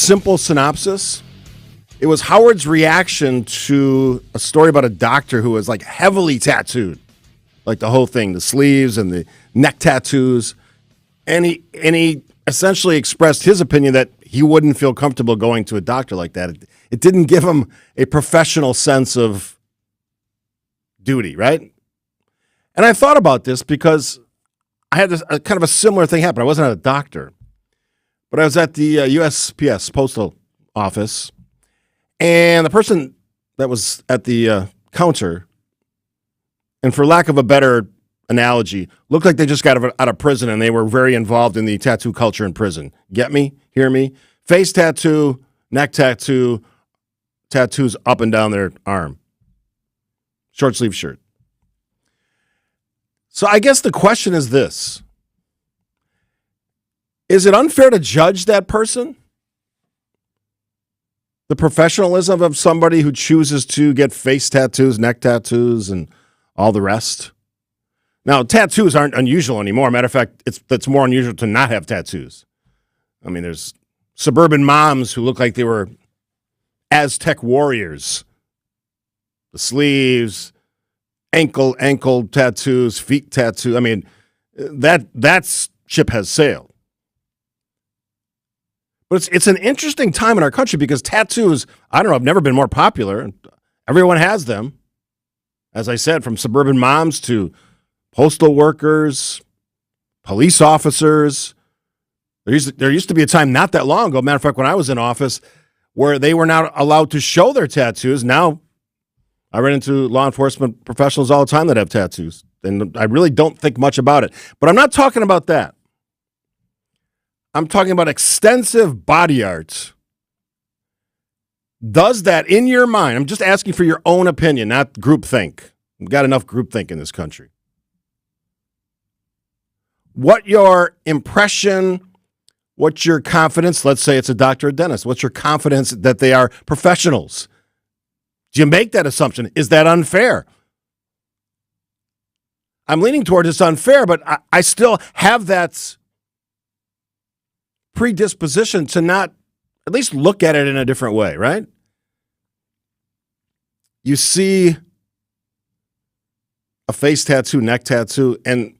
simple synopsis. It was Howard's reaction to a story about a doctor who was like heavily tattooed, like the whole thing, the sleeves and the neck tattoos. And he essentially expressed his opinion that he wouldn't feel comfortable going to a doctor like that. It didn't give him a professional sense of duty, right? And I thought about this because I had a kind of a similar thing happen. I wasn't a doctor, but I was at the USPS postal office, and the person that was at the counter, and for lack of a better analogy, looked like they just got out of prison and they were very involved in the tattoo culture in prison. Get me? Hear me? Face tattoo, neck tattoo, tattoos up and down their arm. Short sleeve shirt. So I guess the question is this. Is it unfair to judge that person? The professionalism of somebody who chooses to get face tattoos, neck tattoos, and all the rest? Now, tattoos aren't unusual anymore. Matter of fact, it's more unusual to not have tattoos. I mean, there's suburban moms who look like they were Aztec warriors. The sleeves, ankle tattoos, feet tattoo. I mean, that ship has sailed. But it's an interesting time in our country because tattoos, I don't know, have never been more popular. Everyone has them. As I said, from suburban moms to postal workers, police officers. There used to be a time not that long ago, matter of fact, when I was in office, where they were not allowed to show their tattoos. Now, I run into law enforcement professionals all the time that have tattoos, and I really don't think much about it. But I'm not talking about that. I'm talking about extensive body art. Does that, in your mind, I'm just asking for your own opinion, not groupthink. We've got enough groupthink in this country. What your impression, what's your confidence, let's say it's a doctor or dentist, what's your confidence that they are professionals? Do you make that assumption? Is that unfair? I'm leaning toward it's unfair, but I still have that predisposition to not at least look at it in a different way, right? You see a face tattoo, neck tattoo, and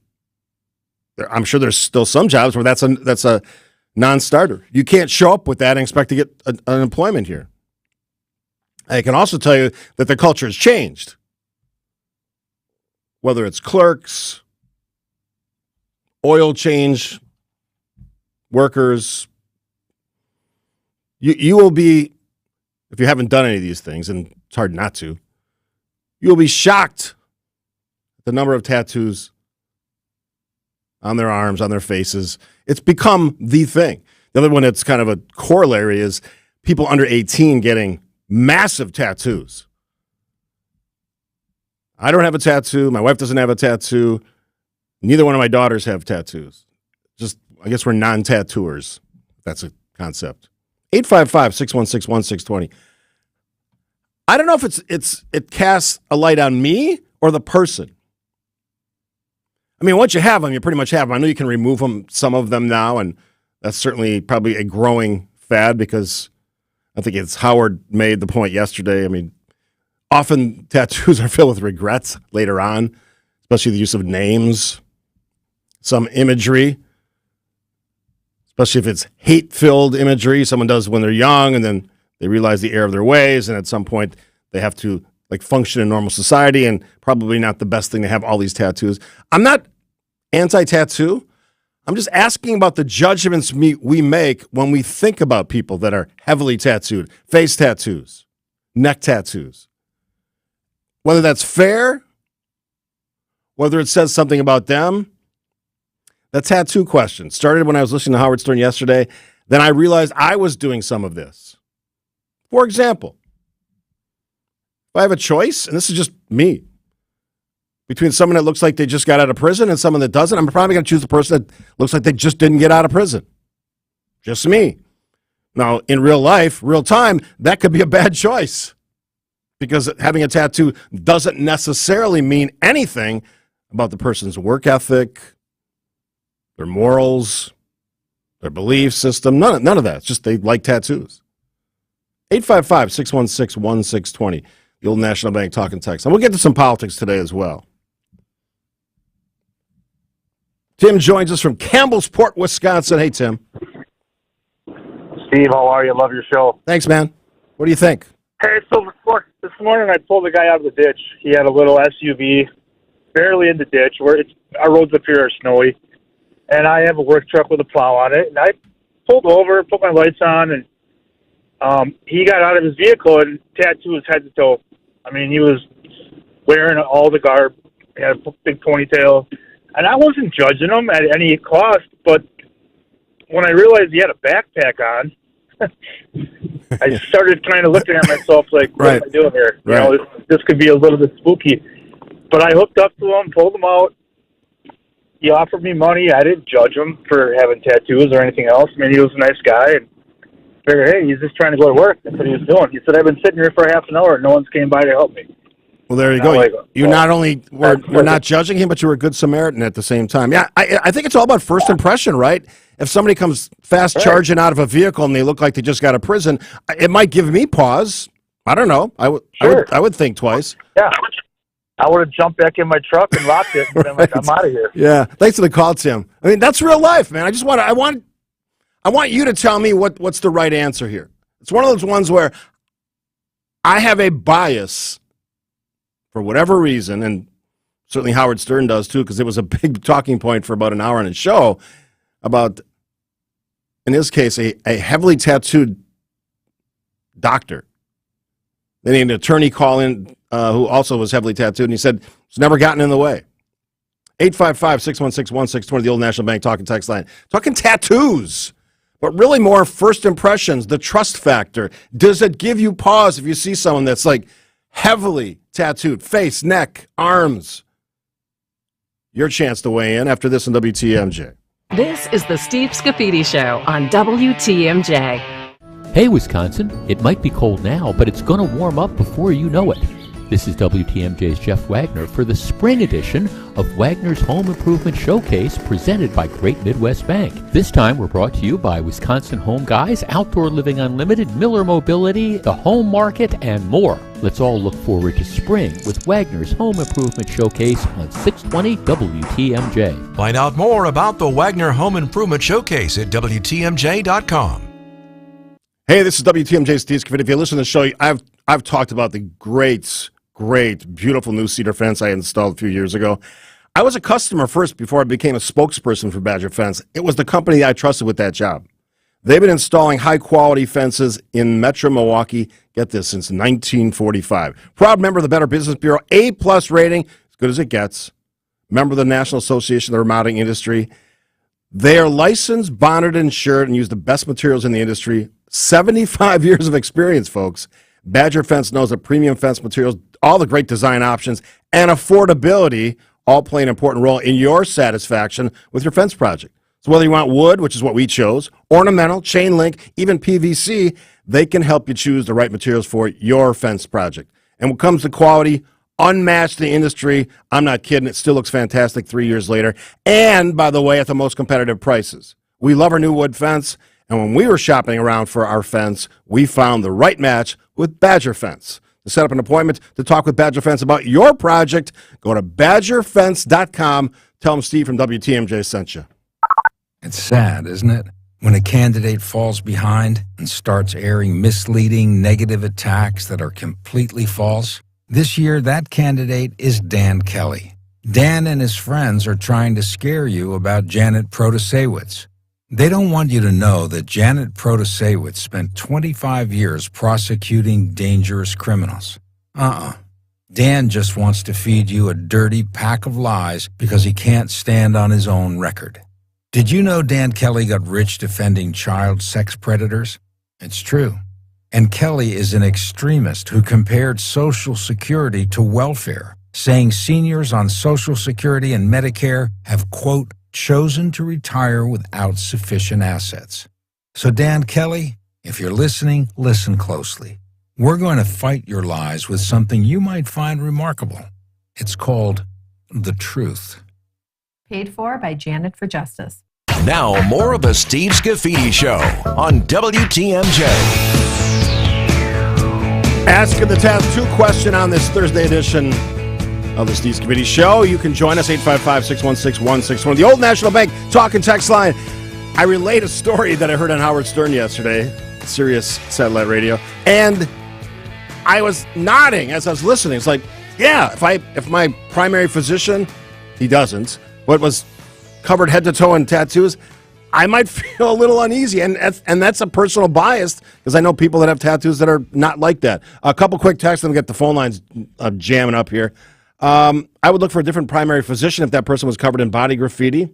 I'm sure there's still some jobs where that's a non-starter. You can't show up with that and expect to get an employment here. I can also tell you that the culture has changed. Whether it's clerks, oil change workers, you will be, if you haven't done any of these things, and it's hard not to, you will be shocked at the number of tattoos on their arms, on their faces. It's become the thing. The other one that's kind of a corollary is people under 18 getting massive tattoos. I don't have a tattoo. My wife doesn't have a tattoo. Neither one of my daughters have tattoos. Just, I guess we're non-tattooers. That's a concept. 855-616-1620. I don't know if it casts a light on me or the person. I mean, once you have them, you pretty much have them. I know you can remove them, some of them now, and that's certainly probably a growing fad because I think it's Howard made the point yesterday. I mean, often tattoos are filled with regrets later on, especially the use of names, some imagery, especially if it's hate-filled imagery someone does when they're young and then they realize the error of their ways, and at some point they have to function in normal society, and probably not the best thing to have all these tattoos. I'm not anti-tattoo. I'm just asking about the judgments we make when we think about people that are heavily tattooed, face tattoos, neck tattoos. Whether that's fair, whether it says something about them. The tattoo question started when I was listening to Howard Stern yesterday. Then I realized I was doing some of this. For example, if I have a choice, and this is just me, between someone that looks like they just got out of prison and someone that doesn't, I'm probably going to choose the person that looks like they just didn't get out of prison. Just me. Now, in real life, real time, that could be a bad choice because having a tattoo doesn't necessarily mean anything about the person's work ethic, their morals, their belief system, none of that. It's just they like tattoos. 855-616-1620, the Old National Bank talking text. And we'll get to some politics today as well. Tim joins us from Campbellsport, Wisconsin. Hey, Tim. Steve, how are you? Love your show. Thanks, man. What do you think? Hey, so this morning I pulled a guy out of the ditch. He had a little SUV, barely in the ditch. Our roads up here are snowy, and I have a work truck with a plow on it. And I pulled over, put my lights on, and he got out of his vehicle and tattooed his head to toe. I mean, he was wearing all the garb. He had a big ponytail. And I wasn't judging him at any cost, but when I realized he had a backpack on, I started kind of looking at myself like, what am I doing here? Right. You know, this could be a little bit spooky. But I hooked up to him, pulled him out. He offered me money. I didn't judge him for having tattoos or anything else. I mean, he was a nice guy. And figured, hey, he's just trying to go to work. That's what he was doing. He said, I've been sitting here for half an hour and no one's came by to help me. Well, there you go. You not only were not judging him, but you were a good Samaritan at the same time. Yeah, I think it's all about first impression, right? If somebody comes fast charging out of a vehicle and they look like they just got out of prison, it might give me pause. I don't know. I would think twice. Yeah. I would have jumped back in my truck and locked it and been like, I'm out of here. Yeah. Thanks for the call, Tim. I mean, that's real life, man. I want you to tell me what's the right answer here. It's one of those ones where I have a bias for whatever reason, and certainly Howard Stern does too, because it was a big talking point for about an hour on his show about, in his case, a heavily tattooed doctor. They had an attorney call in who also was heavily tattooed, and he said it's never gotten in the way. 855-616-1620, the Old National Bank talking text line. Talking tattoos, but really more first impressions, the trust factor. Does it give you pause if you see someone that's like heavily tattooed, face, neck, arms? Your chance to weigh in after this on WTMJ. This is the Steve Scafidi Show on WTMJ. Hey, Wisconsin, it might be cold now, but it's going to warm up before you know it. This is WTMJ's Jeff Wagner for the spring edition of Wagner's Home Improvement Showcase presented by Great Midwest Bank. This time we're brought to you by Wisconsin Home Guys, Outdoor Living Unlimited, Miller Mobility, the Home Market, and more. Let's all look forward to spring with Wagner's Home Improvement Showcase on 620 WTMJ. Find out more about the Wagner Home Improvement Showcase at WTMJ.com. Hey, this is WTMJ Steve Scafidi. If you listen to the show, I've talked about the great, beautiful new cedar fence I installed a few years ago. I was a customer first before I became a spokesperson for Badger Fence. It was the company I trusted with that job. They've been installing high-quality fences in Metro Milwaukee, get this, since 1945. Proud member of the Better Business Bureau, A-plus rating, as good as it gets. Member of the National Association of the Remodeling Industry. They are licensed, bonded, insured, and use the best materials in the industry. 75 years of experience, folks. Badger Fence knows that premium fence materials, all the great design options, and affordability all play an important role in your satisfaction with your fence project. So whether you want wood, which is what we chose, ornamental, chain link, even PVC, they can help you choose the right materials for your fence project. And when it comes to quality, unmatched in the industry, I'm not kidding, it still looks fantastic 3 years later. And, by the way, at the most competitive prices. We love our new wood fence. And when we were shopping around for our fence, we found the right match with Badger Fence. To set up an appointment to talk with Badger Fence about your project, go to badgerfence.com. Tell them Steve from WTMJ sent you. It's sad, isn't it? When a candidate falls behind and starts airing misleading, negative attacks that are completely false. This year, that candidate is Dan Kelly. Dan and his friends are trying to scare you about Janet Protasewicz. They don't want you to know that Janet Protasewicz spent 25 years prosecuting dangerous criminals. Dan just wants to feed you a dirty pack of lies because he can't stand on his own record. Did you know Dan Kelly got rich defending child sex predators? It's true. And Kelly is an extremist who compared Social Security to welfare, saying seniors on Social Security and Medicare have, quote, chosen to retire without sufficient assets. So Dan Kelly, if you're listening, listen closely. We're going to fight your lies with something you might find remarkable. It's called the truth. Paid for by Janet for Justice. Now, more of the Steve Scafidi Show on WTMJ. Asking the tattoo question on this Thursday edition of the Steve Scafidi Show. You can join us, 855-616-1621. The Old National Bank talk and text line. I relate a story that I heard on Howard Stern yesterday, Sirius Satellite Radio, and I was nodding as I was listening. It's like, yeah, if my primary physician, he doesn't, but was covered head to toe in tattoos, I might feel a little uneasy, and that's a personal bias because I know people that have tattoos that are not like that. A couple quick texts, and get the phone lines jamming up here. I would look for a different primary physician if that person was covered in body graffiti.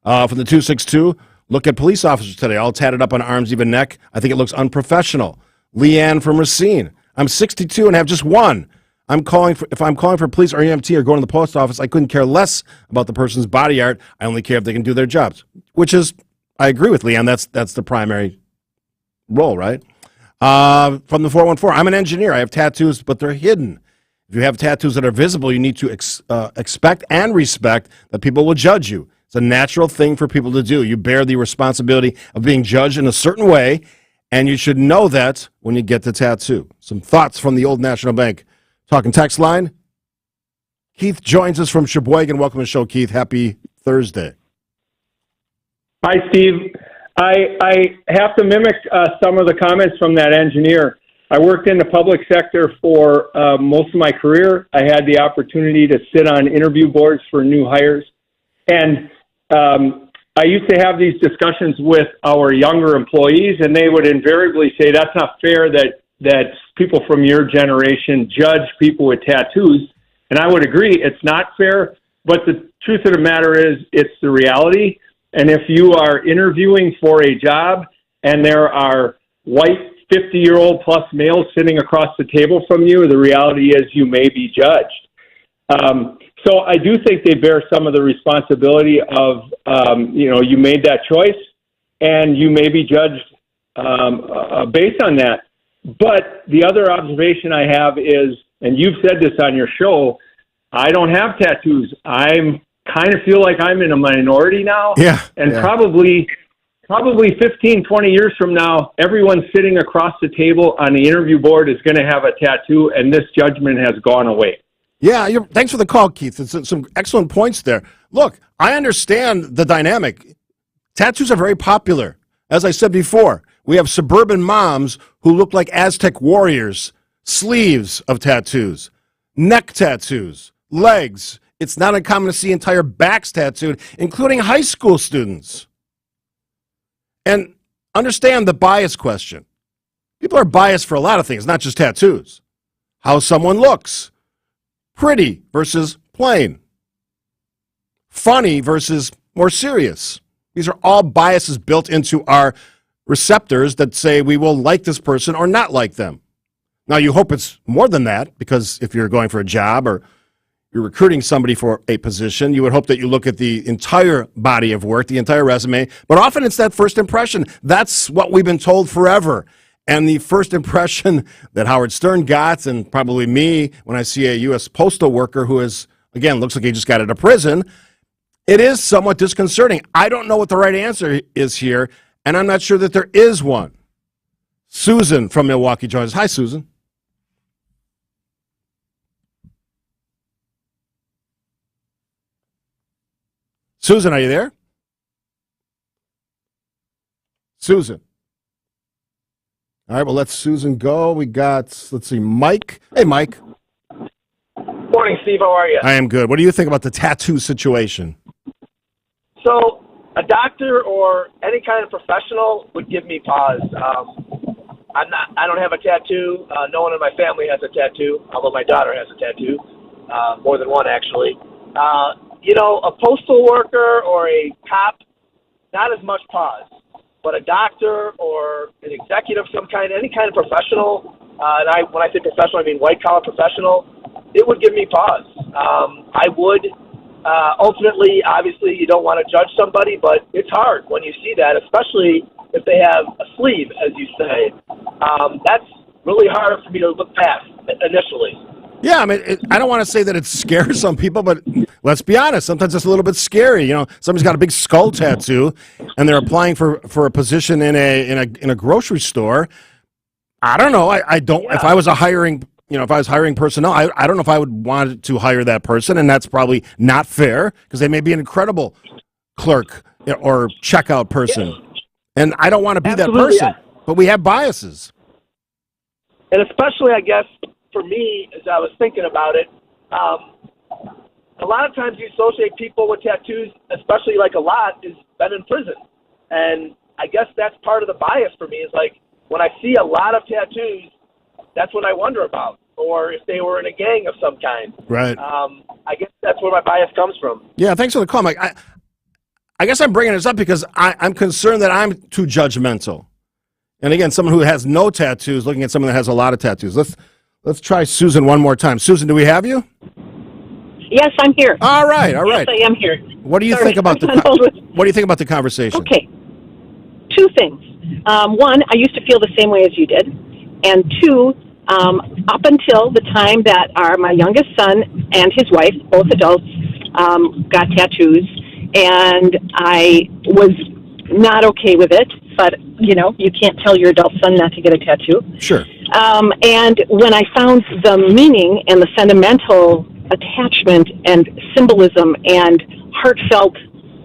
From the 262, look at police officers today, all tatted up on arms, even neck. I think it looks unprofessional. Leanne from Racine. I'm 62 and have just one. If I'm calling for police or EMT or going to the post office, I couldn't care less about the person's body art. I only care if they can do their jobs, which is, I agree with Leanne. That's the primary role, right? From the 414, I'm an engineer. I have tattoos, but they're hidden. If you have tattoos that are visible, you need to expect and respect that people will judge you. It's a natural thing for people to do. You bear the responsibility of being judged in a certain way, and you should know that when you get the tattoo. Some thoughts from the Old National Bank talking text line. Keith joins us from Sheboygan. Welcome to the show, Keith. Happy Thursday. Hi, Steve. I have to mimic some of the comments from that engineer. I worked in the public sector for most of my career. I had the opportunity to sit on interview boards for new hires. And I used to have these discussions with our younger employees, and they would invariably say, that's not fair that people from your generation judge people with tattoos. And I would agree, it's not fair, but the truth of the matter is it's the reality. And if you are interviewing for a job and there are white 50-year-old plus males sitting across the table from you, the reality is you may be judged. So I do think they bear some of the responsibility of, you made that choice and you may be judged based on that. But the other observation I have is, and you've said this on your show, I don't have tattoos. I'm kind of feel like I'm in a minority now. Yeah. And probably 15, 20 years from now, everyone sitting across the table on the interview board is going to have a tattoo, and this judgment has gone away. Yeah, thanks for the call, Keith. It's some excellent points there. Look, I understand the dynamic. Tattoos are very popular. As I said before, we have suburban moms who look like Aztec warriors, sleeves of tattoos, neck tattoos, legs. It's not uncommon to see entire backs tattooed, including high school students. And understand the bias question. People are biased for a lot of things, not just tattoos. How someone looks. Pretty versus plain. Funny versus more serious. These are all biases built into our receptors that say we will like this person or not like them. Now, you hope it's more than that, because if you're going for a job or you're recruiting somebody for a position, you would hope that you look at the entire body of work, the entire resume. But often it's that first impression. That's what we've been told forever. And the first impression that Howard Stern got, and probably me, when I see a U.S. postal worker who is, again, looks like he just got out of prison, it is somewhat disconcerting. I don't know what the right answer is here, and I'm not sure that there is one. Susan from Milwaukee joins us. Hi, Susan. Susan, are you there? Susan. All right, well, let Susan go. We got, let's see, Mike. Hey, Mike. Morning, Steve. How are you? I am good. What do you think about the tattoo situation? So, a doctor or any kind of professional would give me pause. I don't have a tattoo. No one in my family has a tattoo, although my daughter has a tattoo, more than one, actually. A postal worker or a cop, not as much pause. But a doctor or an executive, some kind, any kind of professional, and when I say professional, I mean white-collar professional, it would give me pause. I would, ultimately, obviously, you don't want to judge somebody, but it's hard when you see that, especially if they have a sleeve, as you say. That's really hard for me to look past initially. Yeah, I mean, I don't want to say that it scares some people, but let's be honest. Sometimes it's a little bit scary. You know, somebody's got a big skull tattoo, and they're applying for a position in a grocery store. I don't know. I don't. If I was hiring personnel, I don't know if I would want to hire that person, and that's probably not fair because they may be an incredible clerk or checkout person, and I don't want to be that person. But we have biases, and especially, I guess, for me, as I was thinking about it, a lot of times you associate people with tattoos, especially like a lot, is been in prison. And I guess that's part of the bias for me is like when I see a lot of tattoos, that's what I wonder about. Or if they were in a gang of some kind. Right. I guess that's where my bias comes from. Yeah, thanks for the call, Mike. I guess I'm bringing this up because I'm concerned that I'm too judgmental. And again, someone who has no tattoos looking at someone that has a lot of tattoos. Let's try Susan one more time. Susan, do we have you? Yes, I'm here. All right. Yes, I am here. What do you think about the conversation? Okay, two things. One, I used to feel the same way as you did, and two, up until the time that my youngest son and his wife, both adults, got tattoos, and I was not okay with it. But you know, you can't tell your adult son not to get a tattoo. Sure. And when I found the meaning and the sentimental attachment and symbolism and heartfelt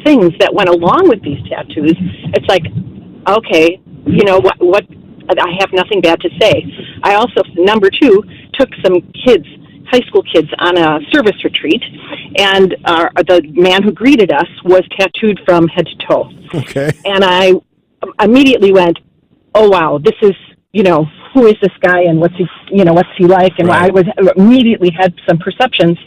things that went along with these tattoos, it's like, okay, you know what? I have nothing bad to say. I also, number two, took some kids, high school kids, on a service retreat, and the man who greeted us was tattooed from head to toe. Okay. And I immediately went, oh wow, this is, you know, who is this guy and what's he like? And right. I immediately had some perceptions.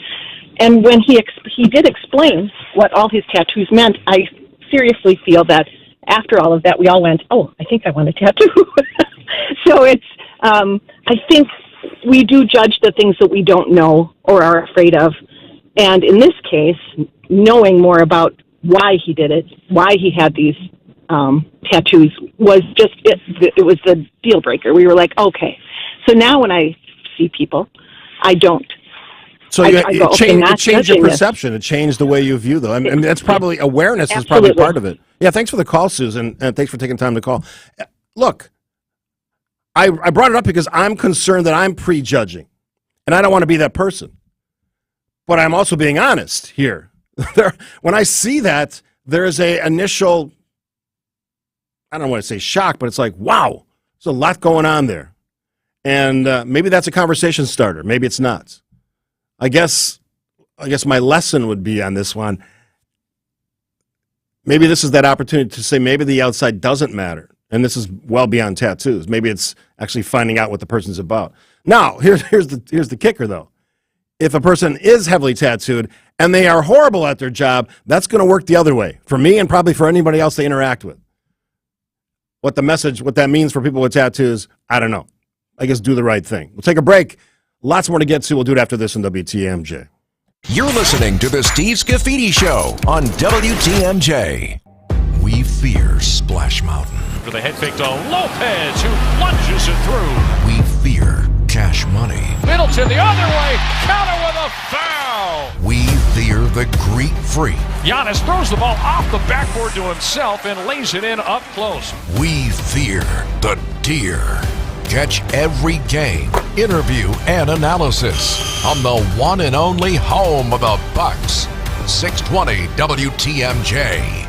And when he did explain what all his tattoos meant, I seriously feel that after all of that, we all went, oh, I think I want a tattoo. So it's, I think we do judge the things that we don't know or are afraid of. And in this case, knowing more about why he did it, why he had these tattoos was just it was the deal breaker. We were like, okay. So now when I see people, I don't. So it changed your perception. It changed the way you view them. I mean, that's probably awareness is probably part of it. Yeah, thanks for the call, Susan, and thanks for taking time to call. Look, I brought it up because I'm concerned that I'm prejudging, and I don't want to be that person. But I'm also being honest here. When I see that, there's a initial, I don't want to say shock, but it's like, wow, there's a lot going on there. And maybe that's a conversation starter. Maybe it's not. I guess my lesson would be on this one. Maybe this is that opportunity to say maybe the outside doesn't matter. And this is well beyond tattoos. Maybe it's actually finding out what the person's about. Now, here's the kicker, though. If a person is heavily tattooed and they are horrible at their job, that's going to work the other way for me and probably for anybody else they interact with. What that means for people with tattoos, I don't know. I guess do the right thing. We'll take a break. Lots more to get to. We'll do it after this on WTMJ. You're listening to the Steve Scafidi Show on WTMJ. We fear Splash Mountain. For the head fake to Lopez, who plunges it through. We fear Cash Money. Middleton the other way, counter with a foul. We fear the Greek Freak. Giannis throws the ball off the backboard to himself and lays it in up close. We fear the Deer. Catch every game, interview, and analysis on the one and only home of the Bucks. 620 WTMJ.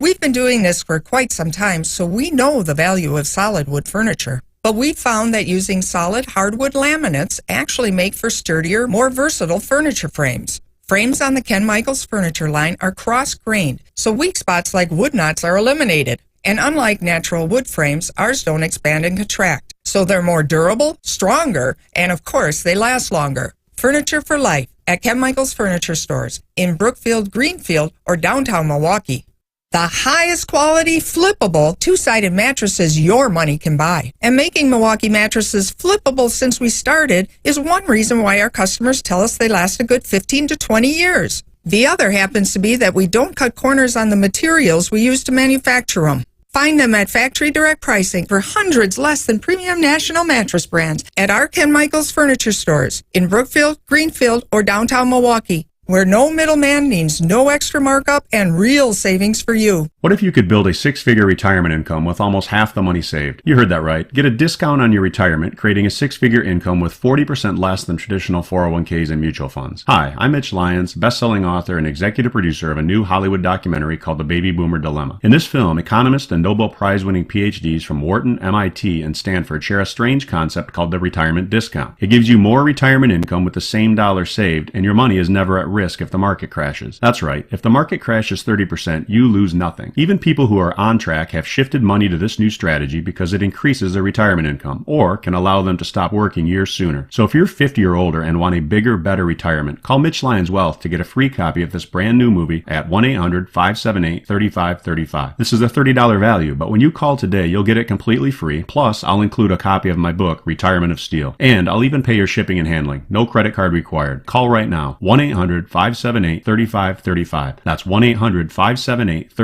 We've been doing this for quite some time, so we know the value of solid wood furniture. But we found that using solid hardwood laminates actually make for sturdier, more versatile furniture frames. Frames on the Ken Michaels furniture line are cross-grained, so weak spots like wood knots are eliminated. And unlike natural wood frames, ours don't expand and contract. So they're more durable, stronger, and of course, they last longer. Furniture for life at Ken Michaels Furniture Stores in Brookfield, Greenfield, or downtown Milwaukee. The highest quality, flippable, two-sided mattresses your money can buy. And making Milwaukee mattresses flippable since we started is one reason why our customers tell us they last a good 15 to 20 years. The other happens to be that we don't cut corners on the materials we use to manufacture them. Find them at factory direct pricing for hundreds less than premium national mattress brands at our Ken Michaels Furniture Stores in Brookfield, Greenfield, or downtown Milwaukee, where no middleman means no extra markup and real savings for you. What if you could build a six-figure retirement income with almost half the money saved? You heard that right. Get a discount on your retirement, creating a six-figure income with 40% less than traditional 401ks and mutual funds. Hi, I'm Mitch Lyons, best-selling author and executive producer of a new Hollywood documentary called The Baby Boomer Dilemma. In this film, economists and Nobel Prize-winning PhDs from Wharton, MIT, and Stanford share a strange concept called the retirement discount. It gives you more retirement income with the same dollar saved, and your money is never at risk if the market crashes. That's right. If the market crashes 30%, you lose nothing. Even people who are on track have shifted money to this new strategy because it increases their retirement income or can allow them to stop working years sooner. So if you're 50 or older and want a bigger, better retirement, call Mitch Lyons Wealth to get a free copy of this brand new movie at 1-800-578-3535. This is a $30 value, but when you call today, you'll get it completely free. Plus, I'll include a copy of my book, Retirement of Steel. And I'll even pay your shipping and handling. No credit card required. Call right now. 1-800-578-3535. That's 1-800-578-3535.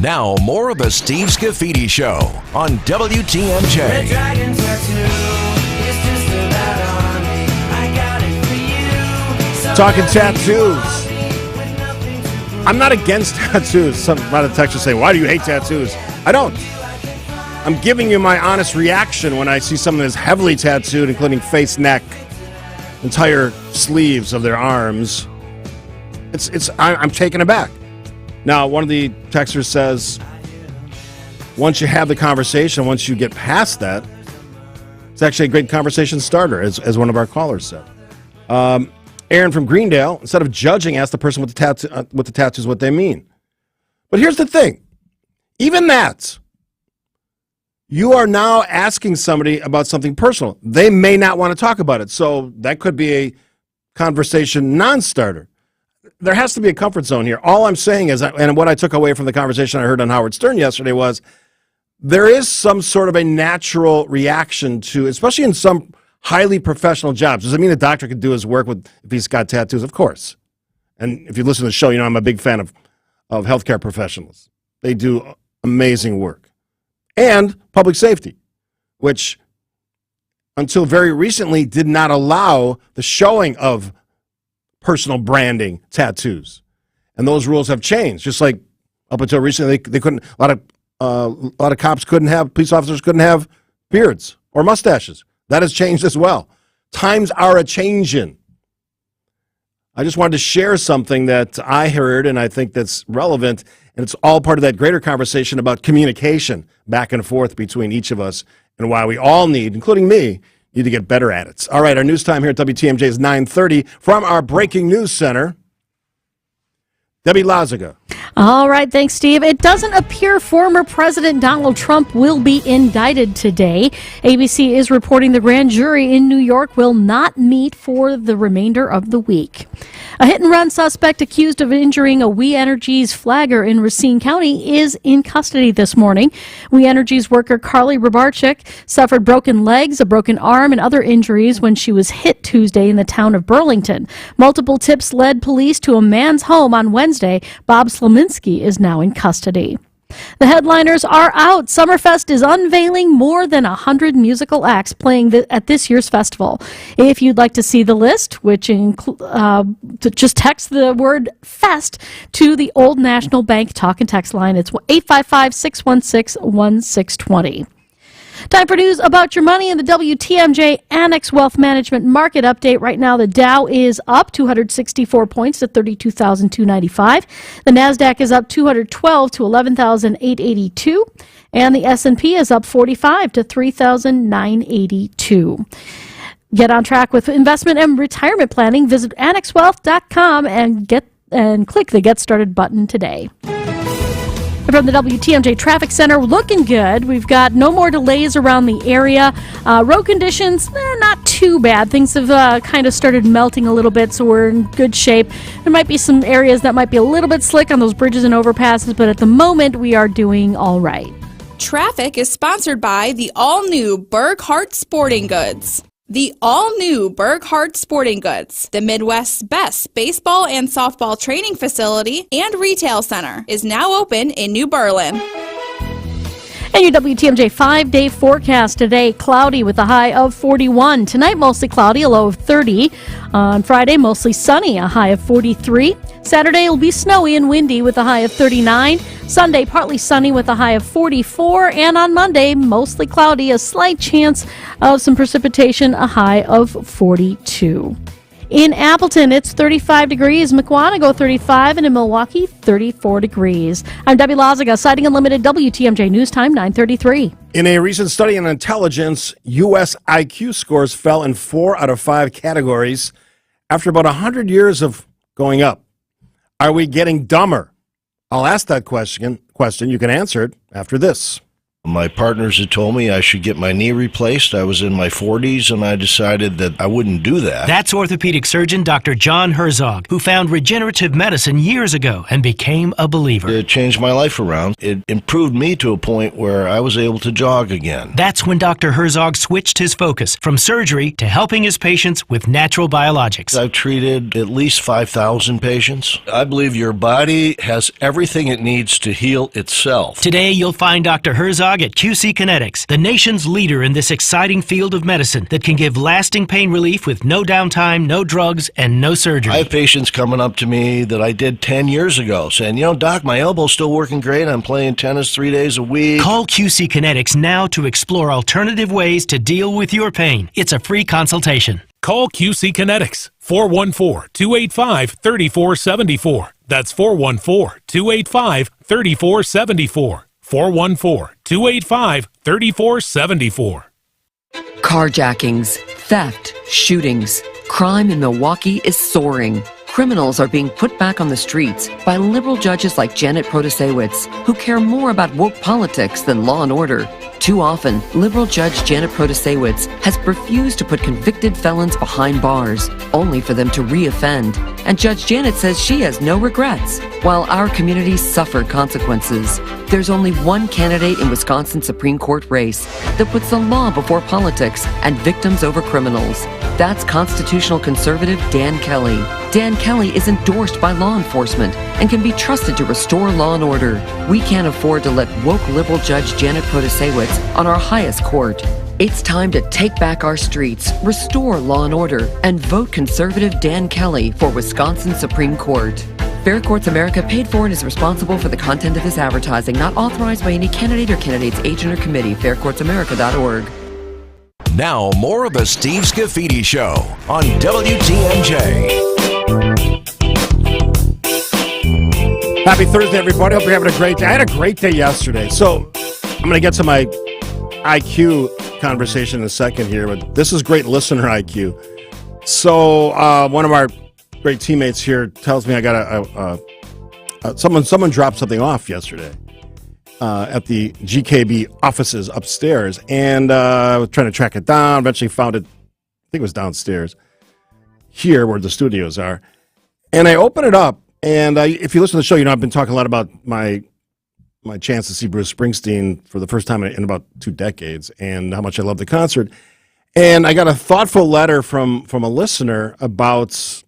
Now, more of the Steve Scafidi Show on WTMJ. Talking tattoos. I'm not against tattoos. Some lot of texters say, why do you hate tattoos? I don't. I'm giving you my honest reaction when I see someone that's heavily tattooed, including face, neck, entire sleeves of their arms. I'm taken aback. Now, one of the texters says, once you have the conversation, once you get past that, it's actually a great conversation starter, as one of our callers said. Aaron from Greendale, instead of judging, asked the person with the tattoos what they mean. But here's the thing. Even that, you are now asking somebody about something personal. They may not want to talk about it, so that could be a conversation non-starter. There has to be a comfort zone here. All I'm saying is, and what I took away from the conversation I heard on Howard Stern yesterday was, there is some sort of a natural reaction to, especially in some highly professional jobs. Does it mean a doctor could do his work if he's got tattoos? Of course. And if you listen to the show, you know I'm a big fan of healthcare professionals. They do amazing work. And public safety, which until very recently did not allow the showing of personal branding tattoos. And those rules have changed. Just like up until recently, they couldn't, a lot of cops couldn't have, police officers couldn't have beards or mustaches. That has changed as well. Times are a-changin'. I just wanted to share something that I heard and I think that's relevant, and it's all part of that greater conversation about communication back and forth between each of us and why we all need, including me, need to get better at it. All right, our news time here at WTMJ is 9:30 from our breaking news center. Debbie Lazaga. All right, thanks, Steve. It doesn't appear former President Donald Trump will be indicted today. ABC is reporting the grand jury in New York will not meet for the remainder of the week. A hit-and-run suspect accused of injuring a We Energies flagger in Racine County is in custody this morning. We Energies worker Carly Rabarchik suffered broken legs, a broken arm, and other injuries when she was hit Tuesday in the town of Burlington. Multiple tips led police to a man's home on Wednesday. Bob Slominski is now in custody. The headliners are out. Summerfest is unveiling more than 100 musical acts playing at this year's festival. If you'd like to see the list, which just text the word FEST to the Old National Bank talk and text line. It's 855-616-1620. Time for news about your money in the WTMJ Annex Wealth Management Market Update. Right now, the Dow is up 264 points to 32,295. The NASDAQ is up 212 to 11,882. And the S&P is up 45 to 3,982. Get on track with investment and retirement planning. Visit annexwealth.com and click the Get Started button today. From the WTMJ Traffic Center, looking good. We've got no more delays around the area. Road conditions, not too bad. Things have kind of started melting a little bit, so we're in good shape. There might be some areas that might be a little bit slick on those bridges and overpasses, but at the moment, we are doing all right. Traffic is sponsored by the all-new Burghardt Sporting Goods. The all-new Burghardt Sporting Goods, the Midwest's best baseball and softball training facility and retail center, is now open in New Berlin. And your WTMJ 5-day forecast today, cloudy with a high of 41. Tonight, mostly cloudy, a low of 30. On Friday, mostly sunny, a high of 43. Saturday will be snowy and windy with a high of 39. Sunday, partly sunny with a high of 44. And on Monday, mostly cloudy, a slight chance of some precipitation, a high of 42. In Appleton, it's 35 degrees. Mukwonago, 35. And in Milwaukee, 34 degrees. I'm Debbie Loziga, Citing Unlimited, WTMJ News Time, 9:33. In a recent study on intelligence, U.S. IQ scores fell in 4 out of 5 categories after about 100 years of going up. Are we getting dumber? I'll ask that question. You can answer it after this. My partners had told me I should get my knee replaced. I was in my 40s, and I decided that I wouldn't do that. That's orthopedic surgeon Dr. John Herzog, who found regenerative medicine years ago and became a believer. It changed my life around. It improved me to a point where I was able to jog again. That's when Dr. Herzog switched his focus from surgery to helping his patients with natural biologics. I've treated at least 5,000 patients. I believe your body has everything it needs to heal itself. Today, you'll find Dr. Herzog at QC Kinetics, the nation's leader in this exciting field of medicine that can give lasting pain relief with no downtime, no drugs, and no surgery. I have patients coming up to me that I did 10 years ago saying, Doc, my elbow's still working great. I'm playing tennis 3 days a week. Call QC Kinetics now to explore alternative ways to deal with your pain. It's a free consultation. Call QC Kinetics, 414-285-3474. That's 414-285-3474. 414-285-3474. Carjackings, theft, shootings. Crime in Milwaukee is soaring. Criminals are being put back on the streets by liberal judges like Janet Protasewicz, who care more about woke politics than law and order. Too often, liberal judge Janet Protasewicz has refused to put convicted felons behind bars, only for them to re-offend. And Judge Janet says she has no regrets, while our communities suffer consequences. There's only one candidate in Wisconsin's Supreme Court race that puts the law before politics and victims over criminals. That's constitutional conservative Dan Kelly. Dan Kelly is endorsed by law enforcement and can be trusted to restore law and order. We can't afford to let woke liberal judge Janet Protasewicz on our highest court. It's time to take back our streets, restore law and order, and vote conservative Dan Kelly for Wisconsin Supreme Court. Fair Courts America paid for and is responsible for the content of this advertising, not authorized by any candidate or candidate's agent or committee. FairCourtsAmerica.org. Now, more of the Steve Scafidi Show on WTMJ. Happy Thursday, everybody. Hope you're having a great day. I had a great day yesterday. So I'm going to get to my IQ conversation in a second here, but this is great listener IQ. So one of our great teammates here tells me I got someone dropped something off yesterday at the GKB offices upstairs, and I was trying to track it down. Eventually found it. I think it was downstairs here where the studios are. And I open it up, and if you listen to the show, I've been talking a lot about my chance to see Bruce Springsteen for the first time in about 2 decades, and how much I love the concert. And I got a thoughtful letter from a listener about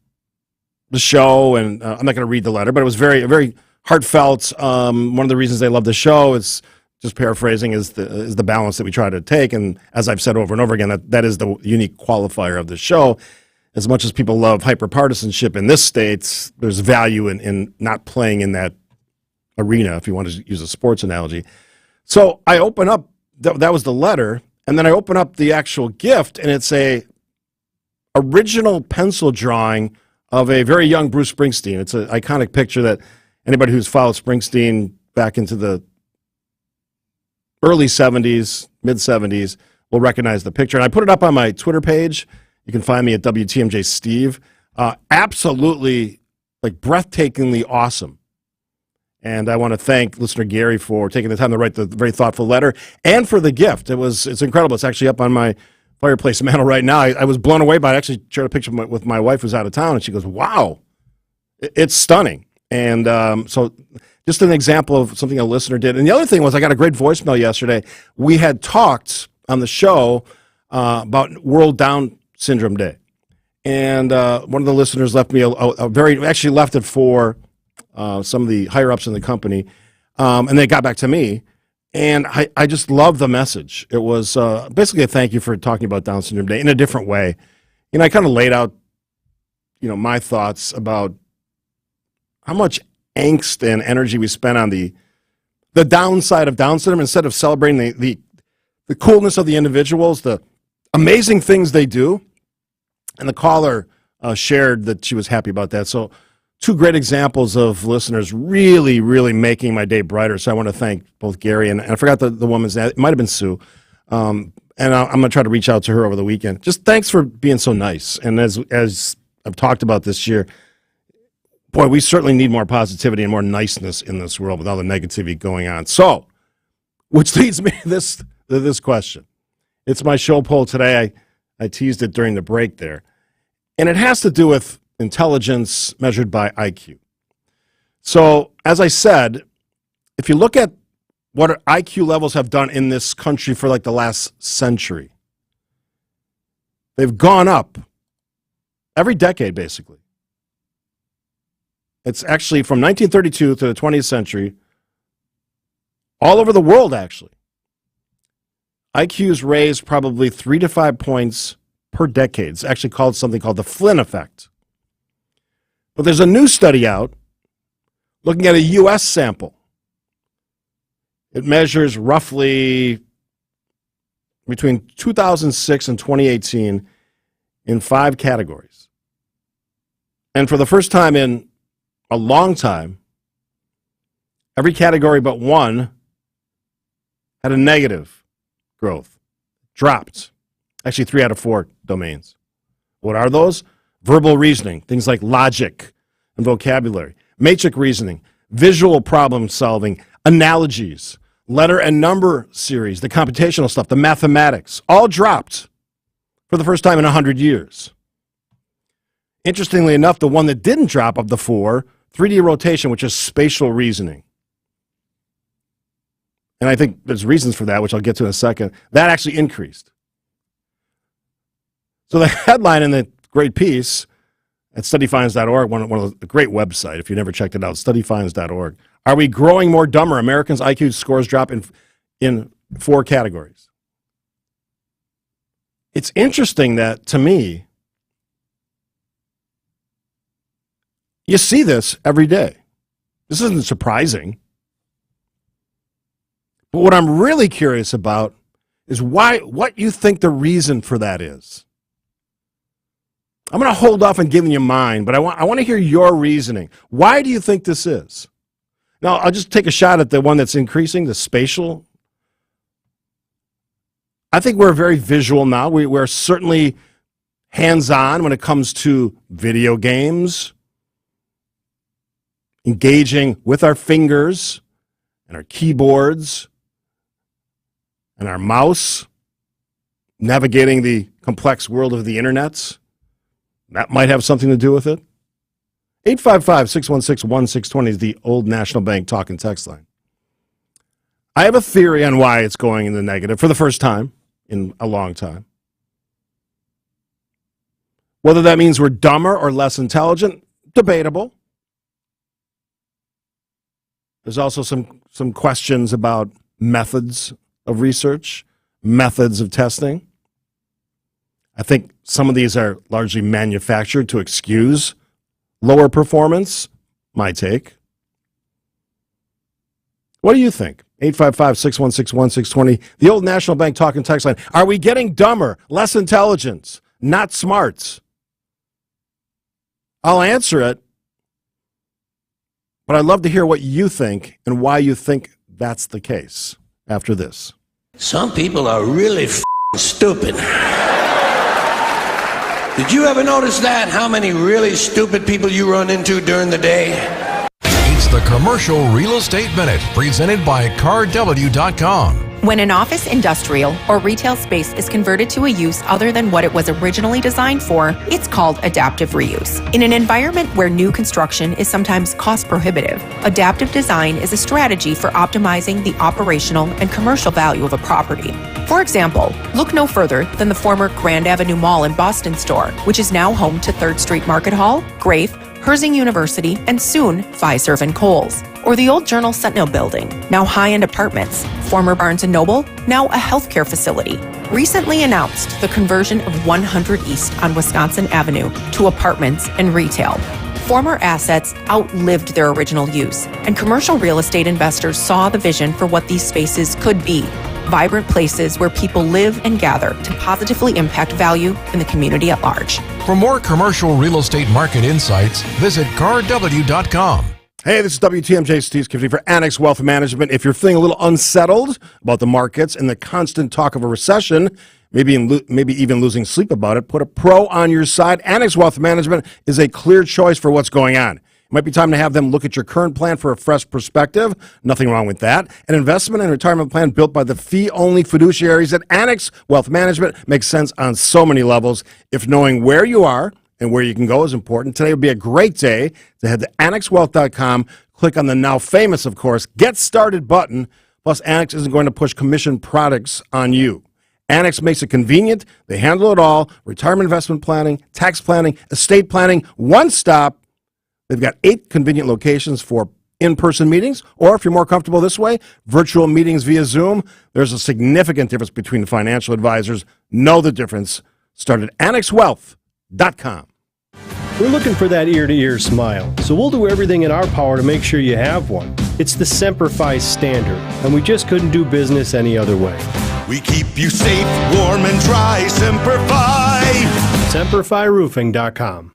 the show, and I'm not going to read the letter, but it was very, very heartfelt. One of the reasons they love the show is, just paraphrasing, is the balance that we try to take. And as I've said over and over again, that is the unique qualifier of the show. As much as people love hyper-partisanship in this state, there's value in not playing in that arena, if you want to use a sports analogy. So I open up, that was the letter, and then I open up the actual gift, and it's a original pencil drawing of a very young Bruce Springsteen. It's an iconic picture that anybody who's followed Springsteen back into the early 70s, mid-70s will recognize the picture. And I put it up on my Twitter page. You can find me at WTMJ Steve. Absolutely, breathtakingly awesome. And I want to thank listener Gary for taking the time to write the very thoughtful letter and for the gift. It's incredible. It's actually up on my fireplace mantle right now. I was blown away by it. I actually shared a picture with my wife who's out of town, and she goes, wow, it's stunning. And so just an example of something a listener did. And the other thing was I got a great voicemail yesterday. We had talked on the show about World Down Syndrome Day. And one of the listeners left me actually left it for some of the higher-ups in the company. And they got back to me. And I just love the message. It was basically a thank you for talking about Down Syndrome Day in a different way. I kind of laid out, my thoughts about how much angst and energy we spent on the downside of Down syndrome instead of celebrating the coolness of the individuals, the amazing things they do. And the caller shared that she was happy about that. So 2 great examples of listeners really, really making my day brighter. So I want to thank both Gary and I forgot the woman's name. It might have been Sue. And I'm going to try to reach out to her over the weekend. Just thanks for being so nice. And as I've talked about this year, boy, we certainly need more positivity and more niceness in this world with all the negativity going on. So, which leads me to this question. It's my show poll today. I teased it during the break there. And it has to do with intelligence measured by IQ. So, as I said, if you look at what IQ levels have done in this country for like the last century, they've gone up every decade, basically. It's actually from 1932 to the 20th century, all over the world, actually. IQ's raised probably 3 to 5 points per decade. It's actually called something called the Flynn effect. But there's a new study out looking at a U.S. sample. It measures roughly between 2006 and 2018 in 5 categories. And for the first time in a long time, every category but one had a negative growth, dropped. Actually, 3 out of 4 domains. What are those? Verbal reasoning, things like logic and vocabulary, matrix reasoning, visual problem solving, analogies, letter and number series, the computational stuff, the mathematics, all dropped for the first time in 100 years. Interestingly enough, the one that didn't drop of the 4, 3D rotation, which is spatial reasoning. And I think there's reasons for that, which I'll get to in a second. That actually increased. So the headline in the great piece at studyfinds.org, one of the great website, if you never checked it out, studyfinds.org. Are we growing more dumber? Americans' IQ scores drop in 4 categories. It's interesting that, to me, you see this every day. This isn't surprising. But what I'm really curious about is what you think the reason for that is. I'm going to hold off on giving you mine, but I want to hear your reasoning. Why do you think this is? Now, I'll just take a shot at the one that's increasing, the spatial. I think we're very visual now. We're certainly hands-on when it comes to video games, engaging with our fingers and our keyboards and our mouse, navigating the complex world of the internets. That might have something to do with it. 855-616-1620 is the Old National Bank talk and text line. I have a theory on why it's going in the negative for the first time in a long time. Whether that means we're dumber or less intelligent, debatable. There's also some questions about methods of research, methods of testing. I think some of these are largely manufactured to excuse lower performance, my take. What do you think? 855-616-1620, the Old National Bank talk and text line. Are we getting dumber, less intelligence, not smarts? I'll answer it, but I'd love to hear what you think and why you think that's the case after this. Some people are really stupid. Did you ever notice that? How many really stupid people you run into during the day? It's the Commercial Real Estate Minute, presented by CarW.com. When an office, industrial, or retail space is converted to a use other than what it was originally designed for, it's called adaptive reuse. In an environment where new construction is sometimes cost prohibitive, adaptive design is a strategy for optimizing the operational and commercial value of a property. For example, look no further than the former Grand Avenue Mall in Boston store, which is now home to 3rd Street Market Hall, Grafe, Herzing University, and soon Fiserv and Kohl's. Or the old Journal Sentinel building, now high-end apartments. Former Barnes & Noble, now a healthcare facility. Recently announced the conversion of 100 East on Wisconsin Avenue to apartments and retail. Former assets outlived their original use, and commercial real estate investors saw the vision for what these spaces could be. Vibrant places where people live and gather to positively impact value in the community at large. For more commercial real estate market insights, visit carw.com. Hey, this is WTMJ Steve Scafidi for Annex Wealth Management. If you're feeling a little unsettled about the markets and the constant talk of a recession, maybe even losing sleep about it, put a pro on your side. Annex Wealth Management is a clear choice for what's going on. It might be time to have them look at your current plan for a fresh perspective. Nothing wrong with that. An investment and retirement plan built by the fee-only fiduciaries at Annex Wealth Management makes sense on so many levels. If knowing where you are and where you can go is important, today would be a great day to head to annexwealth.com, click on the now famous, of course, Get Started button. Plus, Annex isn't going to push commission products on you. Annex makes it convenient. They handle it all. Retirement investment planning, tax planning, estate planning, one stop. They've got 8 convenient locations for in-person meetings, or if you're more comfortable this way, virtual meetings via Zoom. There's a significant difference between financial advisors. Know the difference. Start at annexwealth.com. We're looking for that ear-to-ear smile, so we'll do everything in our power to make sure you have one. It's the Semperfi standard, and we just couldn't do business any other way. We keep you safe, warm, and dry. Semperfi! SemperfiRoofing.com.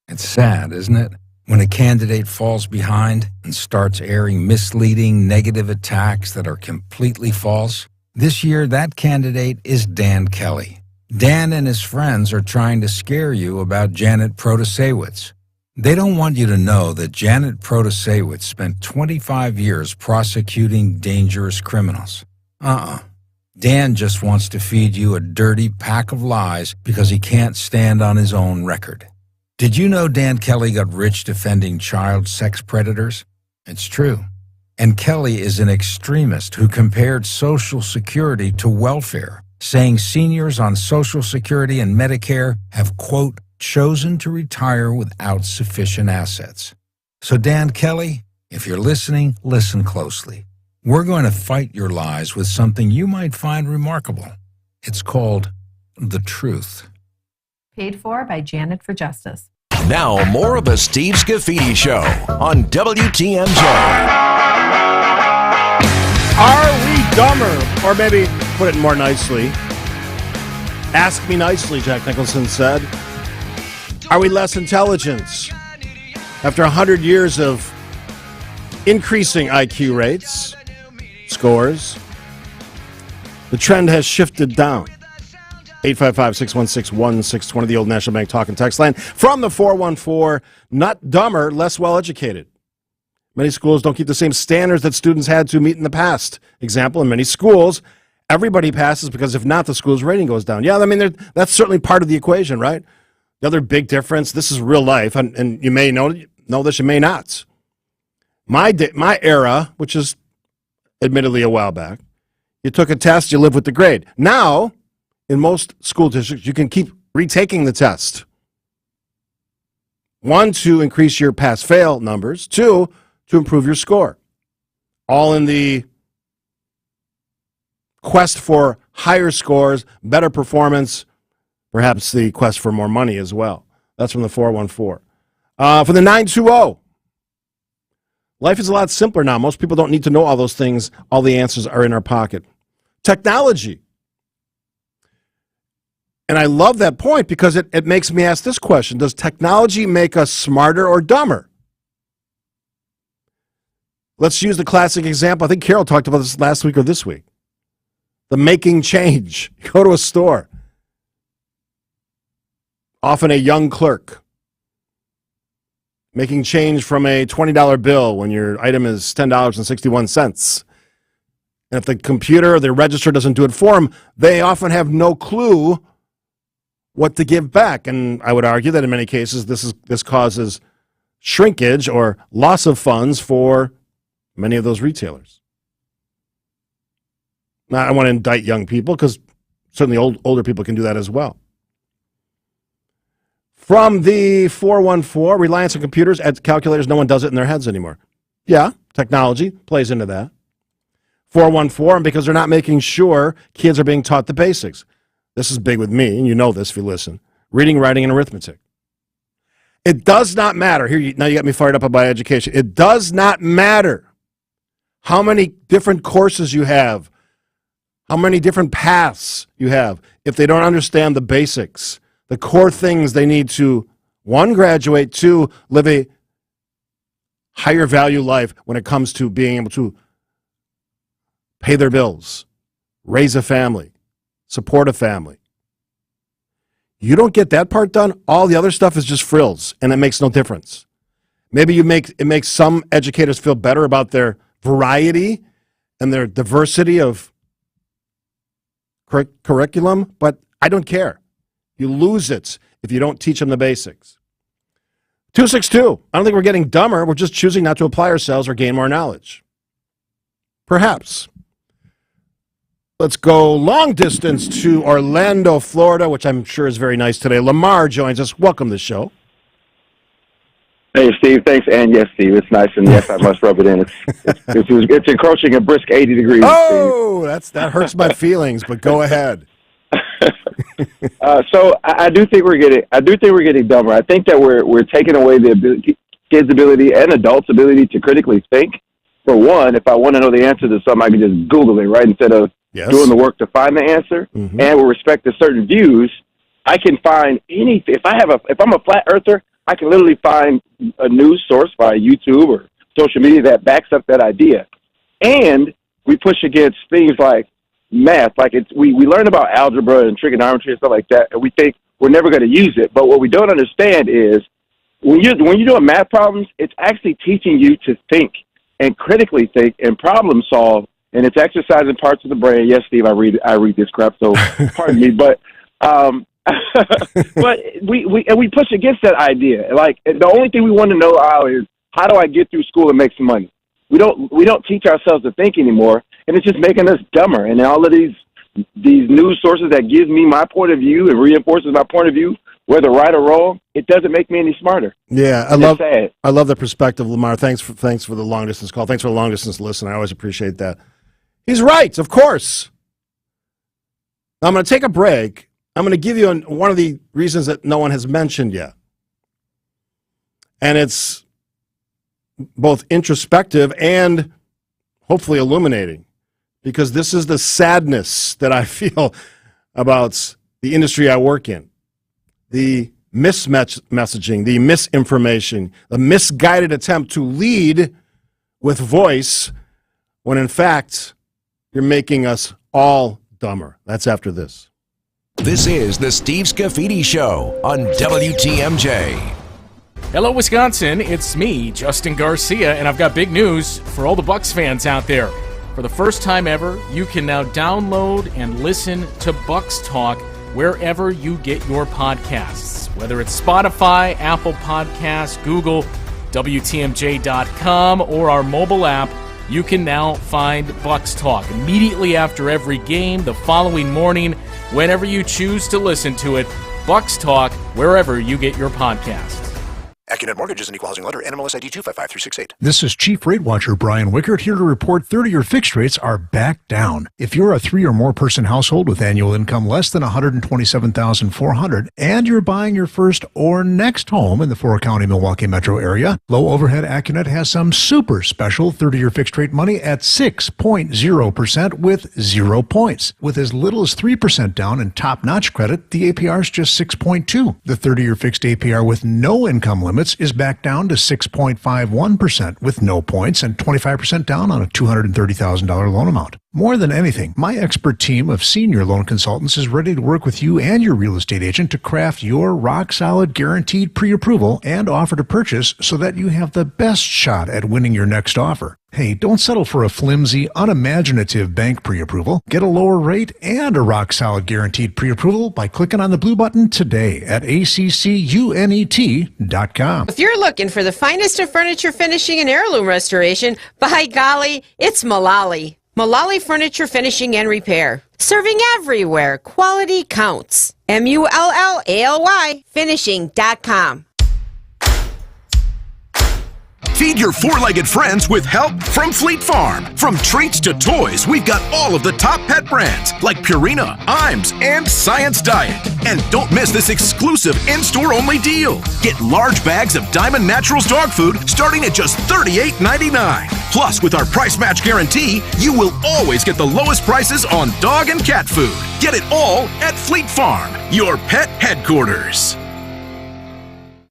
It's sad, isn't it? When a candidate falls behind and starts airing misleading, negative attacks that are completely false. This year, that candidate is Dan Kelly. Dan and his friends are trying to scare you about Janet Protasewicz. They don't want you to know that Janet Protasewicz spent 25 years prosecuting dangerous criminals. Dan just wants to feed you a dirty pack of lies because he can't stand on his own record. Did you know Dan Kelly got rich defending child sex predators? It's true. And Kelly is an extremist who compared Social Security to welfare, saying seniors on Social Security and Medicare have, quote, chosen to retire without sufficient assets. So Dan Kelly, if you're listening, listen closely. We're going to fight your lies with something you might find remarkable. It's called the truth. Paid for by Janet for Justice. Now, more of the Steve Scafidi Show on WTMJ. Are we dumber? Or maybe put it more nicely. Ask me nicely, Jack Nicholson said. Are we less intelligent? After 100 years of increasing IQ rates, scores, the trend has shifted down. 855-616-1620, the old National Bank talk and text line. From the 414, not dumber, less well-educated. Many schools don't keep the same standards that students had to meet in the past. Example, in many schools, everybody passes because if not, the school's rating goes down. Yeah, I mean, that's certainly part of the equation, right? The other big difference, this is real life, and you may know this, you may not. My era, which is admittedly a while back, you took a test, you live with the grade. Now, in most school districts, you can keep retaking the test. 1, to increase your pass-fail numbers. 2, to improve your score. All in the quest for higher scores, better performance, perhaps the quest for more money as well. That's from the 414. For the 920, life is a lot simpler now. Most people don't need to know all those things. All the answers are in our pocket. Technology. And I love that point because it makes me ask this question. Does technology make us smarter or dumber? Let's use the classic example. I think Carol talked about this last week or this week. The making change. You go to a store. Often a young clerk making change from a $20 bill when your item is $10.61. And if the computer or the register doesn't do it for them, they often have no clue what to give back. And I would argue that in many cases this causes shrinkage or loss of funds for many of those retailers. Now, I don't want to indict young people because certainly older people can do that as well. From the 414, reliance on computers, calculators, no one does it in their heads anymore. Yeah, Technology plays into that. 414, and because they're not making sure kids are being taught the basics. This is big with me, and you know this if you listen. Reading, writing, and arithmetic. It does not matter. Now you got me fired up about education. It does not matter how many different courses you have, how many different paths you have, if they don't understand the basics, the core things they need to, 1, graduate, 2, live a higher value life when it comes to being able to pay their bills, raise a family, support a family. You don't get that part done, all the other stuff is just frills, and it makes no difference. Maybe it makes some educators feel better about their variety and their diversity of curriculum, but I don't care. You lose it if you don't teach them the basics. 262, I don't think we're getting dumber. We're just choosing not to apply ourselves or gain more knowledge. Perhaps. Let's go long distance to Orlando, Florida, which I'm sure is very nice today. Lamar joins us. Welcome to the show. Hey, Steve. Thanks. And yes, Steve, it's nice. And yes, I must rub it in. It's encroaching a brisk 80 degrees. Oh, that hurts my feelings, but go ahead. So I do think we're getting dumber. I think that we're taking away the kids' ability and adults' ability to critically think. For one, if I want to know the answer to something, I can just Google it, right? Instead of doing the work to find the answer. Mm-hmm. And with respect to certain views, I can find anything. If I'm a flat earther, I can literally find a news source via YouTube or social media that backs up that idea. And we push against things like math. Like we learn about algebra and trigonometry and stuff like that, and we think we're never going to use it. But what we don't understand is when you're doing math problems, it's actually teaching you to think and critically think and problem solve, and it's exercising parts of the brain. Yes, Steve, I read this crap, so pardon me, but but we push against that idea. Like the only thing we want to know is how do I get through school and make some money? We don't teach ourselves to think anymore, and it's just making us dumber. And all of these news sources that gives me my point of view and reinforces my point of view, whether right or wrong, it doesn't make me any smarter. Yeah, I love the perspective, Lamar. Thanks for the long distance call. Thanks for the long distance listen. I always appreciate that. He's right, of course. Now, I'm going to take a break. I'm going to give you one of the reasons that no one has mentioned yet. And it's both introspective and hopefully illuminating, because this is the sadness that I feel about the industry I work in. The mismessaging, the misinformation, the misguided attempt to lead with voice when in fact you're making us all dumber. That's after this. This is the Steve Scafidi Show on WTMJ. Hello, Wisconsin. It's me, Justin Garcia, and I've got big news for all the Bucs fans out there. For the first time ever, you can now download and listen to Bucs Talk wherever you get your podcasts, whether it's Spotify, Apple Podcasts, Google, WTMJ.com, or our mobile app. You can now find Bucs Talk immediately after every game, the following morning, whenever you choose to listen to it. Bucs Talk, wherever you get your podcasts. AccuNet Mortgage is an equal housing lender. NMLS ID 255368. This is Chief Rate Watcher Brian Wickert here to report 30-year fixed rates are back down. If you're a 3 or more person household with annual income less than $127,400 and you're buying your first or next home in the 4-county Milwaukee metro area, low overhead AccuNet has some super special 30-year fixed rate money at 6.0% with 0 points. With as little as 3% down and top-notch credit, the APR is just 6.2. The 30-year fixed APR with no income limits is back down to 6.51% with no points and 25% down on a $230,000 loan amount. More than anything, my expert team of senior loan consultants is ready to work with you and your real estate agent to craft your rock-solid guaranteed pre-approval and offer to purchase so that you have the best shot at winning your next offer. Hey, don't settle for a flimsy, unimaginative bank pre-approval. Get a lower rate and a rock-solid guaranteed pre-approval by clicking on the blue button today at accunet.com. If you're looking for the finest of furniture finishing and heirloom restoration, by golly, it's Mullally. Mullally Furniture Finishing and Repair. Serving everywhere. Quality counts. MULLALY finishing.com. Feed your four-legged friends with help from Fleet Farm. From treats to toys, we've got all of the top pet brands like Purina, Iams, and Science Diet. And don't miss this exclusive in-store only deal. Get large bags of Diamond Naturals dog food starting at just $38.99. Plus, with our price match guarantee, you will always get the lowest prices on dog and cat food. Get it all at Fleet Farm, your pet headquarters.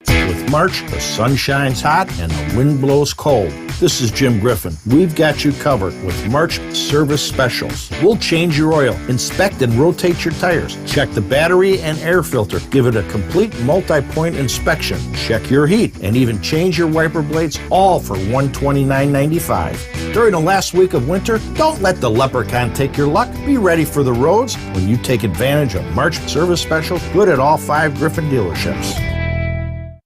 With March, the sun shines hot and the wind blows cold. This is Jim Griffin. We've got you covered with March service specials. We'll change your oil, inspect and rotate your tires, check the battery and air filter, give it a complete multi-point inspection, check your heat, and even change your wiper blades, all for $129.95. During the last week of winter, don't let the leprechaun take your luck. Be ready for the roads when you take advantage of March service specials good at all 5 Griffin dealerships.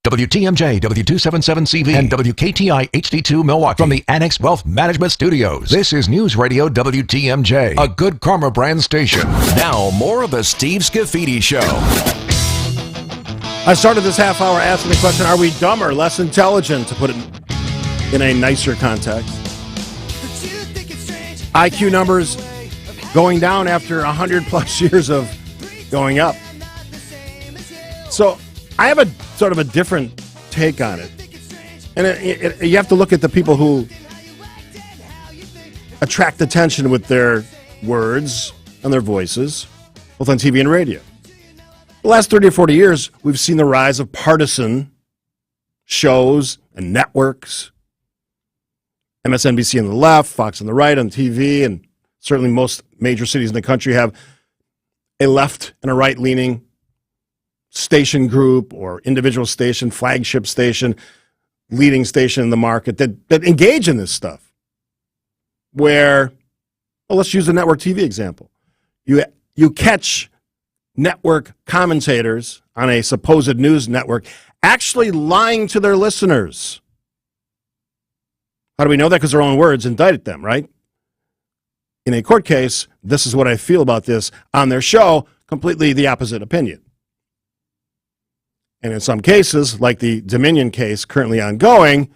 WTMJ, W277CV, and WKTI HD2 Milwaukee from the Annex Wealth Management Studios. This is News Radio WTMJ, a Good Karma brand station. Now, more of the Steve Scafidi Show. I started this half hour asking the question, are we dumber, less intelligent, to put it in a nicer context? IQ numbers going down after 100 plus years of going up. So I have a sort of a different take on it. And you have to look at the people who attract attention with their words and their voices, both on TV and radio. The last 30 or 40 years, we've seen the rise of partisan shows and networks. MSNBC on the left, Fox on the right on TV, and certainly most major cities in the country have a left and a right-leaning station group or individual station, flagship station, leading station in the market that engage in this stuff. Where, well, let's use the network TV example. You catch network commentators on a supposed news network actually lying to their listeners. How do we know that? Because their own words indicted them, right? In a court case, this is what I feel about this. On their show, completely the opposite opinion. And in some cases, like the Dominion case currently ongoing,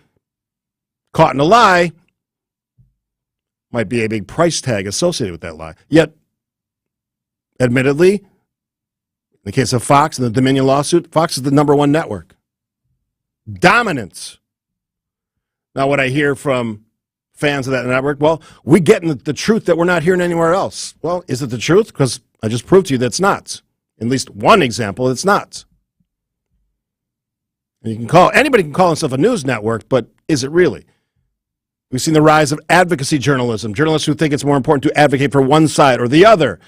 caught in a lie might be a big price tag associated with that lie. Yet, admittedly, in the case of Fox and the Dominion lawsuit, Fox is the number one network. Dominance. Now, what I hear from fans of that network, well, we get the truth that we're not hearing anywhere else. Well, is it the truth? Because I just proved to you that it's not. At least one example, it's not. And anybody can call himself a news network, but is it really? We've seen the rise of advocacy journalism, journalists who think it's more important to advocate for one side or the other,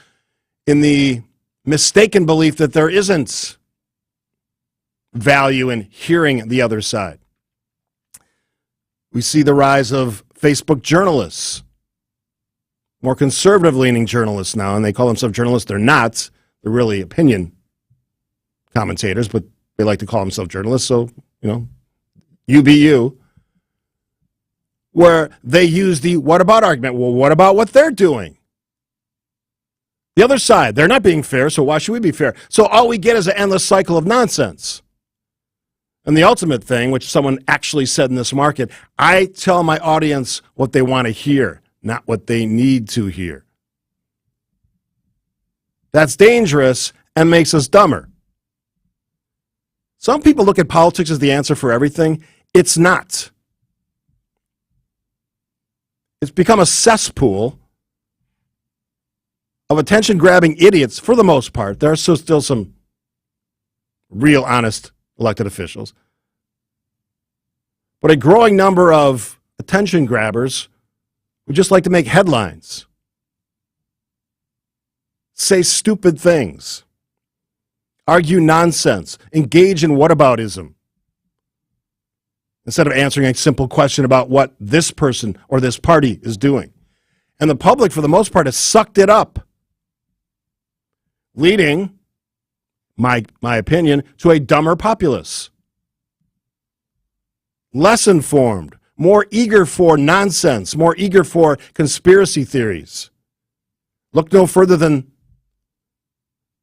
in the mistaken belief that there isn't value in hearing the other side. We see the rise of Facebook journalists, more conservative-leaning journalists now, and they call themselves journalists. They're not. They're really opinion commentators, but they like to call themselves journalists, so, you be you. Where they use the what about argument. Well, what about what they're doing? The other side, they're not being fair, so why should we be fair? So all we get is an endless cycle of nonsense. And the ultimate thing, which someone actually said in this market, I tell my audience what they want to hear, not what they need to hear. That's dangerous and makes us dumber. Some people look at politics as the answer for everything. It's not. It's become a cesspool of attention-grabbing idiots, for the most part. There are still some real honest elected officials. But a growing number of attention grabbers who just like to make headlines, say stupid things, argue nonsense, engage in whataboutism, instead of answering a simple question about what this person or this party is doing. And the public, for the most part, has sucked it up, leading, my opinion, to a dumber populace. Less informed, more eager for nonsense, more eager for conspiracy theories. Look no further than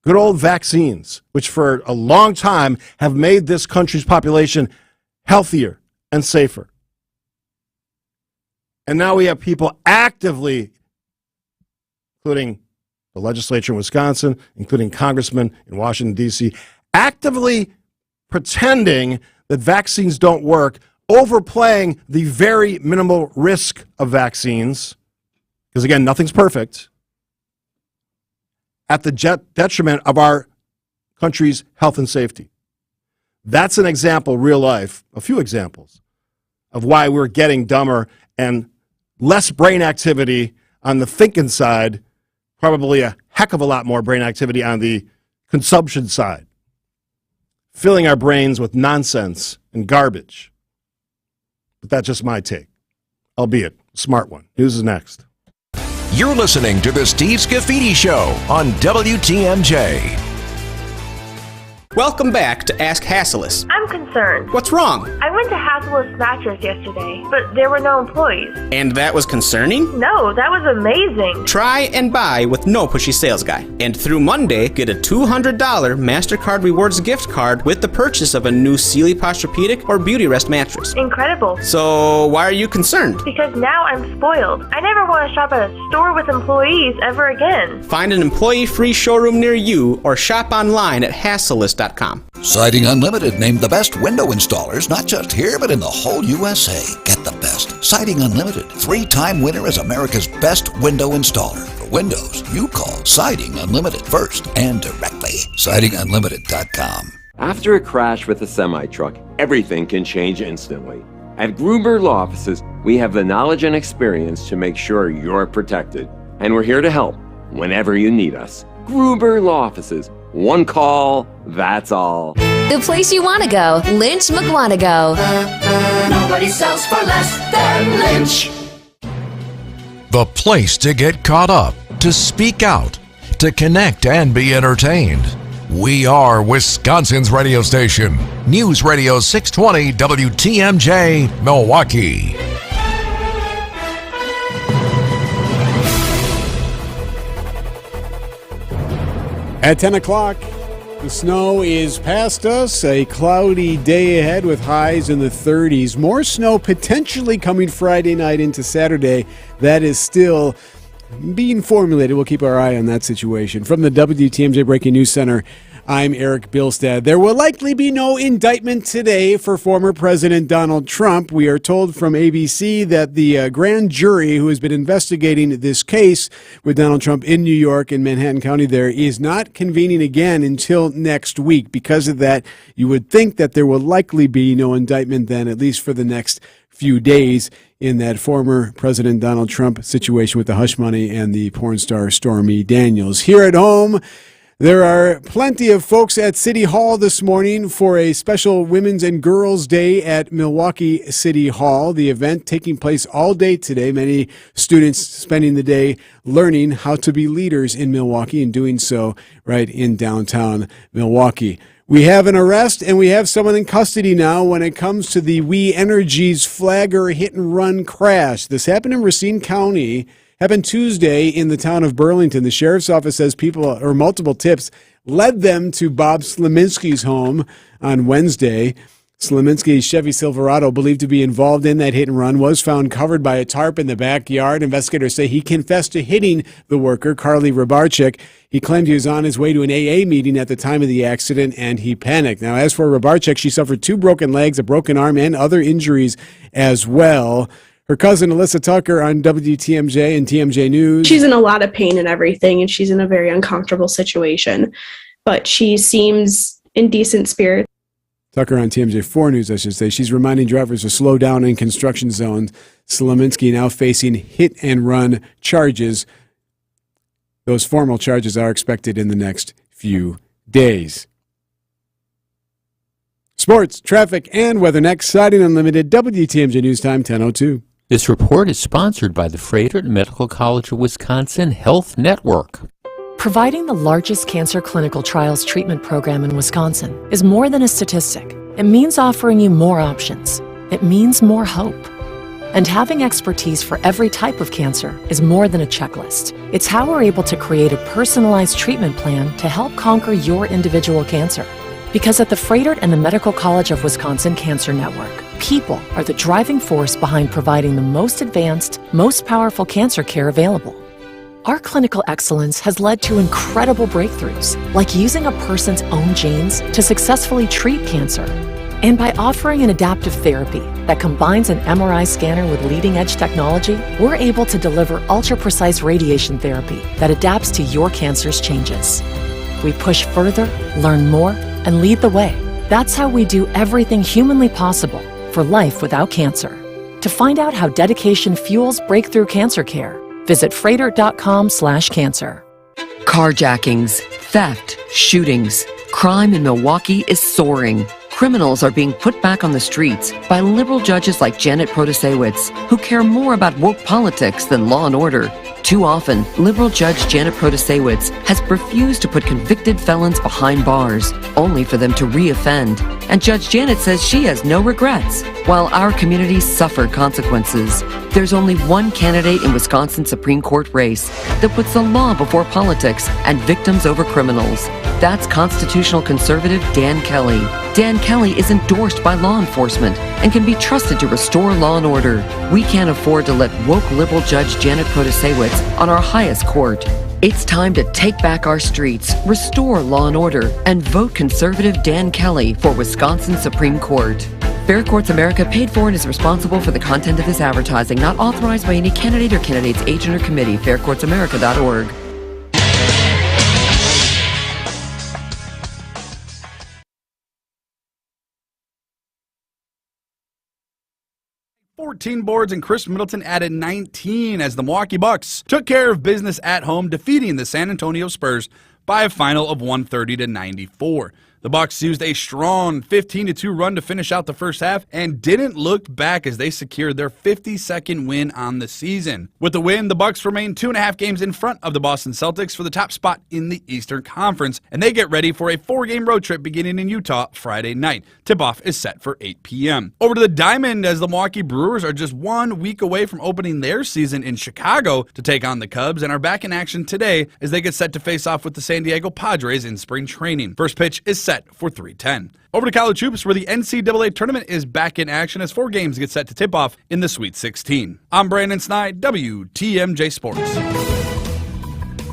good old vaccines, which for a long time have made this country's population healthier and safer. And now we have people actively, including the legislature in Wisconsin, including congressmen in Washington, D.C., actively pretending that vaccines don't work, overplaying the very minimal risk of vaccines, because, again, nothing's perfect, at the detriment of our country's health and safety. That's an example, real life, a few examples, of why we're getting dumber and less brain activity on the thinking side, probably a heck of a lot more brain activity on the consumption side, filling our brains with nonsense and garbage. But that's just my take, albeit a smart one. News is next. You're listening to the Steve Scafidi Show on WTMJ. Welcome back to Ask Hasselus. I'm concerned. What's wrong? I went to Hasselus Mattress yesterday, but there were no employees. And that was concerning? No, that was amazing. Try and buy with no pushy sales guy. And through Monday, get a $200 MasterCard Rewards gift card with the purchase of a new Sealy Posturepedic or Beauty Rest mattress. Incredible. So why are you concerned? Because now I'm spoiled. I never want to shop at a store with employees ever again. Find an employee-free showroom near you or shop online at Hasselus.com. Siding Unlimited named the best window installers, not just here, but in the whole USA. Get the best. Siding Unlimited, 3-time winner as America's best window installer. For windows, you call Siding Unlimited first and directly. SidingUnlimited.com. After a crash with a semi-truck, everything can change instantly. At Gruber Law Offices, we have the knowledge and experience to make sure you're protected. And we're here to help whenever you need us. Gruber Law Offices. One call, that's all. The place you want to go, Lynch McWanago. Nobody sells for less than Lynch. The place to get caught up, to speak out, to connect and be entertained. We are Wisconsin's radio station. News Radio 620 WTMJ, Milwaukee. At 10 o'clock, the snow is past us. A cloudy day ahead with highs in the 30s. More snow potentially coming Friday night into Saturday. That is still being formulated. We'll keep our eye on that situation. From the WTMJ Breaking News Center, I'm Eric Bilstad. There will likely be no indictment today for former President Donald Trump. We are told from ABC that the grand jury who has been investigating this case with Donald Trump in New York and Manhattan County there is not convening again until next week. Because of that, you would think that there will likely be no indictment then, at least for the next few days, in that former President Donald Trump situation with the hush money and the porn star Stormy Daniels. Here at home, there are plenty of folks at City Hall this morning for a special Women's and Girls Day at Milwaukee City Hall. The event taking place all day today. Many students spending the day learning how to be leaders in Milwaukee and doing so right in downtown Milwaukee. We have an arrest and we have someone in custody now when it comes to the We Energies flagger hit and run crash. This happened in Racine County. Happened Tuesday in the town of Burlington. The sheriff's office says multiple tips led them to Bob Sleminski's home on Wednesday. Sleminski's Chevy Silverado, believed to be involved in that hit and run, was found covered by a tarp in the backyard. Investigators say he confessed to hitting the worker, Carly Rabarchik. He claimed he was on his way to an AA meeting at the time of the accident, and he panicked. Now, as for Rabarchik, she suffered 2 broken legs, a broken arm, and other injuries as well. Her cousin, Alyssa Tucker, on WTMJ and TMJ News. She's in a lot of pain and everything, and she's in a very uncomfortable situation. But she seems in decent spirits. Tucker on TMJ4 News, I should say. She's reminding drivers to slow down in construction zones. Sleminski now facing hit-and-run charges. Those formal charges are expected in the next few days. Sports, traffic, and weather next. Siding Unlimited, WTMJ News Time, 10:02. This report is sponsored by the Froedtert Medical College of Wisconsin Health Network. Providing the largest cancer clinical trials treatment program in Wisconsin is more than a statistic. It means offering you more options. It means more hope. And having expertise for every type of cancer is more than a checklist. It's how we're able to create a personalized treatment plan to help conquer your individual cancer. Because at the Freighter and the Medical College of Wisconsin Cancer Network, people are the driving force behind providing the most advanced, most powerful cancer care available. Our clinical excellence has led to incredible breakthroughs, like using a person's own genes to successfully treat cancer. And by offering an adaptive therapy that combines an MRI scanner with leading-edge technology, we're able to deliver ultra-precise radiation therapy that adapts to your cancer's changes. We push further, learn more, and lead the way. That's how we do everything humanly possible for life without cancer. To find out how dedication fuels breakthrough cancer care, visit freighter.com/cancer. Carjackings, theft, shootings. Crime in Milwaukee is soaring. Criminals are being put back on the streets by liberal judges like Janet Protasewicz, who care more about woke politics than law and order. Too often, liberal judge Janet Protasewicz has refused to put convicted felons behind bars, only for them to re-offend. And Judge Janet says she has no regrets, while our communities suffer consequences. There's only one candidate in Wisconsin's Supreme Court race that puts the law before politics and victims over criminals. That's constitutional conservative Dan Kelly. Dan Kelly is endorsed by law enforcement and can be trusted to restore law and order. We can't afford to let woke liberal judge Janet Protasewicz on our highest court. It's time to take back our streets, restore law and order, and vote conservative Dan Kelly for Wisconsin Supreme Court. Fair Courts America paid for and is responsible for the content of this advertising, not authorized by any candidate or candidate's agent or committee. faircourtsamerica.org. Boards, and Chris Middleton added 19 as the Milwaukee Bucks took care of business at home, defeating the San Antonio Spurs by a final of 130-94. The Bucks used a strong 15-2 run to finish out the first half and didn't look back as they secured their 52nd win on the season. With the win, the Bucks remain 2.5 games in front of the Boston Celtics for the top spot in the Eastern Conference, and they get ready for a 4-game road trip beginning in Utah Friday night. Tip-off is set for 8 p.m. Over to the Diamond, as the Milwaukee Brewers are just 1 week away from opening their season in Chicago to take on the Cubs and are back in action today as they get set to face off with the San Diego Padres in spring training. First pitch is set for 3:10. Over to college hoops, where the NCAA tournament is back in action as 4 games get set to tip off in the Sweet 16. I'm Brandon Snide, WTMJ Sports.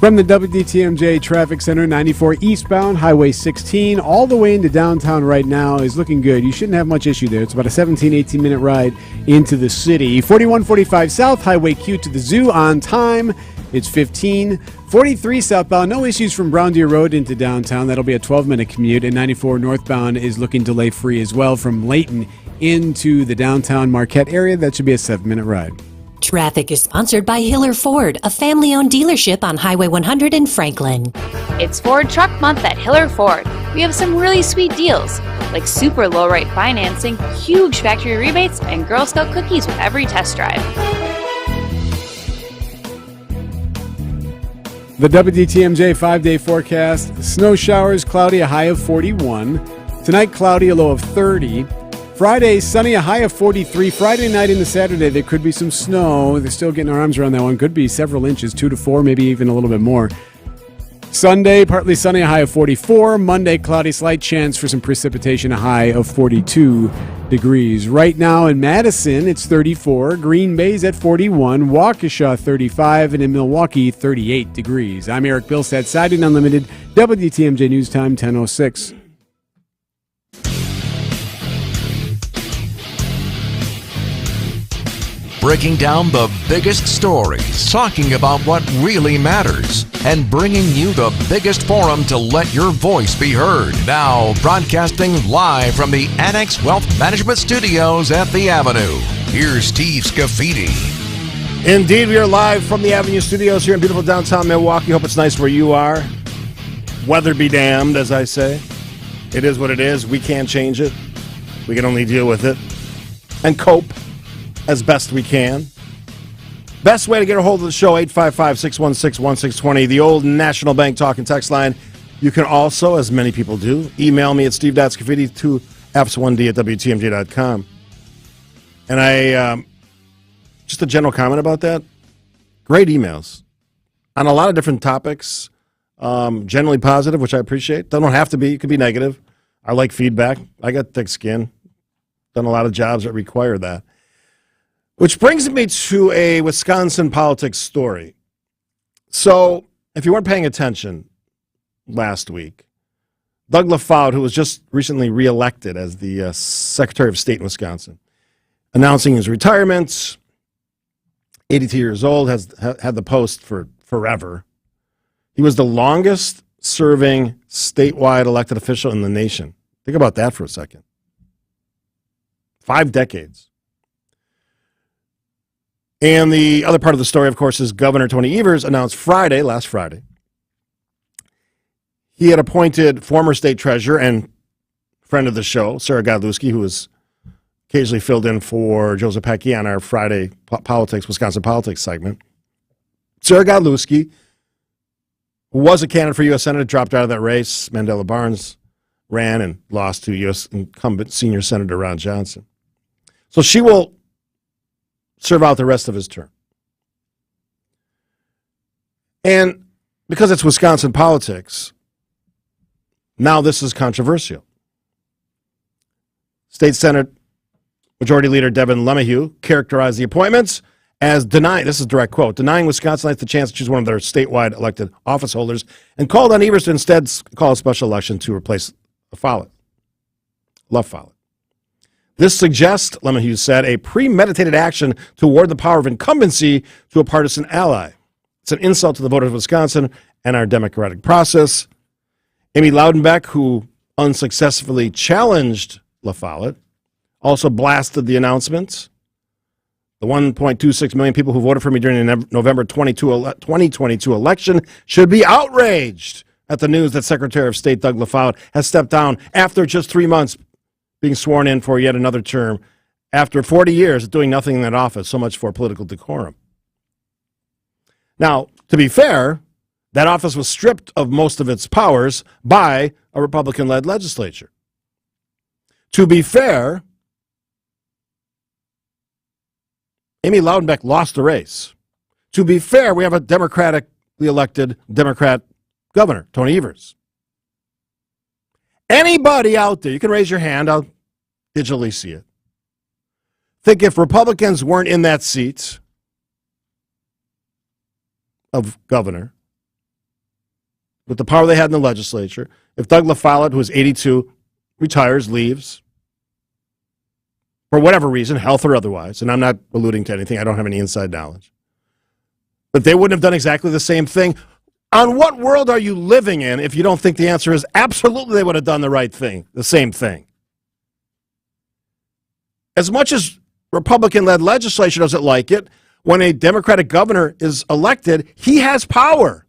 From the WTMJ Traffic Center, 94 eastbound, Highway 16, all the way into downtown right now is looking good. You shouldn't have much issue there. It's about a 17, 18-minute ride into the city. 4145 South, Highway Q to the Zoo on time. It's 15. 43 southbound, no issues from Brown Deer Road into downtown. That'll be a 12-minute commute. And 94 northbound is looking delay-free as well from Layton into the downtown Marquette area. That should be a 7-minute ride. Traffic is sponsored by Hiller Ford, a family-owned dealership on Highway 100 in Franklin. It's Ford Truck Month at Hiller Ford. We have some really sweet deals, like super low-rate financing, huge factory rebates, and Girl Scout cookies with every test drive. The WTMJ 5-day forecast, snow showers, cloudy, a high of 41. Tonight, cloudy, a low of 30. Friday, sunny, a high of 43. Friday night into Saturday, there could be some snow. They're still getting our arms around that one. Could be several inches, 2 to 4, maybe even a little bit more. Sunday, partly sunny, a high of 44. Monday, cloudy, slight chance for some precipitation, a high of 42 degrees. Right now in Madison, it's 34. Green Bay's at 41. Waukesha, 35. And in Milwaukee, 38 degrees. I'm Eric Bilstead, Siding Unlimited, WTMJ News Time, 10:06. Breaking down the biggest stories, talking about what really matters, and bringing you the biggest forum to let your voice be heard. Now, broadcasting live from the Annex Wealth Management Studios at the Avenue, here's Steve Scafidi. Indeed, we are live from the Avenue Studios here in beautiful downtown Milwaukee. Hope it's nice where you are. Weather be damned, as I say. It is what it is. We can't change it. We can only deal with it and cope as best we can. Best way to get a hold of the show, 855-616-1620, the old National Bank talk and text line. You can also, as many people do, email me at steve.scafidi, 2 F's 1D at WTMJ.com. And I, just a general comment about that, great emails on a lot of different topics, generally positive, which I appreciate. They don't have to be. It could be negative. I like feedback. I got thick skin. Done a lot of jobs that require that. Which brings me to a Wisconsin politics story. So, if you weren't paying attention last week, Doug LaFaud, who was just recently reelected as the Secretary of State in Wisconsin, announcing his retirement, 82 years old, has had the post for forever. He was the longest serving statewide elected official in the nation. Think about that for a second. 5 decades. And the other part of the story, of course, is Governor Tony Evers announced last Friday, he had appointed former state treasurer and friend of the show, Sarah Godlewski, who was occasionally filled in for Joseph Pecky on our Friday Wisconsin politics segment. Sarah Godlewski, who was a candidate for U.S. Senate, dropped out of that race. Mandela Barnes ran and lost to U.S. incumbent senior Senator Ron Johnson. So she will serve out the rest of his term. And because it's Wisconsin politics, now this is controversial. State Senate Majority Leader Devin LeMahieu characterized the appointments as denying, this is a direct quote, denying Wisconsinites the chance to choose one of their statewide elected office holders, and called on Evers to instead call a special election to replace Follett. This suggests, LeMahieu said, a premeditated action to award the power of incumbency to a partisan ally. It's an insult to the voters of Wisconsin and our democratic process. Amy Loudenbeck, who unsuccessfully challenged LaFollette, also blasted the announcement. The 1.26 million people who voted for me during the November 2022 election should be outraged at the news that Secretary of State Doug LaFollette has stepped down after just 3 months being sworn in for yet another term after 40 years of doing nothing in that office. So much for political decorum. Now, to be fair, that office was stripped of most of its powers by a Republican-led legislature. To be fair, Amy Loudenbeck lost the race. To be fair, we have a democratically elected Democrat governor, Tony Evers. Anybody out there, you can raise your hand, I'll digitally see it, think if Republicans weren't in that seat of governor, with the power they had in the legislature, if Doug LaFollette, who is 82, retires, leaves, for whatever reason, health or otherwise, and I'm not alluding to anything, I don't have any inside knowledge, but they wouldn't have done exactly the same thing. On what world are you living in if you don't think the answer is absolutely they would have done the right thing, the same thing? As much as Republican-led legislature doesn't like it, when a Democratic governor is elected, he has power.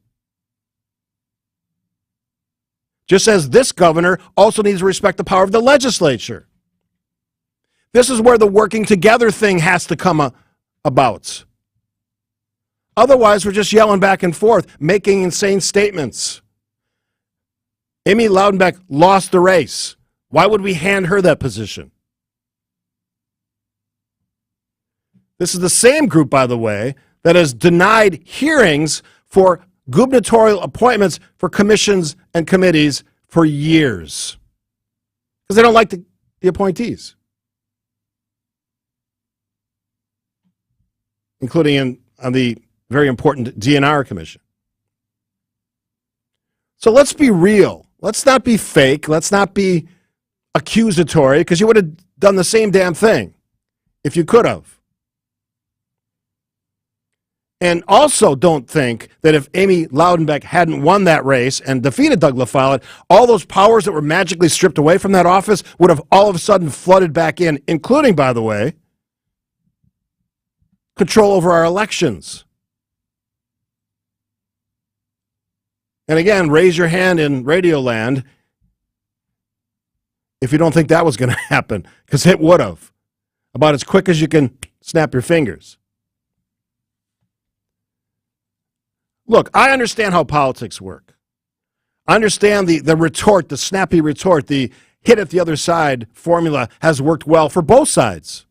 Just as this governor also needs to respect the power of the legislature. This is where the working together thing has to come about. Otherwise, we're just yelling back and forth, making insane statements. Amy Loudenbeck lost the race. Why would we hand her that position? This is the same group, by the way, that has denied hearings for gubernatorial appointments for commissions and committees for years. Because they don't like the appointees. Including on the very important DNR commission. So let's be real. Let's not be fake. Let's not be accusatory, because you would have done the same damn thing if you could have. And also don't think that if Amy Loudenbeck hadn't won that race and defeated Doug LaFollette, all those powers that were magically stripped away from that office would have all of a sudden flooded back in, including, by the way, control over our elections. And again, raise your hand in Radio Land if you don't think that was going to happen, because it would have. About as quick as you can snap your fingers. Look, I understand how politics work. I understand the retort, the snappy retort, the hit at the other side formula has worked well for both sides.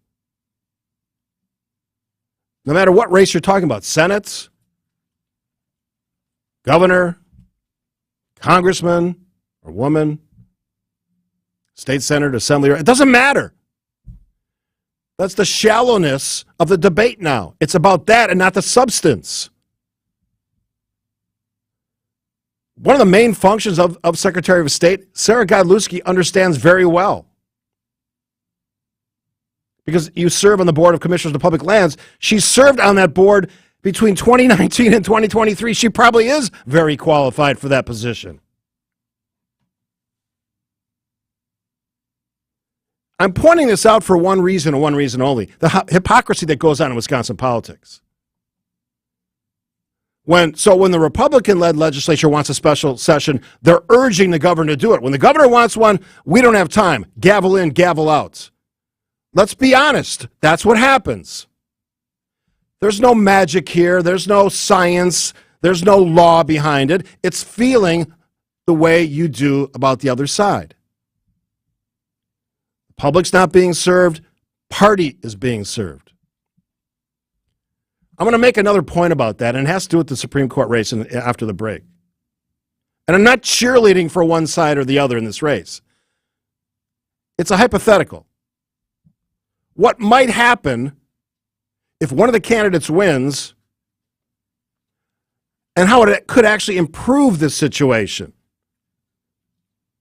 No matter what race you're talking about, Senate, governor, congressman or woman, state senator, assembly, it doesn't matter. That's the shallowness of the debate now. It's about that and not the substance. One of the main functions of Secretary of State, Sarah Godlewski understands very well. Because you serve on the Board of Commissioners of Public Lands. She served on that board between 2019 and 2023. She probably is very qualified for that position. I'm pointing this out for one reason and one reason only. The hypocrisy that goes on in Wisconsin politics. When the Republican-led legislature wants a special session, they're urging the governor to do it. When the governor wants one, we don't have time. Gavel in, gavel out. Let's be honest. That's what happens. There's no magic here. There's no science. There's no law behind it. It's feeling the way you do about the other side. The public's not being served. Party is being served. I'm going to make another point about that, and it has to do with the Supreme Court race after the break. And I'm not cheerleading for one side or the other in this race. It's a hypothetical. What might happen if one of the candidates wins, and how it could actually improve this situation?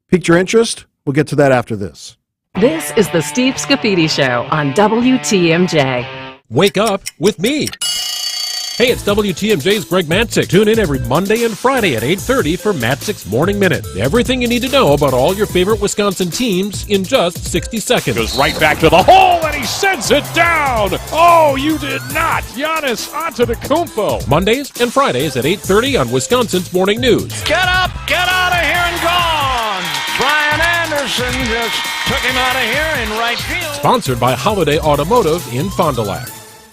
Piqued your interest? We'll get to that after this. This is the Steve Scafidi Show on WTMJ. Wake up with me. Hey, it's WTMJ's Greg Matzik. Tune in every Monday and Friday at 8:30 for Matzik's Morning Minute. Everything you need to know about all your favorite Wisconsin teams in just 60 seconds. Goes right back to the hole, and he sends it down. Oh, you did not. Giannis Antetokounmpo. Mondays and Fridays at 8:30 on Wisconsin's Morning News. Get up, get out of here and gone. Brian Anderson just took him out of here in right field. Sponsored by Holiday Automotive in Fond du Lac.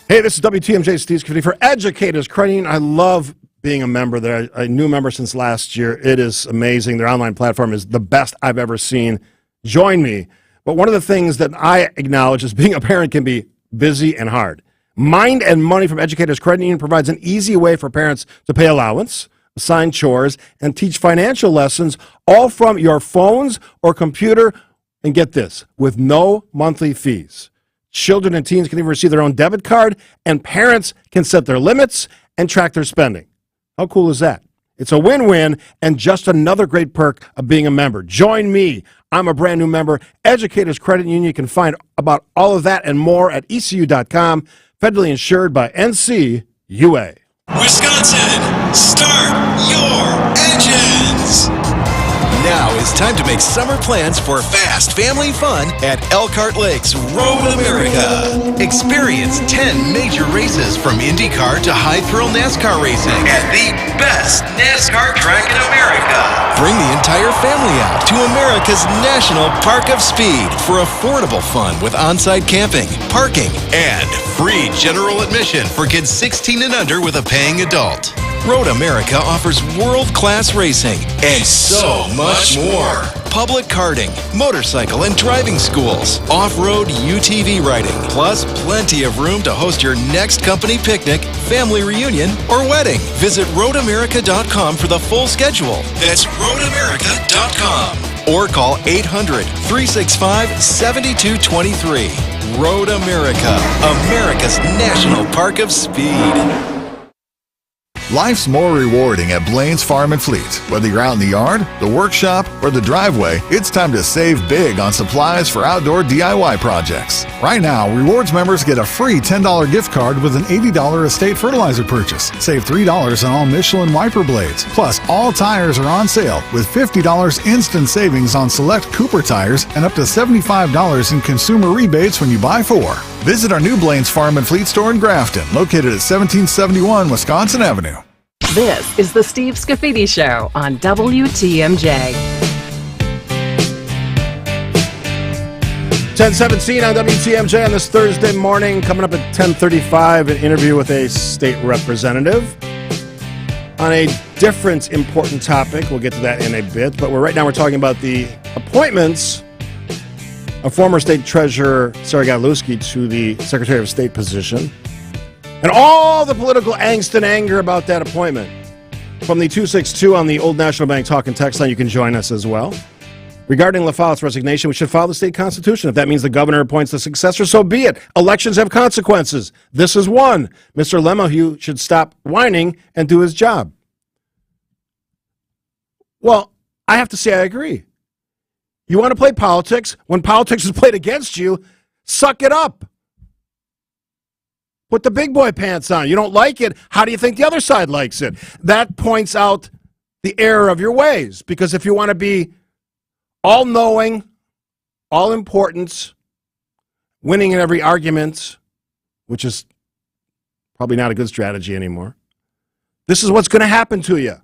Hey, this is WTMJ Steve Scafidi for Educators Credit Union. I love being a member there. A new member since last year. It is amazing. Their online platform is the best I've ever seen. Join me. But one of the things that I acknowledge is being a parent can be busy and hard. Mind and Money from Educators Credit Union provides an easy way for parents to pay allowance, assign chores, and teach financial lessons all from your phones or computer. And get this, with no monthly fees. Children and teens can even receive their own debit card, and parents can set their limits and track their spending. How cool is that? It's a win-win and just another great perk of being a member. Join me. I'm a brand new member. Educators Credit Union. You can find about all of that and more at ECU.com. Federally insured by NCUA. Wisconsin, start your engines! Now is time to make summer plans for fast family fun at Elkhart Lakes Road America. Experience 10 major races from IndyCar to high-thrill NASCAR racing at the best NASCAR track in America. Bring the entire family out to America's National Park of Speed for affordable fun with on-site camping, parking, and free general admission for kids 16 and under with a paying adult. Road America offers world-class racing and so much more. Public karting, motorcycle and driving schools, off-road UTV riding, plus plenty of room to host your next company picnic, family reunion, or wedding. Visit roadamerica.com for the full schedule. That's roadamerica.com. Or call 800-365-7223. Road America, America's National Park of Speed. Life's more rewarding at Blaine's Farm and Fleet. Whether you're out in the yard, the workshop, or the driveway, it's time to save big on supplies for outdoor DIY projects. Right now, Rewards members get a free $10 gift card with an $80 estate fertilizer purchase. Save $3 on all Michelin wiper blades. Plus, all tires are on sale with $50 instant savings on select Cooper tires and up to $75 in consumer rebates when you buy 4. Visit our new Blaine's Farm and Fleet store in Grafton, located at 1771 Wisconsin Avenue. This is the Steve Scafidi Show on WTMJ. 10:17 on WTMJ on this Thursday morning. Coming up at 10:35, an interview with a state representative on a different important topic. We'll get to that in a bit. But right now we're talking about the appointments of former State Treasurer Sarah Godlewski to the Secretary of State position, and all the political angst and anger about that appointment. From the 262 on the Old National Bank Talk and Text line, you can join us as well. Regarding LaFollette's resignation, we should follow the state constitution. If that means the governor appoints the successor, so be it. Elections have consequences. This is one. Mr. Lemohue should stop whining and do his job. Well, I have to say I agree. You want to play politics? When politics is played against you, suck it up. Put the big boy pants on. You don't like it. How do you think the other side likes it? That points out the error of your ways. Because if you want to be all-knowing, all-important, winning in every argument, which is probably not a good strategy anymore, this is what's going to happen to you.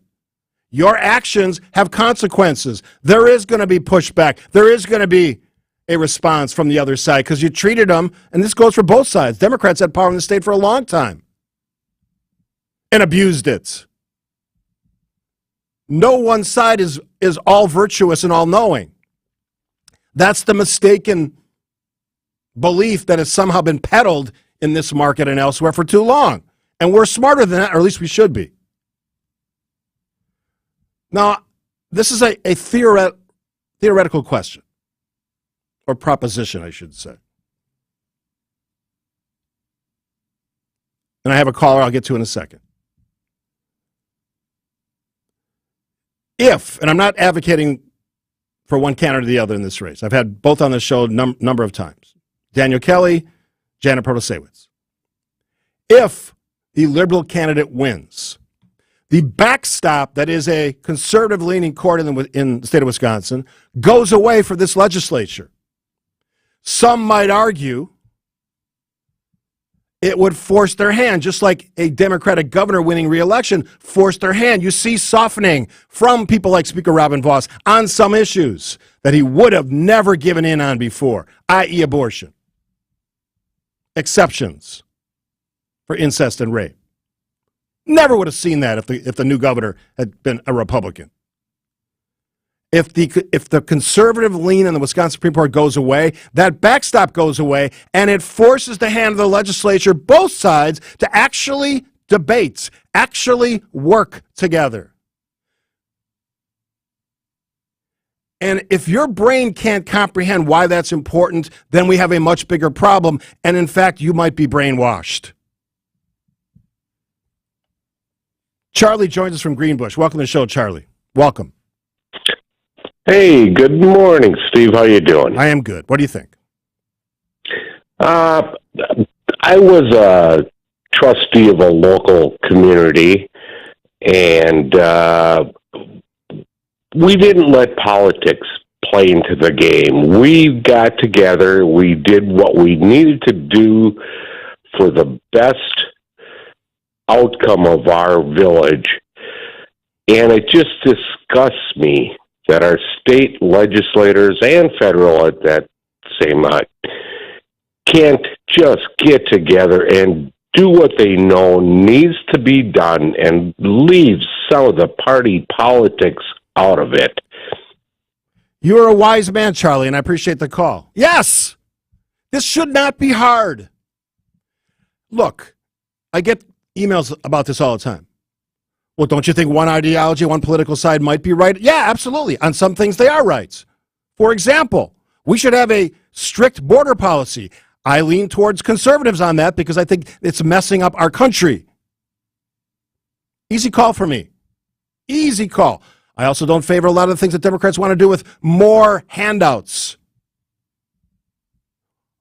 Your actions have consequences. There is going to be pushback. There is going to be a response from the other side because you treated them, and this goes for both sides. Democrats had power in the state for a long time and abused it. No one side is all virtuous and all-knowing. That's the mistaken belief that has somehow been peddled in this market and elsewhere for too long. And we're smarter than that, or at least we should be. Now, this is a theoretical question, or proposition, I should say. And I have a caller I'll get to in a second. If, and I'm not advocating for one candidate or the other in this race. I've had both on the show a number of times. Daniel Kelly, Janet Protasiewicz. If the liberal candidate wins, the backstop that is a conservative-leaning court in the state of Wisconsin goes away for this legislature. Some might argue it would force their hand, just like a Democratic governor winning re-election forced their hand. You see softening from people like Speaker Robin Vos on some issues that he would have never given in on before, i.e. abortion. Exceptions for incest and rape. Never would have seen that if the new governor had been a Republican. If the conservative lean in the Wisconsin Supreme Court goes away, that backstop goes away, and it forces the hand of the legislature, both sides, to actually debate, actually work together. And if your brain can't comprehend why that's important, then we have a much bigger problem, and in fact, you might be brainwashed. Charlie joins us from Greenbush. Welcome to the show, Charlie. Welcome. Hey, good morning, Steve. How you doing? I am good. What do you think? I was a trustee of a local community, and we didn't let politics play into the game. We got together. We did what we needed to do for the best outcome of our village, and it just disgusts me that our state legislators and federal at that same can't just get together and do what they know needs to be done and leave some of the party politics out of it. You're a wise man, Charlie, and I appreciate the call. Yes! This should not be hard. Look, I get emails about this all the time. Well, don't you think one ideology, one political side might be right? Yeah, absolutely. On some things, they are right. For example, we should have a strict border policy. I lean towards conservatives on that because I think it's messing up our country. Easy call for me. Easy call. I also don't favor a lot of the things that Democrats want to do with more handouts.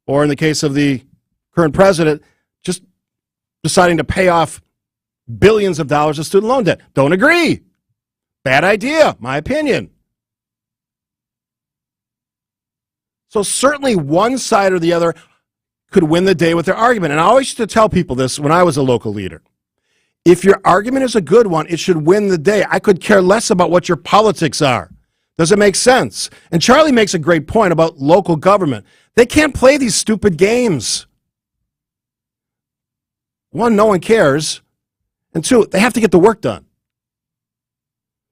Or in the case of the current president, just deciding to pay off billions of dollars of student loan debt. Don't agree. Bad idea, my opinion. So certainly one side or the other could win the day with their argument. And I always used to tell people this when I was a local leader. If your argument is a good one, it should win the day. I could care less about what your politics are. Does it make sense? And Charlie makes a great point about local government. They can't play these stupid games. One, no one cares. And two, they have to get the work done.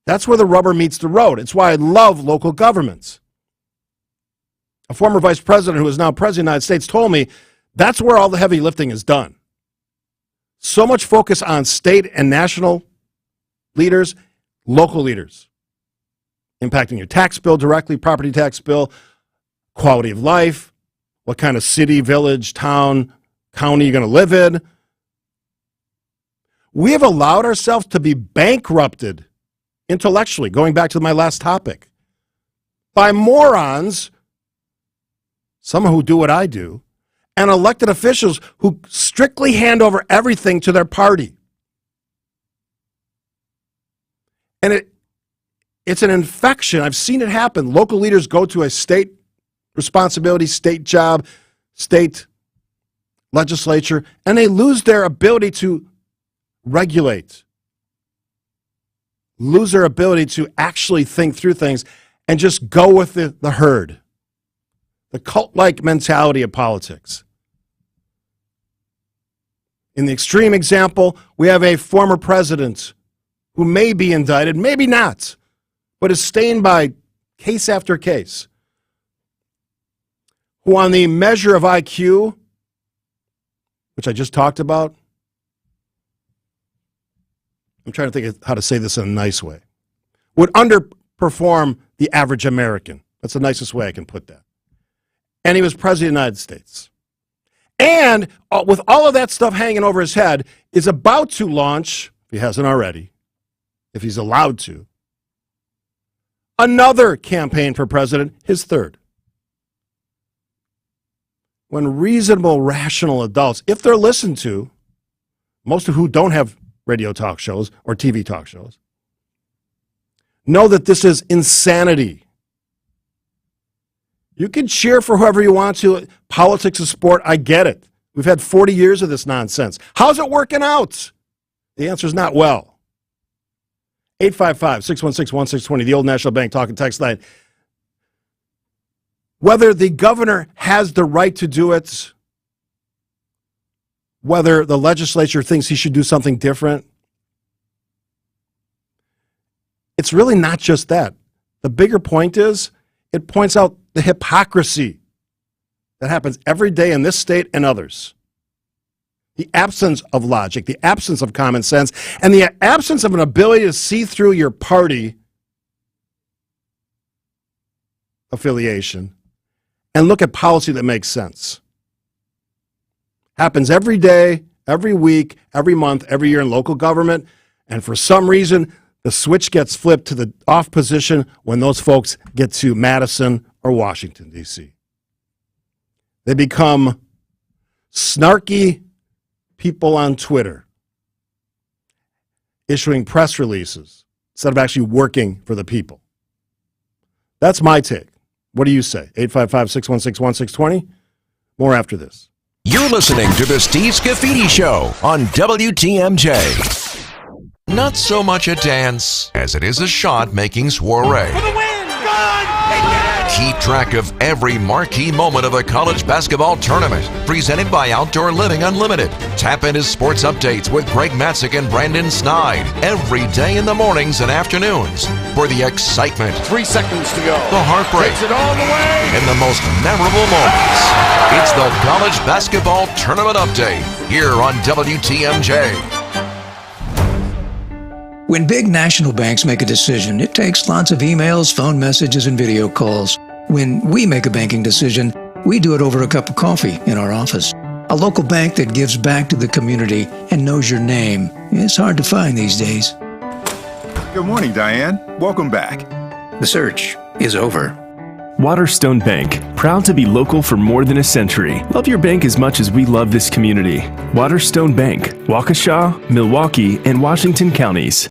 That's where the rubber meets the road. It's why I love local governments. A former vice president who is now president of the United States told me that's where all the heavy lifting is done. So much focus on state and national leaders, local leaders impacting your tax bill directly, property tax bill, quality of life, what kind of city, village, town, county you're going to live in. We have allowed ourselves to be bankrupted intellectually, going back to my last topic, by morons, some who do what I do, and elected officials who strictly hand over everything to their party. And it's an infection. I've seen it happen. Local leaders go to a state responsibility, state job, state legislature, and they lose their ability to regulate, lose their ability to actually think through things and just go with the herd, the cult-like mentality of politics. In the extreme example, we have a former president who may be indicted, maybe not, but is stained by case after case, who on the measure of IQ, which I just talked about, I'm trying to think of how to say this in a nice way, would underperform the average American. That's the nicest way I can put that. And he was president of the United States. And with all of that stuff hanging over his head, is about to launch, if he hasn't already, if he's allowed to, another campaign for president, his third. When reasonable, rational adults, if they're listened to, most of who don't have radio talk shows or TV talk shows, know that this is insanity. You can cheer for whoever you want to. Politics is sport. I get it. We've had 40 years of this nonsense. How's it working out? The answer is not well. 855-616-1620, the old National Bank talk and text line. Whether the governor has the right to do it, whether the legislature thinks he should do something different, it's really not just that. The bigger point is it points out the hypocrisy that happens every day in this state and others. The absence of logic, the absence of common sense, and the absence of an ability to see through your party affiliation and look at policy that makes sense. Happens every day, every week, every month, every year in local government, and for some reason, the switch gets flipped to the off position when those folks get to Madison or Washington, D.C. They become snarky people on Twitter, issuing press releases instead of actually working for the people. That's my take. What do you say? 855-616-1620? More after this. You're listening to the Steve Scafidi Show on WTMJ. Not so much a dance as it is a shot-making soiree. For the win! Good! Keep track of every marquee moment of the college basketball tournament. Presented by Outdoor Living Unlimited. Tap into sports updates with Greg Matzik and Brandon Snide every day in the mornings and afternoons for the excitement. 3 seconds to go. The heartbreak. Takes it all the way. And the most memorable moments. It's the College Basketball Tournament Update here on WTMJ. When big national banks make a decision, it takes lots of emails, phone messages, and video calls. When we make a banking decision, we do it over a cup of coffee in our office. A local bank that gives back to the community and knows your name is hard to find these days. Good morning, Diane. Welcome back. The search is over. Waterstone Bank, proud to be local for more than a century. Love your bank as much as we love this community. Waterstone Bank, Waukesha, Milwaukee, and Washington counties.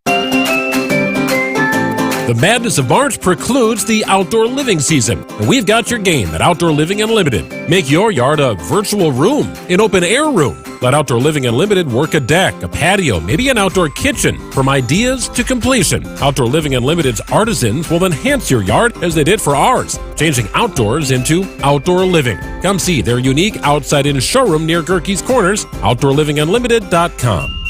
The madness of March precludes the outdoor living season, and we've got your game at Outdoor Living Unlimited. Make your yard a virtual room, an open air room. Let Outdoor Living Unlimited work a deck, a patio, maybe an outdoor kitchen. From ideas to completion, Outdoor Living Unlimited's artisans will enhance your yard as they did for ours, changing outdoors into outdoor living. Come see their unique outside-in showroom near Gerke's Corners, OutdoorLivingUnlimited.com.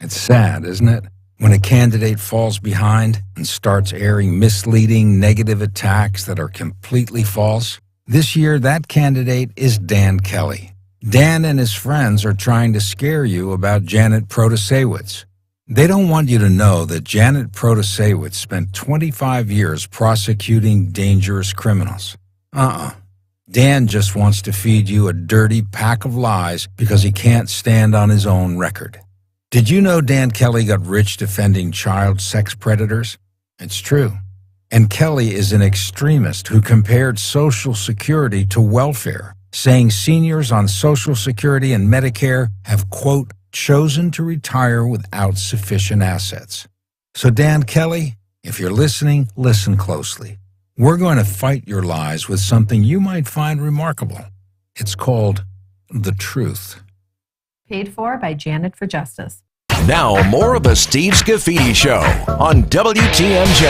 It's sad, isn't it? When a candidate falls behind and starts airing misleading, negative attacks that are completely false. This year, that candidate is Dan Kelly. Dan and his friends are trying to scare you about Janet Protasewicz. They don't want you to know that Janet Protasewicz spent 25 years prosecuting dangerous criminals. Dan just wants to feed you a dirty pack of lies because he can't stand on his own record. Did you know Dan Kelly got rich defending child sex predators? It's true. And Kelly is an extremist who compared Social Security to welfare, saying seniors on Social Security and Medicare have, quote, chosen to retire without sufficient assets. So Dan Kelly, if you're listening, listen closely. We're going to fight your lies with something you might find remarkable. It's called the truth. Paid for by Janet for Justice. Now, more of the Steve Scafidi Show on WTMJ.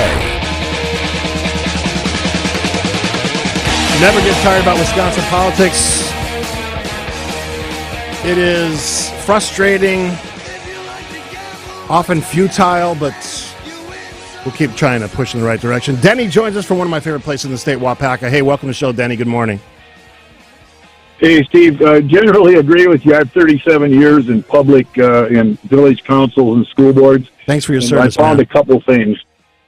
Never get tired about Wisconsin politics. It is frustrating, often futile, but we'll keep trying to push in the right direction. Denny joins us from one of my favorite places in the state, Wapaka. Hey, welcome to the show, Denny. Good morning. Hey, Steve. Generally agree with you. I have 37 years in public, in village councils and school boards. Thanks for your service, I found man. a couple things.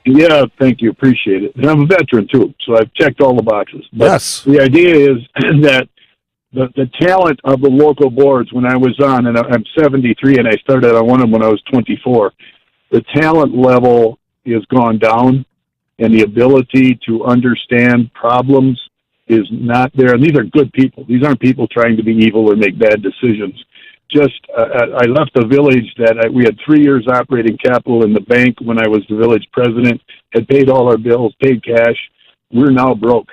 Yeah, thank you. Appreciate it. And I'm a veteran, too, so I've checked all the boxes. But yes. The idea is that the talent of the local boards when I was on, and I'm 73, and I started on one of them when I was 24, the talent level has gone down, and the ability to understand problems is not there. And these are good people. These aren't people trying to be evil or make bad decisions. I left the village that we had 3 years operating capital in the bank when I was the village president, had paid all our bills, paid cash. We're now broke.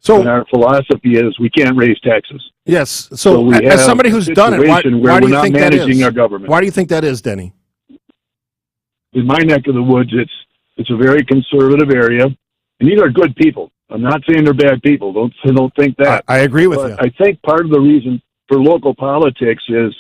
And our philosophy is we can't raise taxes. Yes. So as somebody who's done it, why do you think that is? Our government. Why do you think that is, Denny? In my neck of the woods, it's a very conservative area, and these are good people. I'm not saying they're bad people. Don't think that. I agree with you. I think part of the reason for local politics is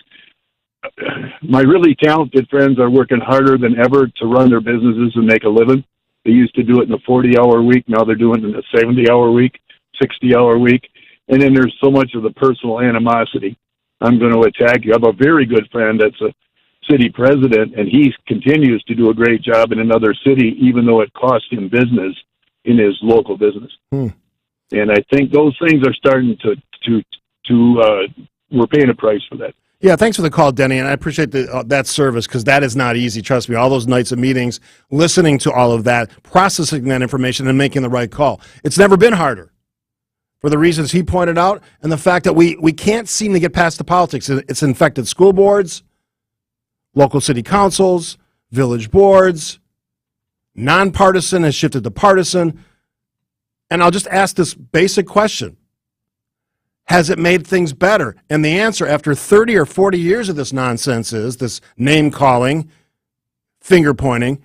my really talented friends are working harder than ever to run their businesses and make a living. They used to do it in a 40-hour week. Now they're doing it in a 70-hour week, 60-hour week. And then there's so much of the personal animosity. I'm going to attack you. I have a very good friend that's a city president, and he continues to do a great job in another city, even though it cost him business in his local business. And I think those things are starting to we're paying a price for that. Yeah, thanks for the call, Denny, and I appreciate that service because that is not easy. Trust me, all those nights of meetings, listening to all of that, processing that information, and making the right call. It's never been harder for the reasons he pointed out and the fact that we can't seem to get past the politics. It's infected school boards, local city councils, village boards. Nonpartisan has shifted to partisan. And I'll just ask this basic question. Has it made things better? And the answer after 30 or 40 years of this nonsense is, this name-calling, finger-pointing,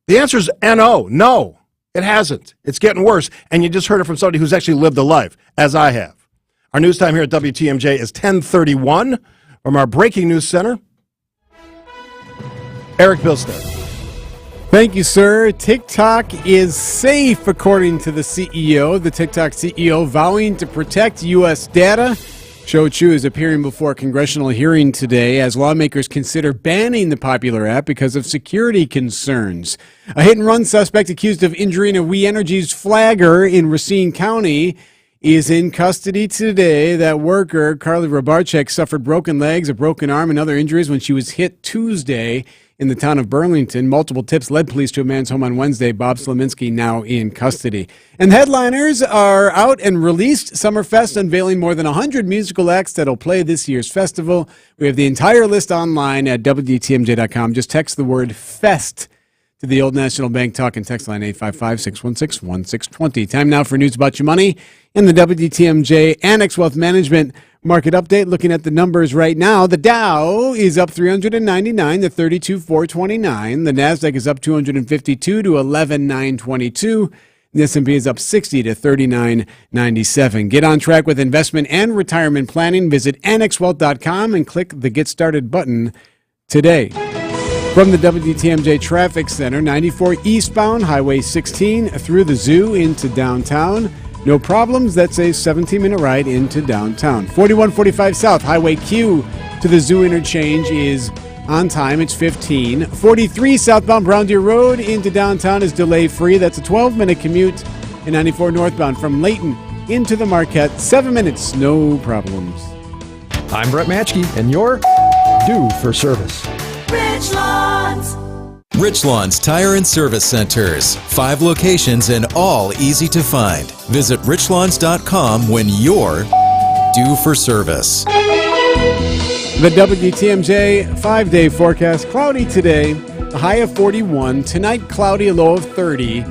the answer is N-O. No, it hasn't. It's getting worse. And you just heard it from somebody who's actually lived a life, as I have. Our news time here at WTMJ is 10:31. From our breaking news center, Eric Bilstead. Thank you, sir. TikTok is safe, according to the CEO. The TikTok CEO vowing to protect U.S. data. Shou Chew is appearing before a congressional hearing today as lawmakers consider banning the popular app because of security concerns. A hit-and-run suspect accused of injuring a We Energies flagger in Racine County is in custody today. That worker, Carly Robarchek, suffered broken legs, a broken arm, and other injuries when she was hit Tuesday in the town of Burlington. Multiple tips led police to a man's home on Wednesday. Bob Slominski now in custody. And headliners are out and released. Summerfest unveiling more than 100 musical acts that'll play this year's festival. We have the entire list online at WTMJ.com. Just text the word FEST to the Old National Bank talk and text line 855-616-1620. Time now for news about your money in the WTMJ Annex Wealth Management Market Update. Looking at the numbers right now, the Dow is up 399 to 32,429. The NASDAQ is up 252 to 11,922. The S&P is up 60 to 39.97. Get on track with investment and retirement planning. Visit annexwealth.com and click the Get Started button today. From the WTMJ Traffic Center, 94 eastbound, Highway 16 through the zoo into downtown. No problems. That's a 17-minute ride into downtown. 4145 south, Highway Q to the zoo interchange is On time, it's 15. 43 southbound Brown Deer Road into downtown is delay-free. That's a 12-minute commute. And 94 northbound from Layton into the Marquette. 7 minutes, no problems. I'm Brett Matchke, and you're due for service. Richlawn's Tire and Service Centers. 5 locations and all easy to find. Visit richlawns.com when you're due for service. The WTMJ 5-day forecast. Cloudy today, a high of 41. Tonight, cloudy, a low of 30.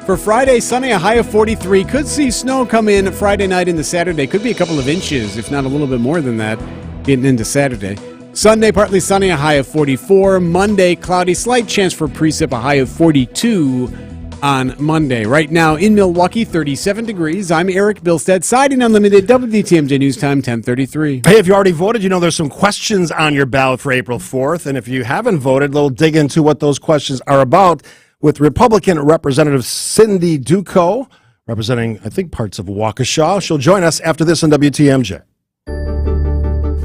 For Friday, sunny, a high of 43. Could see snow come in Friday night into Saturday. Could be a couple of inches, if not a little bit more than that, getting into Saturday. Sunday, partly sunny, a high of 44. Monday, cloudy, slight chance for precip, a high of 42 on Monday. Right now in Milwaukee, 37 degrees. I'm Eric Bilstead, Siding Unlimited, WTMJ News Time, 10:33. Hey, if you already voted, you know there's some questions on your ballot for April 4th. And if you haven't voted, we'll dig into what those questions are about with Republican Representative Cindy Duco, representing, I think, parts of Waukesha. She'll join us after this on WTMJ.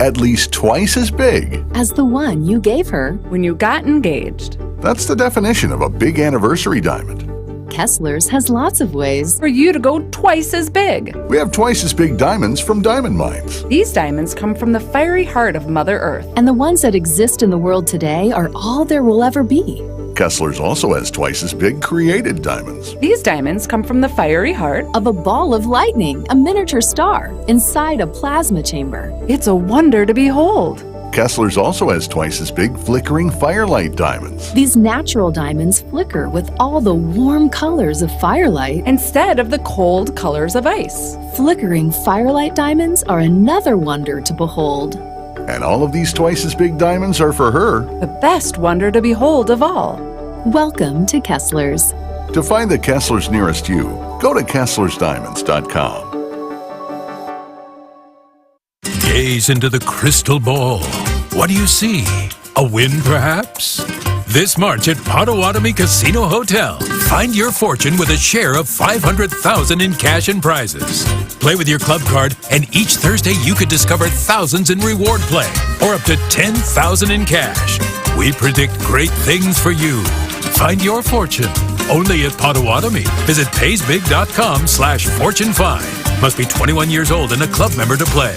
At least twice as big as the one you gave her when you got engaged. That's the definition of a big anniversary diamond. Kessler's has lots of ways for you to go twice as big. We have twice as big diamonds from diamond mines. These diamonds come from the fiery heart of Mother Earth. And the ones that exist in the world today are all there will ever be. Kessler's also has twice as big created diamonds. These diamonds come from the fiery heart of a ball of lightning, a miniature star, inside a plasma chamber. It's a wonder to behold. Kessler's also has twice as big flickering firelight diamonds. These natural diamonds flicker with all the warm colors of firelight instead of the cold colors of ice. Flickering firelight diamonds are another wonder to behold. And all of these twice as big diamonds are for her. The best wonder to behold of all. Welcome to Kessler's. To find the Kessler's nearest you, go to Kessler'sDiamonds.com. Gaze into the crystal ball. What do you see? A win, perhaps? This March at Potawatomi Casino Hotel, find your fortune with a share of $500,000 in cash and prizes. Play with your club card, and each Thursday you could discover thousands in reward play, or up to $10,000 in cash. We predict great things for you. Find your fortune only at Potawatomi. Visit paysbig.com/fortune5. Must be 21 years old and a club member to play.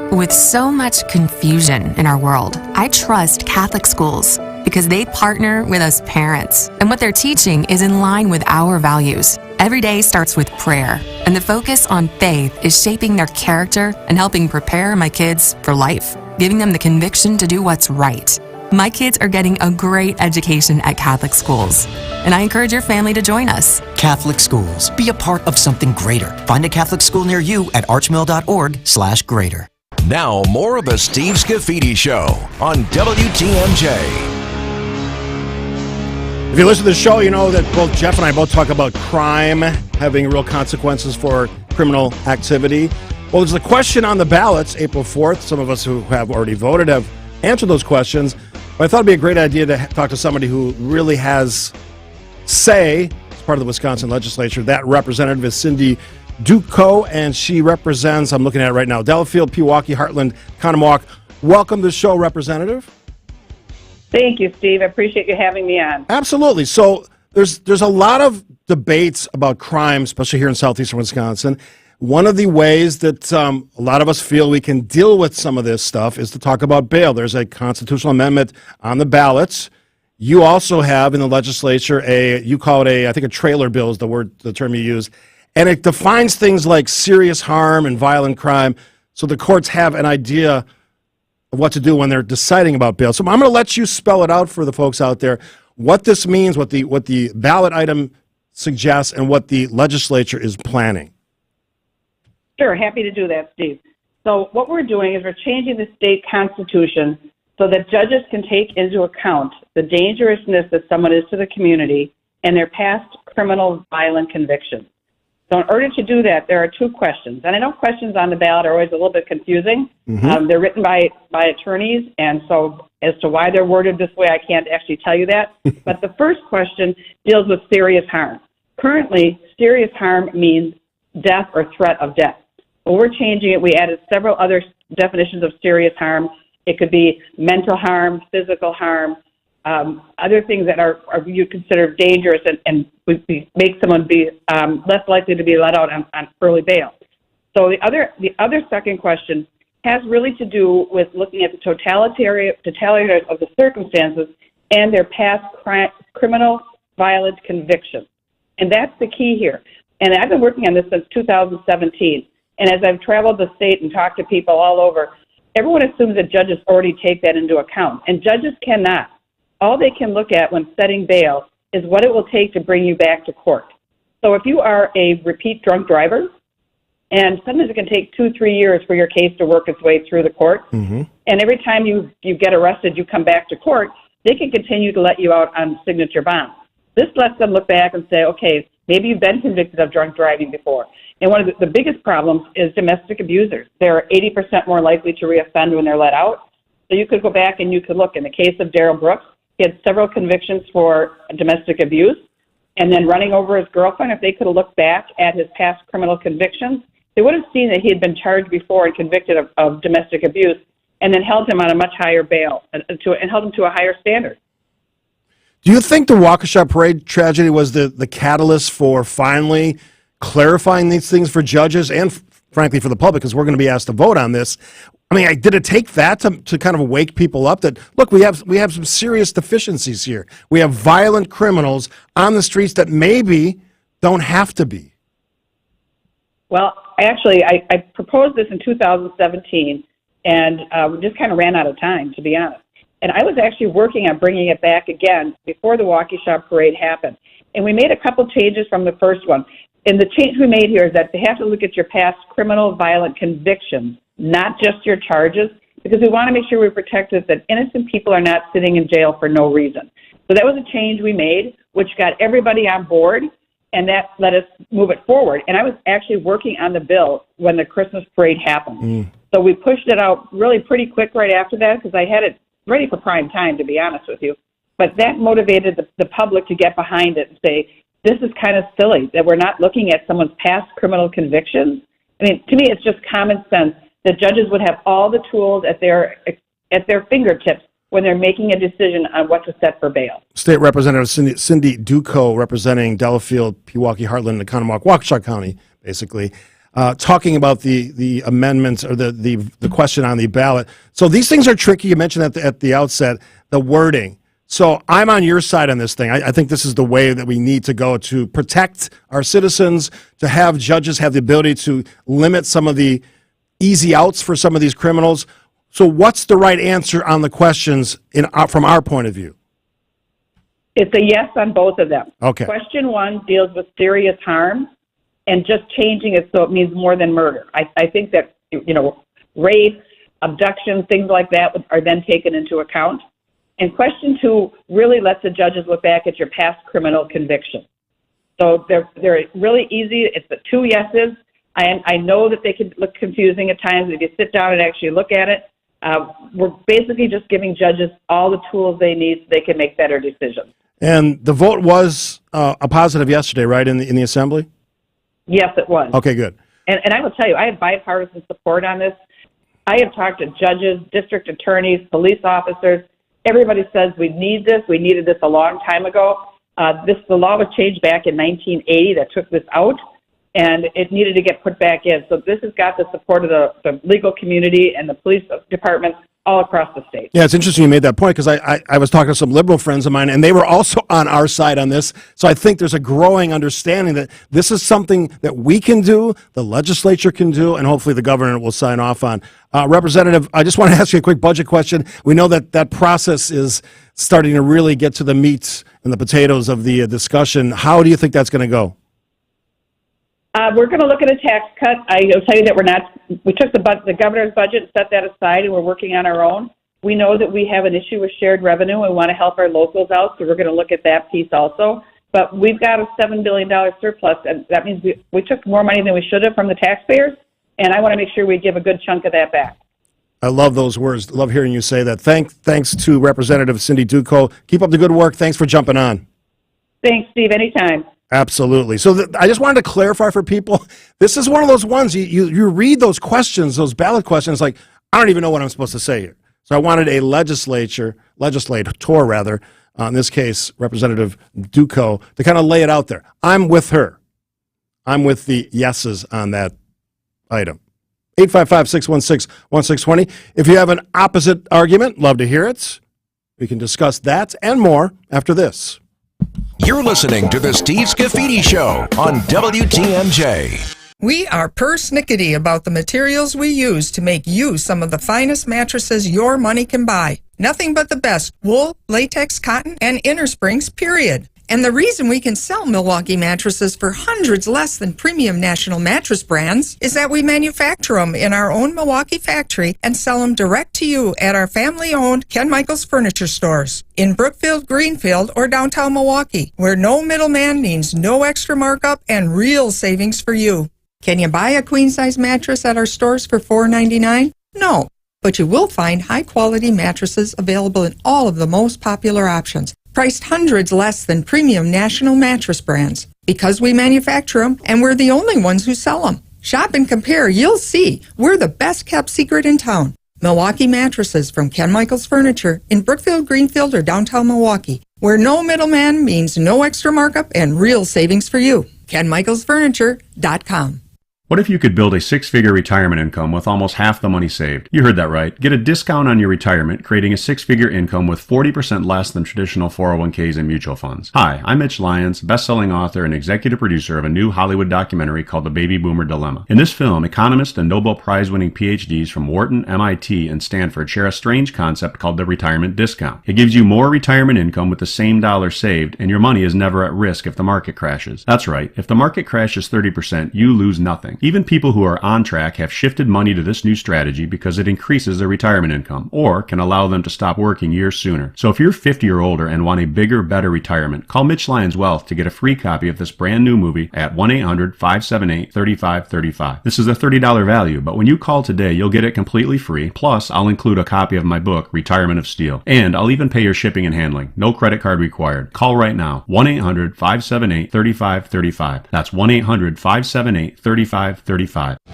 With so much confusion in our world, I trust Catholic schools because they partner with us parents, and what they're teaching is in line with our values. Every day starts with prayer, and the focus on faith is shaping their character and helping prepare my kids for life, giving them the conviction to do what's right. My kids are getting a great education at Catholic schools, and I encourage your family to join us. Catholic schools. Be a part of something greater. Find a Catholic school near you at archmill.org/greater. Now, more of the Steve Scafidi Show on WTMJ. If you listen to the show, you know that both Jeff and I both talk about crime having real consequences for criminal activity. Well, there's a question on the ballots, April 4th. Some of us who have already voted have answered those questions. But I thought it'd be a great idea to talk to somebody who really has say as part of the Wisconsin legislature. That representative is Cindy Duco, and she represents, I'm looking at it right now, Delafield, Pewaukee, Heartland, Conomowoc. Welcome to the show, Representative. Thank you, Steve. I appreciate you having me on. Absolutely. So there's a lot of debates about crime, especially here in southeastern Wisconsin. One of the ways that a lot of us feel we can deal with some of this stuff is to talk about bail. There's a constitutional amendment on the ballots. You also have in the legislature you call it I think a trailer bill is the term you use. And it defines things like serious harm and violent crime, so the courts have an idea of what to do when they're deciding about bail. So I'm going to let you spell it out for the folks out there, what this means, what the ballot item suggests, and what the legislature is planning. Sure, happy to do that, Steve. So what we're doing is we're changing the state constitution so that judges can take into account the dangerousness that someone is to the community and their past criminal violent convictions. So in order to do that, there are 2 questions. And I know questions on the ballot are always a little bit confusing. Mm-hmm. They're written by attorneys, and so as to why they're worded this way, I can't actually tell you that. But the first question deals with serious harm. Currently, serious harm means death or threat of death. Well, we're changing it. We added several other definitions of serious harm, It could be mental harm, physical harm, other things that are you consider dangerous and would make someone be less likely to be let out on early bail. So the other second question has really to do with looking at the totality of the circumstances and their past criminal violent convictions. And that's the key here. And I've been working on this since 2017. And as I've traveled the state and talked to people all over, everyone assumes that judges already take that into account. And judges cannot. All they can look at when setting bail is what it will take to bring you back to court. So if you are a repeat drunk driver, and sometimes it can take 2-3 years for your case to work its way through the court, and every time you get arrested, you come back to court, they can continue to let you out on signature bond. This lets them look back and say, okay, maybe you've been convicted of drunk driving before. And one of the biggest problems is domestic abusers. They're 80% more likely to reoffend when they're let out. So you could go back and you could look. In the case of Darrell Brooks, he had several convictions for domestic abuse. And then running over his girlfriend, if they could have looked back at his past criminal convictions, they would have seen that he had been charged before and convicted of domestic abuse, and then held him on a much higher bail and held him to a higher standard. Do you think the Waukesha Parade tragedy was the catalyst for finally clarifying these things for judges and, frankly, for the public, because we're going to be asked to vote on this? I mean, did it take that to kind of wake people up that, look, we have some serious deficiencies here. We have violent criminals on the streets that maybe don't have to be? Well, actually, I proposed this in 2017, and we just kind of ran out of time, to be honest. And I was actually working on bringing it back again before the Waukesha Parade happened. And we made a couple changes from the first one. And the change we made here is that they have to look at your past criminal violent convictions, not just your charges, because we want to make sure we protect us that innocent people are not sitting in jail for no reason. So that was a change we made, which got everybody on board, and that let us move it forward. And I was actually working on the bill when the Christmas parade happened. So we pushed it out really pretty quick right after that because I had it ready for prime time, to be honest with you. But that motivated the public to get behind it and say, this is kind of silly that we're not looking at someone's past criminal convictions. I mean, to me, it's just common sense that judges would have all the tools at their fingertips when they're making a decision on what to set for bail. State Representative Cindy Duco, representing Delafield, Pewaukee, Heartland, and Economowoc, Waukesha County, basically, talking about the amendments or the question on the ballot. So these things are tricky. You mentioned at the outset the wording. So I'm on your side on this thing. I think this is the way that we need to go to protect our citizens, to have judges have the ability to limit some of the easy outs for some of these criminals. So what's the right answer on the questions from our point of view? It's a yes on both of them. Okay. Question 1 deals with serious harm and just changing it so it means more than murder. I think that, rape, abduction, things like that are then taken into account. And question 2 really lets the judges look back at your past criminal conviction. So they're really easy. It's the 2 yeses. I know that they can look confusing at times. If you sit down and actually look at it, we're basically just giving judges all the tools they need so they can make better decisions. And the vote was a positive yesterday, right, in the Assembly? Yes, it was. Okay, good. And I will tell you, I have bipartisan support on this. I have talked to judges, district attorneys, police officers. Everybody says we need this. We needed this a long time ago. The law was changed back in 1980 that took this out, and it needed to get put back in. So this has got the support of the legal community and the police departments all across the state. Yeah, it's interesting you made that point because I was talking to some liberal friends of mine, and they were also on our side on this. So I think there's a growing understanding that this is something that we can do, the legislature can do, and hopefully the governor will sign off on. Representative, I just want to ask you a quick budget question. We know that process is starting to really get to the meat and the potatoes of the discussion. How do you think that's going to go? We're going to look at a tax cut. I will tell you that we took the governor's budget and set that aside, and we're working on our own. We know that we have an issue with shared revenue. We want to help our locals out, so we're going to look at that piece also. But we've got a $7 billion surplus, and that means we took more money than we should have from the taxpayers, and I want to make sure we give a good chunk of that back. I love those words. Love hearing you say that. Thanks to Representative Cindy Duco. Keep up the good work. Thanks for jumping on. Thanks, Steve. Anytime. Absolutely. So I just wanted to clarify for people, this is one of those ones, you read those questions, those ballot questions, like, I don't even know what I'm supposed to say here. So I wanted a legislator, in this case, Representative Duco, to kind of lay it out there. I'm with her. I'm with the yeses on that item. 855-616-1620. If you have an opposite argument, love to hear it. We can discuss that and more after this. You're listening to the Steve Scafidi Show on WTMJ. We are persnickety about the materials we use to make you some of the finest mattresses your money can buy. Nothing but the best wool, latex, cotton, and innersprings, period. And the reason we can sell Milwaukee mattresses for hundreds less than premium national mattress brands is that we manufacture them in our own Milwaukee factory and sell them direct to you at our family-owned Ken Michaels Furniture Stores in Brookfield, Greenfield, or downtown Milwaukee, where no middleman means no extra markup and real savings for you. Can you buy a queen-size mattress at our stores for $4.99? No, but you will find high-quality mattresses available in all of the most popular options, priced hundreds less than premium national mattress brands, because we manufacture them and we're the only ones who sell them. Shop and compare, you'll see we're the best-kept secret in town. Milwaukee mattresses from Ken Michaels Furniture in Brookfield, Greenfield, or downtown Milwaukee, where no middleman means no extra markup and real savings for you. KenMichaelsFurniture.com. What if you could build a six-figure retirement income with almost half the money saved? You heard that right. Get a discount on your retirement, creating a six-figure income with 40% less than traditional 401ks and mutual funds. Hi, I'm Mitch Lyons, best-selling author and executive producer of a new Hollywood documentary called The Baby Boomer Dilemma. In this film, economists and Nobel Prize-winning PhDs from Wharton, MIT, and Stanford share a strange concept called the retirement discount. It gives you more retirement income with the same dollar saved, and your money is never at risk if the market crashes. That's right. If the market crashes 30%, you lose nothing. Even people who are on track have shifted money to this new strategy because it increases their retirement income or can allow them to stop working years sooner. So if you're 50 or older and want a bigger, better retirement, call Mitch Lyons Wealth to get a free copy of this brand new movie at 1-800-578-3535. This is a $30 value, but when you call today, you'll get it completely free. Plus, I'll include a copy of my book, Retirement of Steel. And I'll even pay your shipping and handling. No credit card required. Call right now. 1-800-578-3535. That's 1-800-578-3535.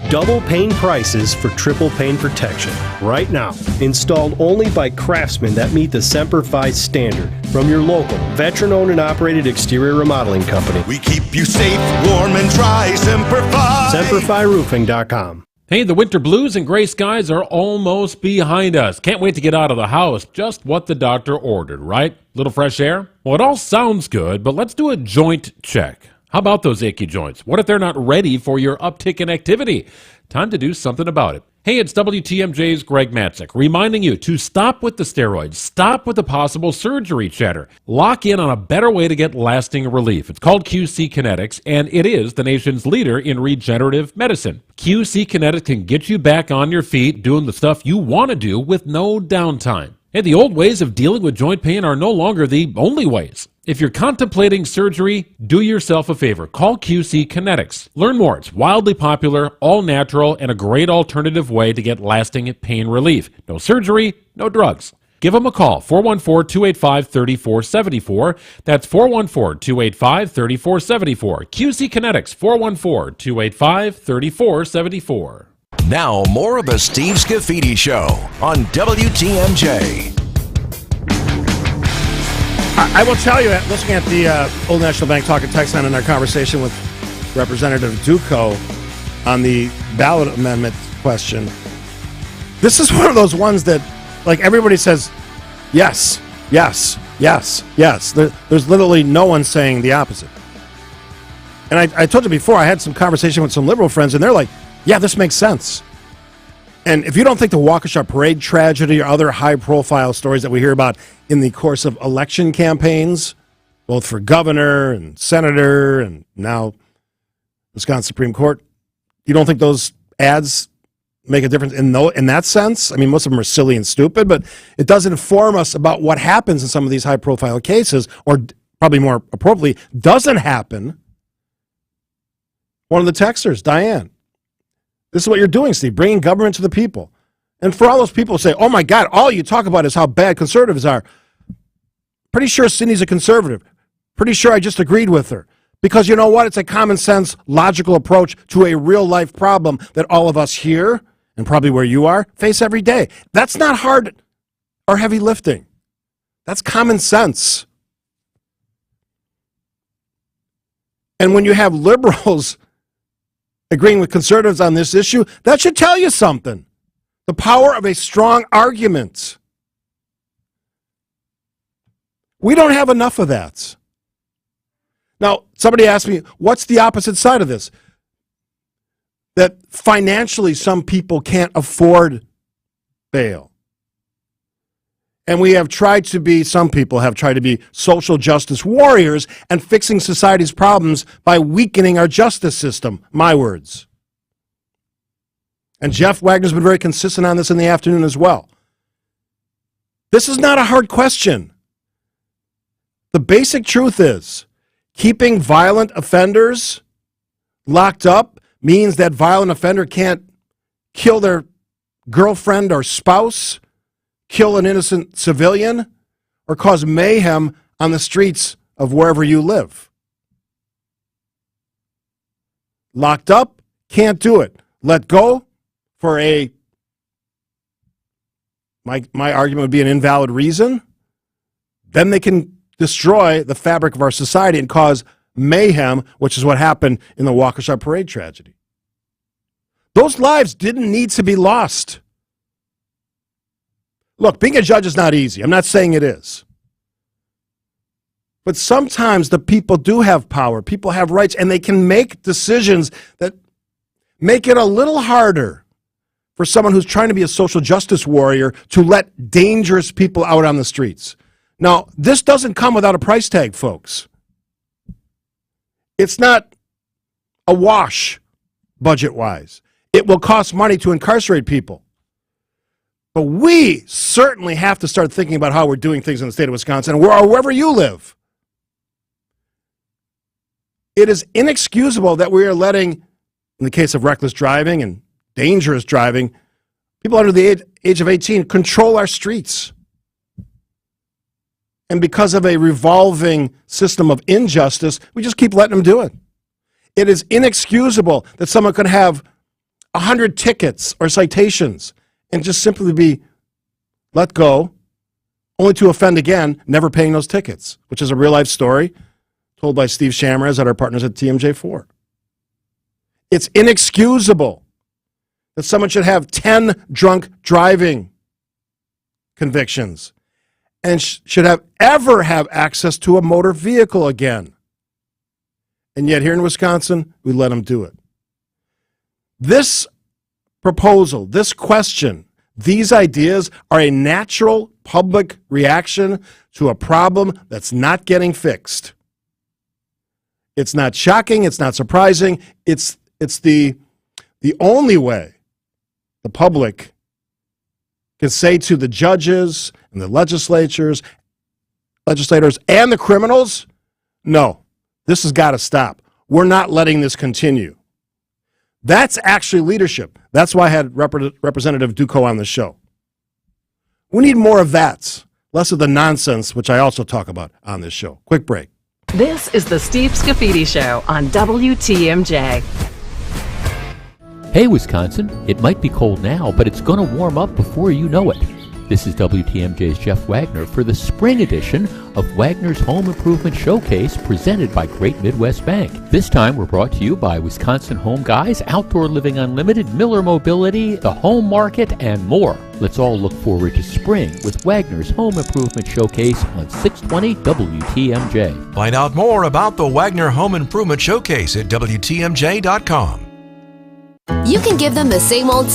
Double pane prices for triple pane protection. Right now. Installed only by craftsmen that meet the Semper Fi standard. From your local, veteran-owned and operated exterior remodeling company. We keep you safe, warm, and dry. Semper Fi. SemperFiRoofing.com. Hey, the winter blues and gray skies are almost behind us. Can't wait to get out of the house. Just what the doctor ordered, right? Little fresh air? Well, it all sounds good, but let's do a joint check. How about those achy joints? What if they're not ready for your uptick in activity? Time to do something about it. Hey, it's WTMJ's Greg Matzik, reminding you to stop with the steroids, stop with the possible surgery chatter, lock in on a better way to get lasting relief. It's called QC Kinetics, and it is the nation's leader in regenerative medicine. QC Kinetics can get you back on your feet doing the stuff you want to do with no downtime. Hey, the old ways of dealing with joint pain are no longer the only ways. If you're contemplating surgery, do yourself a favor. Call QC Kinetics. Learn more. It's wildly popular, all natural, and a great alternative way to get lasting pain relief. No surgery, no drugs. Give them a call, 414-285-3474. That's 414-285-3474. QC Kinetics, 414-285-3474. Now, more of the Steve Scafidi Show on WTMJ. I will tell you, looking at the Old National Bank Talk and Text line in our conversation with Representative Duco on the ballot amendment question, this is one of those ones that, like, everybody says, yes, yes, yes, yes. There's literally no one saying the opposite. And I told you before, I had some conversation with some liberal friends, and they're like, yeah, this makes sense. And if you don't think the Waukesha parade tragedy or other high-profile stories that we hear about in the course of election campaigns, both for governor and senator and now Wisconsin Supreme Court, you don't think those ads make a difference in that sense? I mean, most of them are silly and stupid, but it does inform us about what happens in some of these high-profile cases, or probably more appropriately, doesn't happen. One of the texters, Diane. This is what you're doing, Steve, bringing government to the people. And for all those people who say, oh, my God, all you talk about is how bad conservatives are. Pretty sure Cindy's a conservative. Pretty sure I just agreed with her. Because you know what? It's a common sense, logical approach to a real-life problem that all of us here, and probably where you are, face every day. That's not hard are heavy lifting. That's common sense. And when you have liberals agreeing with conservatives on this issue, that should tell you something. The power of a strong argument. We don't have enough of that. Now, somebody asked me, what's the opposite side of this? That financially some people can't afford bail. And we have tried to be, some people have tried to be social justice warriors and fixing society's problems by weakening our justice system. My words. And Jeff Wagner's been very consistent on this in the afternoon as well. This is not a hard question. The basic truth is, keeping violent offenders locked up means that violent offender can't kill their girlfriend or spouse, kill an innocent civilian, or cause mayhem on the streets of wherever you live. Locked up, can't do it. Let go for my argument would be an invalid reason. Then they can destroy the fabric of our society and cause mayhem, which is what happened in the Waukesha parade tragedy. Those lives didn't need to be lost. Look, being a judge is not easy. I'm not saying it is. But sometimes the people do have power. People have rights, and they can make decisions that make it a little harder for someone who's trying to be a social justice warrior to let dangerous people out on the streets. Now, this doesn't come without a price tag, folks. It's not a wash, budget-wise. It will cost money to incarcerate people. But we certainly have to start thinking about how we're doing things in the state of Wisconsin, or wherever you live. It is inexcusable that we are letting, in the case of reckless driving and dangerous driving, people under the age of 18 control our streets. And because of a revolving system of injustice, we just keep letting them do it. It is inexcusable that someone could have 100 tickets or citations and just simply be let go, only to offend again, never paying those tickets, which is a real-life story told by Steve Shamraz at our partners at TMJ4. It's inexcusable that someone should have 10 drunk driving convictions and should ever have access to a motor vehicle again. And yet here in Wisconsin, we let them do it. This proposal, this question, these ideas are a natural public reaction to a problem that's not getting fixed. It's not shocking, it's not surprising, it's the only way the public can say to the judges and the legislators and the criminals, no, this has got to stop. We're not letting this continue. That's actually leadership. That's why I had Representative Duco on the show. We need more of that, less of the nonsense, which I also talk about on this show. Quick break. This is the Steve Scafidi Show on WTMJ. Hey, Wisconsin, it might be cold now, but it's going to warm up before you know it. This is WTMJ's Jeff Wagner for the spring edition of Wagner's Home Improvement Showcase presented by Great Midwest Bank. This time we're brought to you by Wisconsin Home Guys, Outdoor Living Unlimited, Miller Mobility, the Home Market, and more. Let's all look forward to spring with Wagner's Home Improvement Showcase on 620 WTMJ. Find out more about the Wagner Home Improvement Showcase at WTMJ.com. You can give them the same old,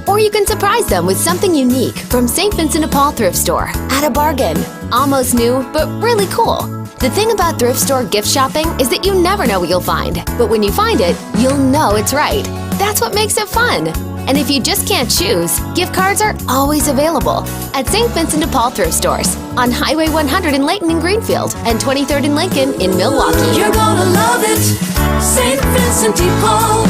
or you can surprise them with something unique from St. Vincent de Paul Thrift Store at a bargain. Almost new, but really cool. The thing about thrift store gift shopping is that you never know what you'll find, but when you find it, you'll know it's right. That's what makes it fun. And if you just can't choose, gift cards are always available at St. Vincent de Paul Thrift Stores on Highway 100 in Layton and Greenfield and 23rd and Lincoln in Milwaukee. You're gonna love it, St. Vincent de Paul.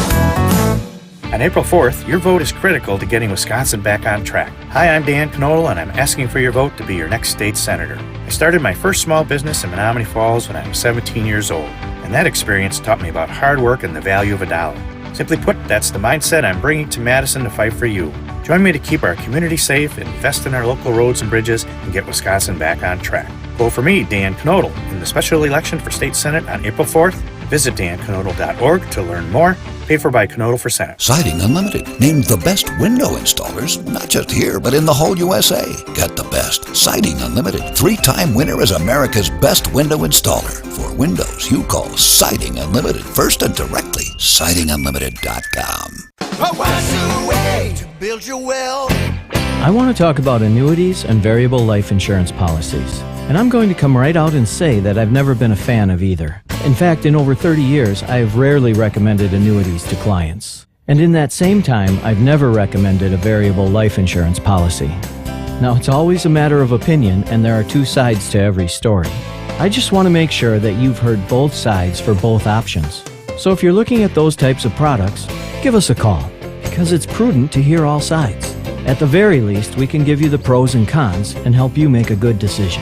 On April 4th, your vote is critical to getting Wisconsin back on track. Hi, I'm Dan Knoll, and I'm asking for your vote to be your next state senator. I started my first small business in Menominee Falls when I was 17 years old, and that experience taught me about hard work and the value of a dollar. Simply put, that's the mindset I'm bringing to Madison to fight for you. Join me to keep our community safe, invest in our local roads and bridges, and get Wisconsin back on track. Vote for me, Dan Knodel, in the special election for State Senate on April 4th. Visit danknodel.org to learn more. Paid for by Knodel for Senate. Siding Unlimited, named the best window installers, not just here, but in the whole USA. Get the best. Siding Unlimited, 3-time winner as America's best window installer. For windows, you call Siding Unlimited first and directly. SidingUnlimited.com. What's the way to build your wealth? I want to talk about annuities and variable life insurance policies. And I'm going to come right out and say that I've never been a fan of either. In fact, in over 30 years, I have rarely recommended annuities to clients. And in that same time, I've never recommended a variable life insurance policy. Now, it's always a matter of opinion, and there are two sides to every story. I just want to make sure that you've heard both sides for both options. So if you're looking at those types of products, give us a call, because it's prudent to hear all sides. At the very least, we can give you the pros and cons and help you make a good decision.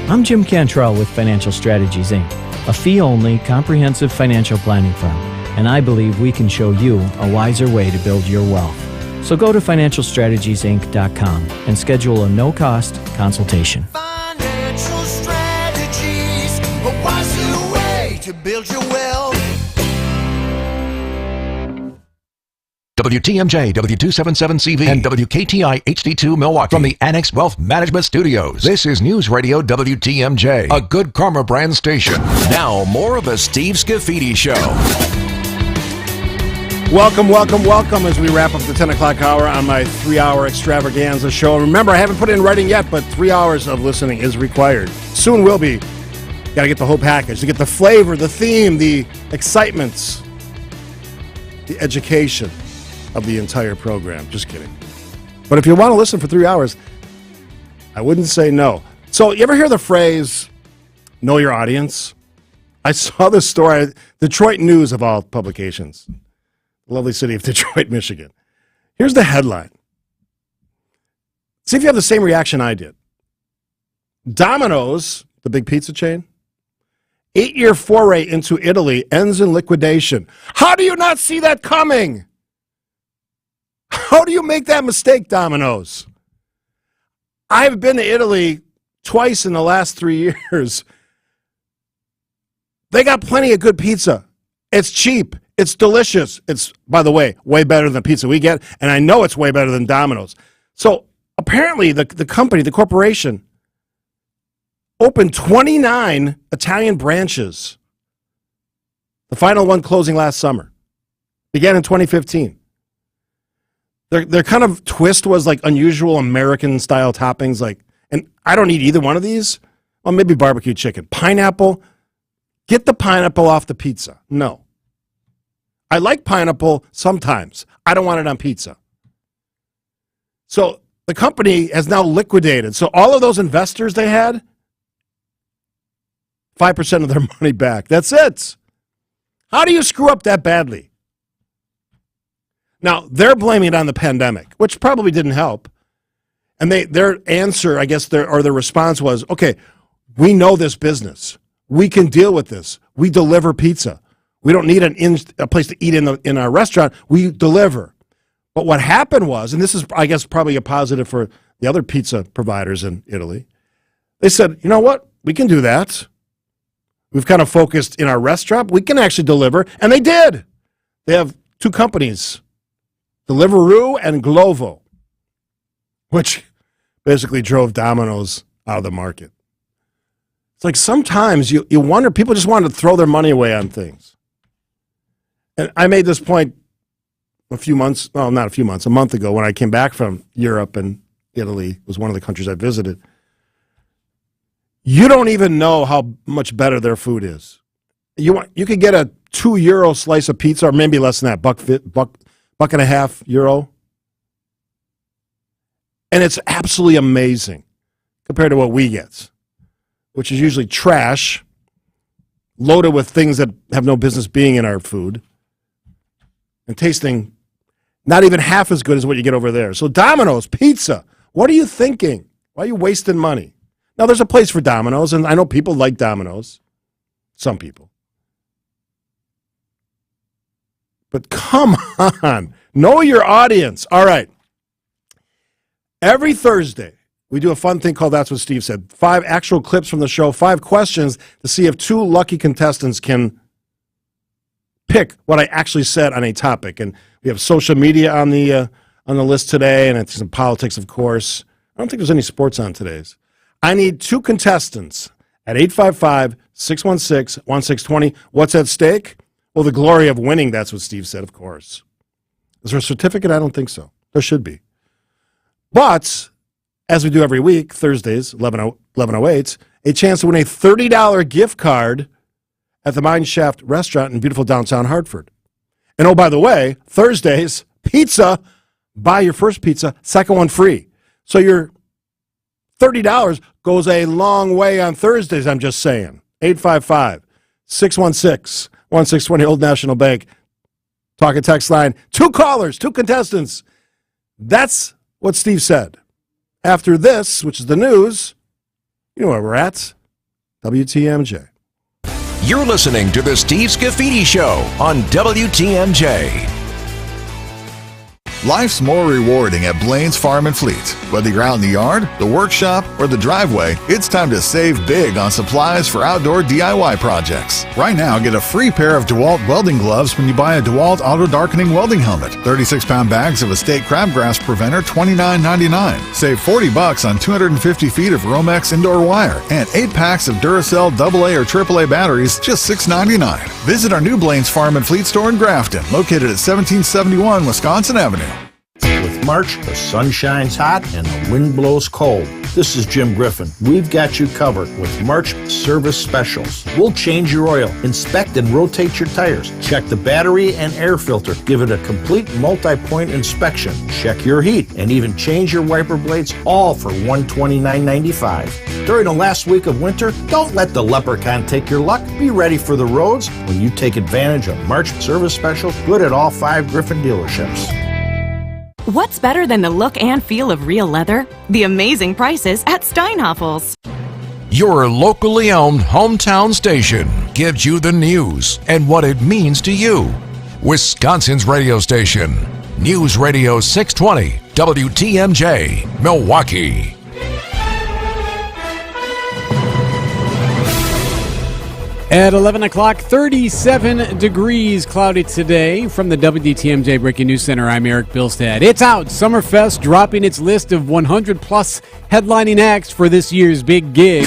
I'm Jim Cantrell with Financial Strategies, Inc., a fee-only, comprehensive financial planning firm, and I believe we can show you a wiser way to build your wealth. So go to financialstrategiesinc.com and schedule a no-cost consultation. Financial strategies, a wiser way to build your wealth. WTMJ, W277CV, and WKTI HD2 Milwaukee from the Annex Wealth Management Studios. This is News Radio WTMJ, a Good Karma brand station. Now, more of the Steve Scafidi Show. Welcome as we wrap up the 10 o'clock hour on my 3-hour extravaganza show. And remember, I haven't put it in writing yet, but 3 hours of listening is required. Soon will be. Got to get the whole package to get the flavor, the theme, the excitements, the education of the entire program. Just kidding. But if you want to listen for 3 hours, I wouldn't say no. So you ever hear the phrase, know your audience? I saw this story, Detroit News of all publications. Lovely city of Detroit, Michigan. Here's the headline. See if you have the same reaction I did. Domino's, the big pizza chain, 8-year foray into Italy ends in liquidation. How do you not see that coming? How do you make that mistake, Domino's? I've been to Italy twice in the last 3 years. They got plenty of good pizza. It's cheap. It's delicious. It's, by the way, way better than the pizza we get, and I know it's way better than Domino's. So apparently the company, the corporation, opened 29 Italian branches. The final one closing last summer. Began in 2015. Their kind of twist was like unusual American-style toppings, like, and I don't eat either one of these. Well, maybe barbecue chicken. Pineapple, get the pineapple off the pizza. No. I like pineapple sometimes. I don't want it on pizza. So the company has now liquidated. So all of those investors they had, 5% of their money back. That's it. How do you screw up that badly? Now, they're blaming it on the pandemic, which probably didn't help. And their answer, I guess, their response was, okay, we know this business. We can deal with this. We deliver pizza. We don't need a place to eat in our restaurant. We deliver. But what happened was, and this is, I guess, probably a positive for the other pizza providers in Italy, they said, you know what? We can do that. We've kind of focused in our restaurant. We can actually deliver. And they did. They have two companies, Deliveroo and Glovo, which basically drove Domino's out of the market. It's like sometimes you wonder, people just want to throw their money away on things. And I made this point a month ago when I came back from Europe, and Italy was one of the countries I visited. You don't even know how much better their food is. You could get a €2 slice of pizza, or maybe less than that, buck and a half euro. And it's absolutely amazing compared to what we get, which is usually trash, loaded with things that have no business being in our food, and tasting not even half as good as what you get over there. So Domino's, pizza, what are you thinking? Why are you wasting money? Now, there's a place for Domino's, and I know people like Domino's. Some people. But come on, know your audience. All right. Every Thursday, we do a fun thing called That's What Steve Said. 5 actual clips from the show, 5 questions to see if 2 lucky contestants can pick what I actually said on a topic. And we have social media on the list today, and it's some politics, of course. I don't think there's any sports on today's. I need 2 contestants at 855-616-1620. What's at stake? Well, the glory of winning, That's What Steve Said, of course. Is there a certificate? I don't think so. There should be. But, as we do every week, Thursdays, 11:08, a chance to win a $30 gift card at the Mine Shaft restaurant in beautiful downtown Hartford. And oh, by the way, Thursdays, pizza, buy your first pizza, second one free. So your $30 goes a long way on Thursdays, I'm just saying. 855-616-1620, Old National Bank. Talk and text line. 2 callers, 2 contestants. That's what Steve said. After this, which is the news, you know where we're at. WTMJ. You're listening to the Steve Scafidi Show on WTMJ. Life's more rewarding at Blaine's Farm and Fleet. Whether you're out in the yard, the workshop, or the driveway, it's time to save big on supplies for outdoor DIY projects. Right now, get a free pair of DeWalt welding gloves when you buy a DeWalt auto darkening welding helmet. 36-pound bags of Estate crabgrass preventer, $29.99. Save $40 on 250 feet of Romex indoor wire and 8 packs of Duracell AA or AAA batteries, just $6.99. Visit our new Blaine's Farm and Fleet store in Grafton, located at 1771 Wisconsin Avenue. With March, the sun shines hot and the wind blows cold. This is Jim Griffin. We've got you covered with March service specials. We'll change your oil, inspect and rotate your tires, check the battery and air filter, give it a complete multi-point inspection, check your heat, and even change your wiper blades, all for $129.95. During the last week of winter, don't let the leprechaun take your luck. Be ready for the roads when you take advantage of March service specials, good at all 5 Griffin dealerships. What's better than the look and feel of real leather? The amazing prices at Steinhafels. Your locally owned hometown station gives you the news and what it means to you. Wisconsin's radio station, News Radio 620, WTMJ, Milwaukee. At 11 o'clock, 37 degrees, cloudy today. From the WTMJ Breaking News Center, I'm Eric Bilstead. It's out. Summerfest dropping its list of 100-plus headlining acts for this year's big gig.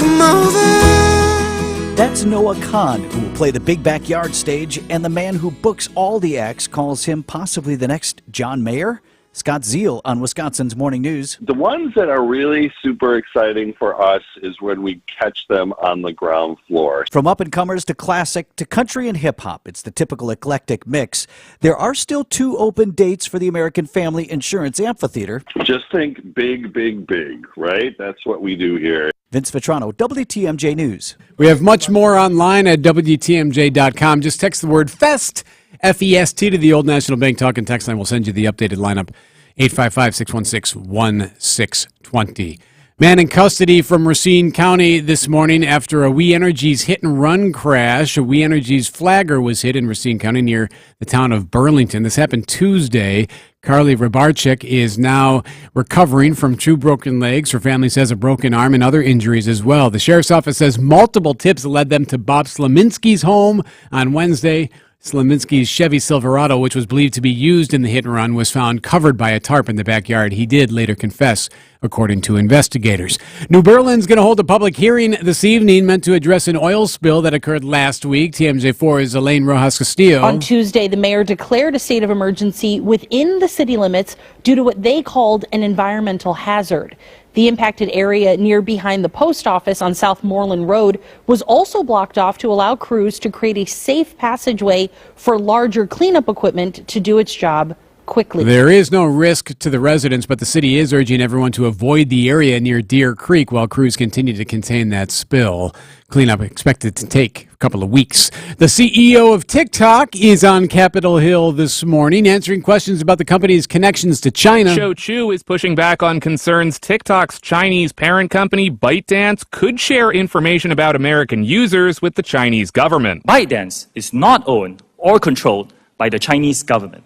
That's Noah Kahn, who will play the big backyard stage, and the man who books all the acts calls him possibly the next John Mayer. Scott Zeal on Wisconsin's Morning News. The ones that are really super exciting for us is when we catch them on the ground floor. From up-and-comers to classic to country and hip-hop, it's the typical eclectic mix. There are still 2 open dates for the American Family Insurance Amphitheater. Just think big, big, big, right? That's what we do here. Vince Vitrano, WTMJ News. We have much more online at WTMJ.com. Just text the word FEST, F-E-S-T, to the Old National Bank talk and text line. We'll send you the updated lineup, 855-616-1620. Man in custody from Racine County this morning after a We Energies hit-and-run crash. A We Energies flagger was hit in Racine County near the town of Burlington. This happened Tuesday. Carly Rabarczyk is now recovering from 2 broken legs. Her family says a broken arm and other injuries as well. The sheriff's office says multiple tips led them to Bob Slaminski's home on Wednesday. Slaminski's Chevy Silverado, which was believed to be used in the hit-and-run, was found covered by a tarp in the backyard. He did later confess, according to investigators. New Berlin's going to hold a public hearing this evening meant to address an oil spill that occurred last week. TMJ4's Elaine Rojas Castillo. On Tuesday, the mayor declared a state of emergency within the city limits due to what they called an environmental hazard. The impacted area near behind the post office on South Moreland Road was also blocked off to allow crews to create a safe passageway for larger cleanup equipment to do its job quickly. There is no risk to the residents, but the city is urging everyone to avoid the area near Deer Creek while crews continue to contain that spill. Cleanup expected to take a couple of weeks. The CEO of TikTok is on Capitol Hill this morning answering questions about the company's connections to China. Shou Chu is pushing back on concerns TikTok's Chinese parent company ByteDance could share information about American users with the Chinese government. ByteDance is not owned or controlled by the Chinese government.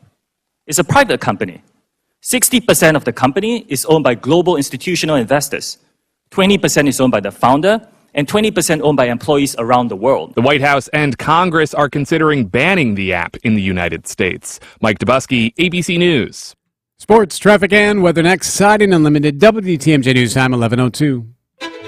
It's a private company. 60% of the company is owned by global institutional investors. 20% is owned by the founder, and 20% owned by employees around the world. The White House and Congress are considering banning the app in the United States. Mike Dubusky, ABC News. Sports, traffic, and weather next. Siding Unlimited, WTMJ News Time, 11:02.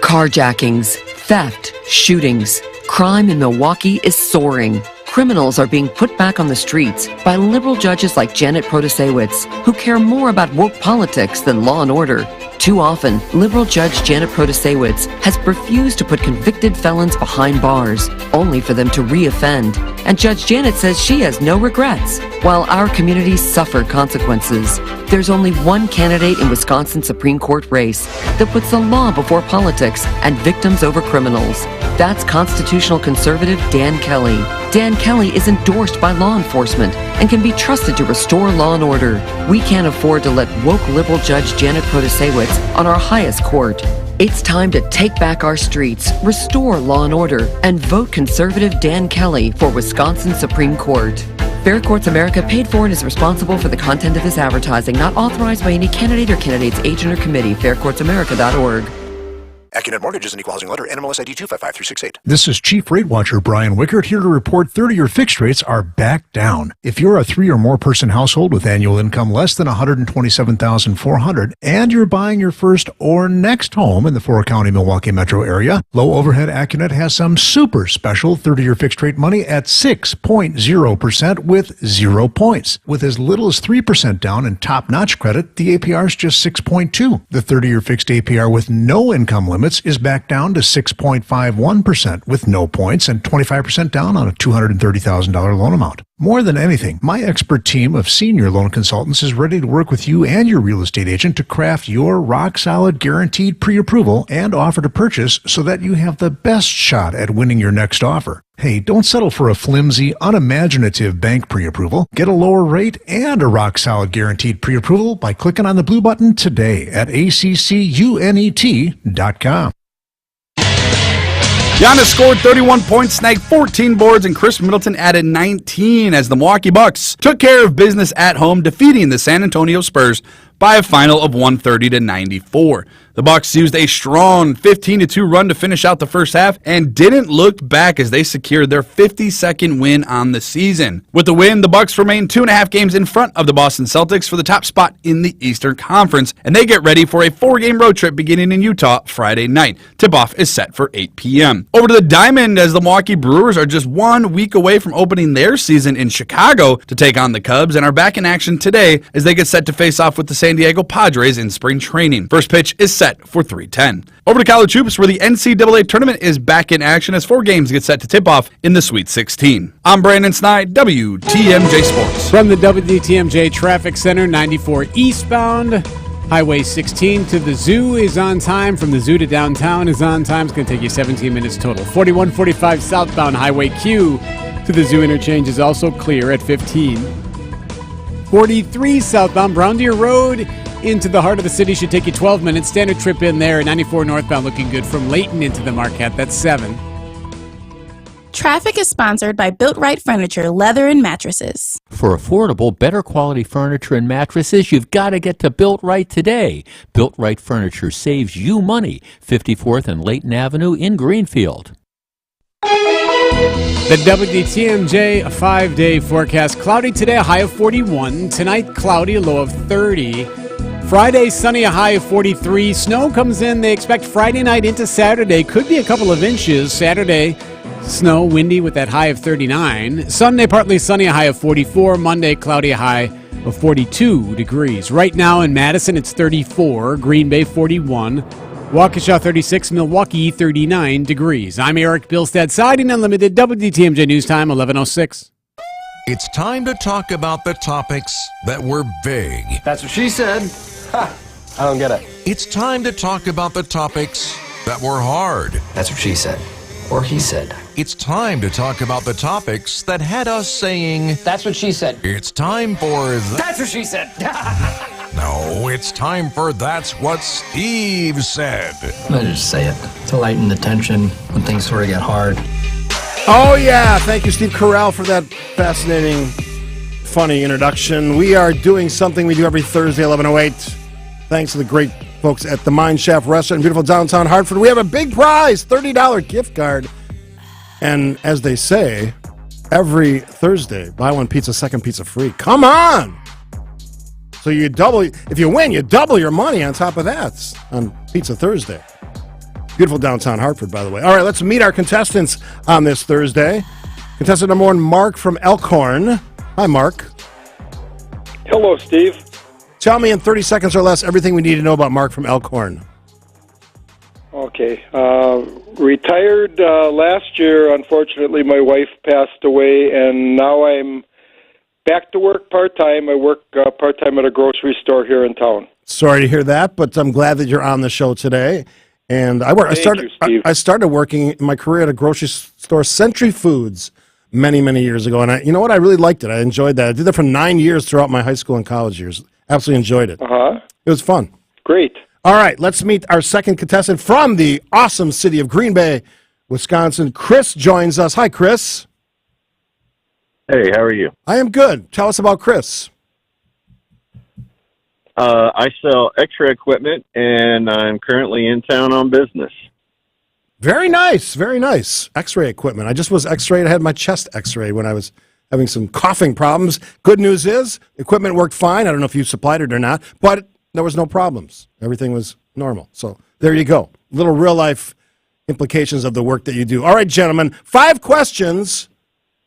Carjackings, theft, shootings. Crime in Milwaukee is soaring. Criminals are being put back on the streets by liberal judges like Janet Protasewicz, who care more about woke politics than law and order. Too often, liberal Judge Janet Protasewicz has refused to put convicted felons behind bars, only for them to re-offend. And Judge Janet says she has no regrets, while our communities suffer consequences. There's only one candidate in Wisconsin's Supreme Court race that puts the law before politics and victims over criminals. That's constitutional conservative Dan Kelly. Dan Kelly is endorsed by law enforcement and can be trusted to restore law and order. We can't afford to let woke liberal Judge Janet Protasewicz on our highest court. It's time to take back our streets, restore law and order, and vote conservative Dan Kelly for Wisconsin Supreme Court. Fair Courts America paid for and is responsible for the content of this advertising, not authorized by any candidate or candidate's agent or committee. faircourtsamerica.org. AccuNet Mortgage is an equal housing lender. NMLS ID 255368. This is Chief Rate Watcher Brian Wickert here to report 30-year fixed rates are back down. If you're a 3 or more person household with annual income less than $127,400 and you're buying your first or next home in the 4-county Milwaukee metro area, low overhead AccuNet has some super special 30-year fixed rate money at 6.0% with 0 points. With as little as 3% down and top-notch credit, the APR is just 6.2. The 30-year fixed APR with no income limits is back down to 6.51% with no points and 25% down on a $230,000 loan amount. More than anything, my expert team of senior loan consultants is ready to work with you and your real estate agent to craft your rock-solid guaranteed pre-approval and offer to purchase so that you have the best shot at winning your next offer. Hey, don't settle for a flimsy, unimaginative bank pre-approval. Get a lower rate and a rock-solid guaranteed pre-approval by clicking on the blue button today at accunet.com. Giannis scored 31 points, snagged 14 boards, and Chris Middleton added 19 as the Milwaukee Bucks took care of business at home, defeating the San Antonio Spurs by a final of 130-94. The Bucks used a strong 15-2 run to finish out the first half and didn't look back as they secured their 52nd win on the season. With the win, the Bucks remain 2.5 games in front of the Boston Celtics for the top spot in the Eastern Conference, and they get ready for a 4-game road trip beginning in Utah Friday night. Tip-off is set for 8 p.m. Over to the Diamond, as the Milwaukee Brewers are just 1 week away from opening their season in Chicago to take on the Cubs and are back in action today as they get set to face off with the San Diego Padres in spring training. First pitch is set for 3:10. Over to college hoops, where the NCAA tournament is back in action as 4 games get set to tip off in the Sweet 16. I'm Brandon Snide, WTMJ Sports. From the WTMJ Traffic Center, 94 eastbound. Highway 16 to the zoo is on time. From the zoo to downtown is on time. It's going to take you 17 minutes total. 4145 southbound Highway Q to the zoo interchange is also clear at 15. 43 southbound Brown Deer Road into the heart of the city should take you 12 minutes. Standard trip in there. 94 northbound looking good from Layton into the Marquette. That's 7. Traffic is sponsored by Built Right Furniture, Leather and Mattresses. For affordable, better quality furniture and mattresses, you've got to get to Built Right today. Built Right Furniture saves you money. 54th and Layton Avenue in Greenfield. The WTMJ 5-day forecast. Cloudy today, a high of 41. Tonight, cloudy, a low of 30. Friday, sunny, a high of 43. Snow comes in. They expect Friday night into Saturday. Could be a couple of inches. Saturday, snow, windy with that high of 39. Sunday, partly sunny, a high of 44. Monday, cloudy, a high of 42 degrees. Right now in Madison, it's 34. Green Bay, 41. Waukesha, 36. Milwaukee, 39 degrees. I'm Eric Bilstead, Siding Unlimited, WTMJ News Time, 11:06. It's time to talk about the topics that were big. That's what she said. Ha! I don't get it. It's time to talk about the topics that were hard. That's what she said. Or he said. It's time to talk about the topics that had us saying... That's what she said. It's time for... That's what she said. No, it's time for That's What Steve Said. I just say it to lighten the tension when things sort of get hard. Oh, yeah. Thank you, Steve Carell, for that fascinating funny introduction. We are doing something we do every Thursday, 11:08. Thanks to the great folks at the Mine Shaft Restaurant in beautiful downtown Hartford. We have a big prize, $30 gift card. And as they say, every Thursday, buy one pizza, second pizza free. Come on! So you double, if you win, you double your money on top of that on Pizza Thursday. Beautiful downtown Hartford, by the way. All right, let's meet our contestants on this Thursday. Contestant number 1, Mark from Elkhorn. Hi, Mark. Hello, Steve. Tell me in 30 seconds or less everything we need to know about Mark from Elkhorn. Okay. Retired last year. Unfortunately, my wife passed away, and now I'm back to work part-time. I work part-time at a grocery store here in town. Sorry to hear that, but I'm glad that you're on the show today. And I started working my career at a grocery store, Century Foods, many, many years ago. And you know what? I really liked it. I enjoyed that. I did that for 9 years throughout my high school and college years. Absolutely enjoyed it. Uh-huh. It was fun. Great. All right, let's meet our second contestant from the awesome city of Green Bay, Wisconsin. Chris joins us. Hi, Chris. Hey, how are you? I am good. Tell us about Chris. I sell X-ray equipment, and I'm currently in town on business. Very nice, very nice. X-ray equipment. I just was X-rayed. I had my chest X-rayed when I was having some coughing problems. Good news is, equipment worked fine. I don't know if you supplied it or not, but there was no problems. Everything was normal. So there you go. Little real-life implications of the work that you do. All right, gentlemen, 5 questions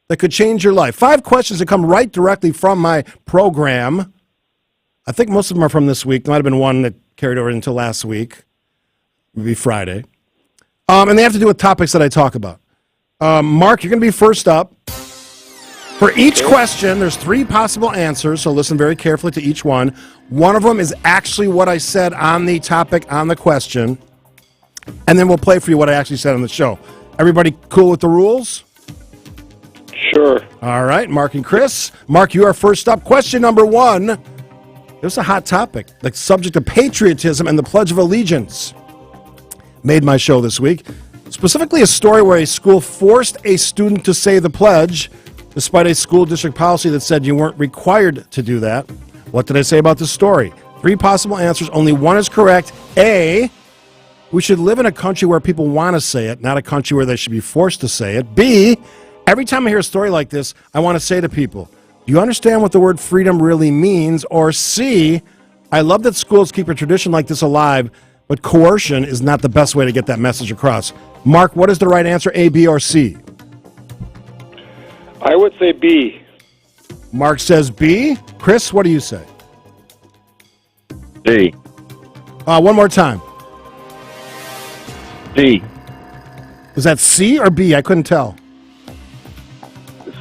that could change your life. 5 questions that come right directly from my program. I think most of them are from this week. There might have been one that carried over until last week, maybe Friday. And they have to do with topics that I talk about. Mark, you're going to be first up. For each question, there's 3 possible answers, so listen very carefully to each one. One of them is actually what I said on the topic, on the question, and then we'll play for you what I actually said on the show. Everybody cool with the rules? Sure. All right, Mark and Chris. Mark, you are first up. Question number 1. This is a hot topic, the subject of patriotism and the Pledge of Allegiance. Made my show this week. Specifically a story where a school forced a student to say the pledge, despite a school district policy that said you weren't required to do that. What did I say about this story? 3 possible answers. Only one is correct. A, we should live in a country where people want to say it, not a country where they should be forced to say it. B, every time I hear a story like this, I want to say to people, do you understand what the word freedom really means? Or C, I love that schools keep a tradition like this alive, but coercion is not the best way to get that message across. Mark, what is the right answer, A, B, or C? I would say B. Mark says B. Chris, what do you say? B. One more time. C. Was that C or B? I couldn't tell.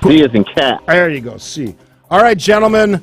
C as in cat. There you go, C. All right, gentlemen.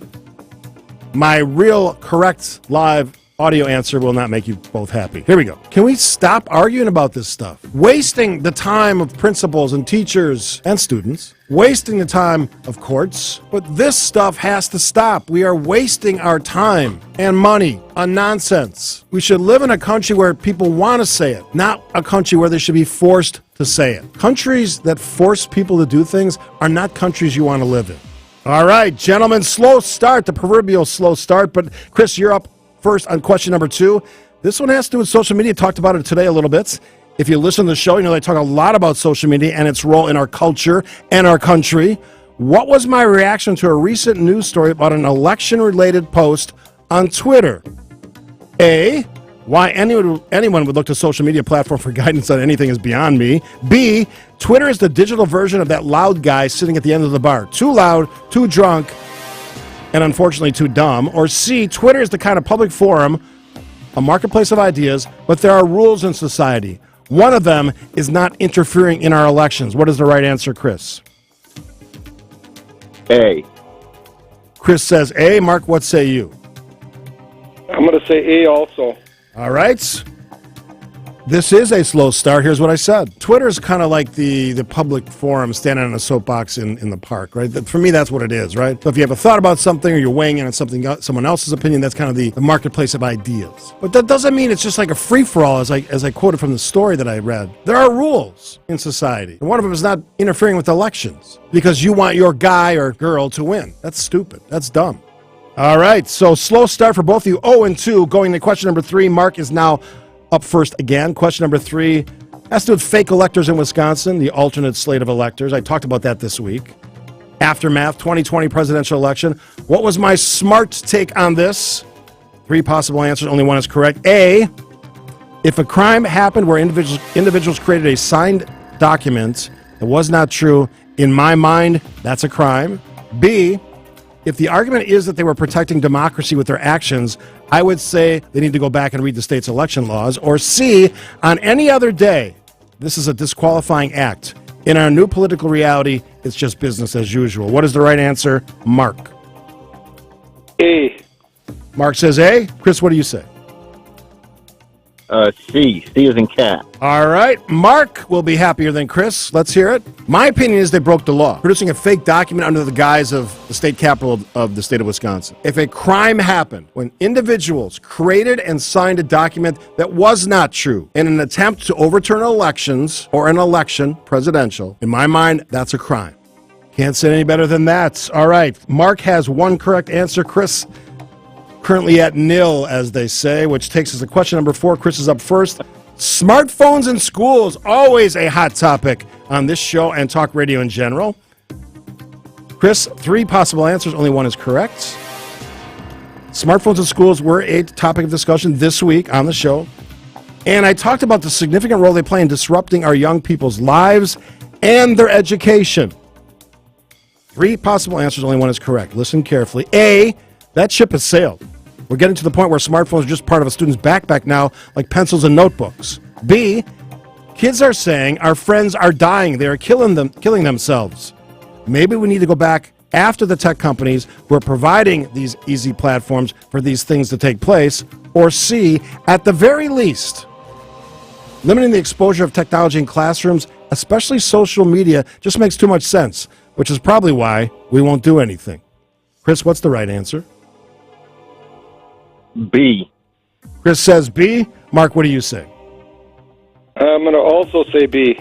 My real correct live audio answer will not make you both happy. Here we go. Can we stop arguing about this stuff? Wasting the time of principals and teachers and students. Wasting the time of courts. But this stuff has to stop. We are wasting our time and money on nonsense. We should live in a country where people want to say it, not a country where they should be forced to say it. Countries that force people to do things are not countries you want to live in. All right, gentlemen, slow start, the proverbial slow start. But Chris, you're up first on question number 2. This one has to do with social media. Talked about it today a little bit. If you listen to the show, you know I talk a lot about social media and its role in our culture and our country. What was my reaction to a recent news story about an election-related post on Twitter? A, why anyone would look to social media platform for guidance on anything is beyond me. B, Twitter is the digital version of that loud guy sitting at the end of the bar. Too loud, too drunk, and unfortunately too dumb. Or C, Twitter is the kind of public forum, a marketplace of ideas, but there are rules in society. One of them is not interfering in our elections. What is the right answer, Chris? A. Chris says A. Mark, what say you? I'm going to say A also. All right. This is a slow start. Here's what I said. Twitter is kind of like the public forum standing on a soapbox in the park, right? For me, that's what it is, right? So if you have a thought about something or you're weighing in on someone else's opinion, that's kind of the marketplace of ideas. But that doesn't mean it's just like a free-for-all, as I quoted from the story that I read. There are rules in society. And one of them is not interfering with elections because you want your guy or girl to win. That's stupid. That's dumb. All right, so slow start for both of you. 0-2 going to question number 3. Mark is now up first again. Question number 3 has to do with fake electors in Wisconsin, the alternate slate of electors. I talked about that this week. Aftermath, 2020 presidential election. What was my smart take on this? 3 possible answers, only one is correct. A, if a crime happened where individuals created a signed document that was not true, in my mind, that's a crime. B, if the argument is that they were protecting democracy with their actions, I would say they need to go back and read the state's election laws. Or C, on any other day, this is a disqualifying act. In our new political reality, it's just business as usual. What is the right answer? Mark. A. Mark says A. Chris, what do you say? C. C as in cat. All right. Mark will be happier than Chris. Let's hear it. My opinion is they broke the law, producing a fake document under the guise of the state capital of the state of Wisconsin. If a crime happened when individuals created and signed a document that was not true in an attempt to overturn elections or an election, presidential, in my mind, that's a crime. Can't say any better than that. All right. Mark has one correct answer. Chris currently at nil, as they say, which takes us to question number 4. Chris is up first. Smartphones in schools, always a hot topic on this show and talk radio in general. Chris, 3 possible answers, only one is correct. Smartphones in schools were a topic of discussion this week on the show. And I talked about the significant role they play in disrupting our young people's lives and their education. 3 possible answers, only one is correct. Listen carefully. A, that ship has sailed. We're getting to the point where smartphones are just part of a student's backpack now, like pencils and notebooks. B, kids are saying our friends are dying. They are killing themselves. Maybe we need to go back after the tech companies who are providing these easy platforms for these things to take place. Or C, at the very least, limiting the exposure of technology in classrooms, especially social media, just makes too much sense, which is probably why we won't do anything. Chris, what's the right answer? B. Chris says B. Mark, what do you say? I'm going to also say B.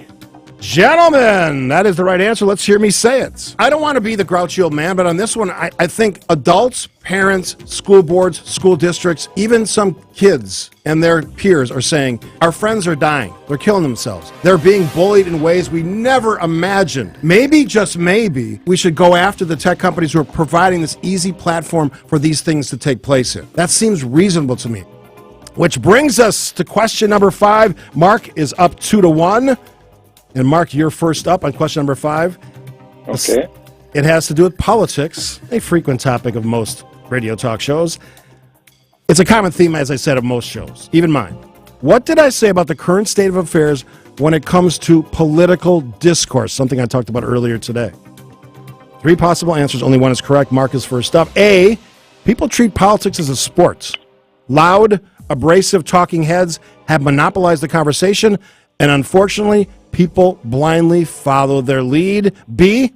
Gentlemen, that is the right answer. Let's hear me say it. I don't want to be the grouchy old man, but on this one, I think adults, parents, school boards, school districts, even some kids and their peers are saying, our friends are dying. They're killing themselves. They're being bullied in ways we never imagined. Maybe, just maybe, we should go after the tech companies who are providing this easy platform for these things to take place in. That seems reasonable to me. Which brings us to question number 5. Mark is up 2-1. And Mark, you're first up on question number 5. Okay. It has to do with politics, a frequent topic of most radio talk shows. It's a common theme, as I said, of most shows, even mine. What did I say about the current state of affairs when it comes to political discourse, something I talked about earlier today? 3 possible answers, only one is correct. Mark is first up. A, people treat politics as a sport. Loud, abrasive talking heads have monopolized the conversation, and unfortunately, people blindly follow their lead. B,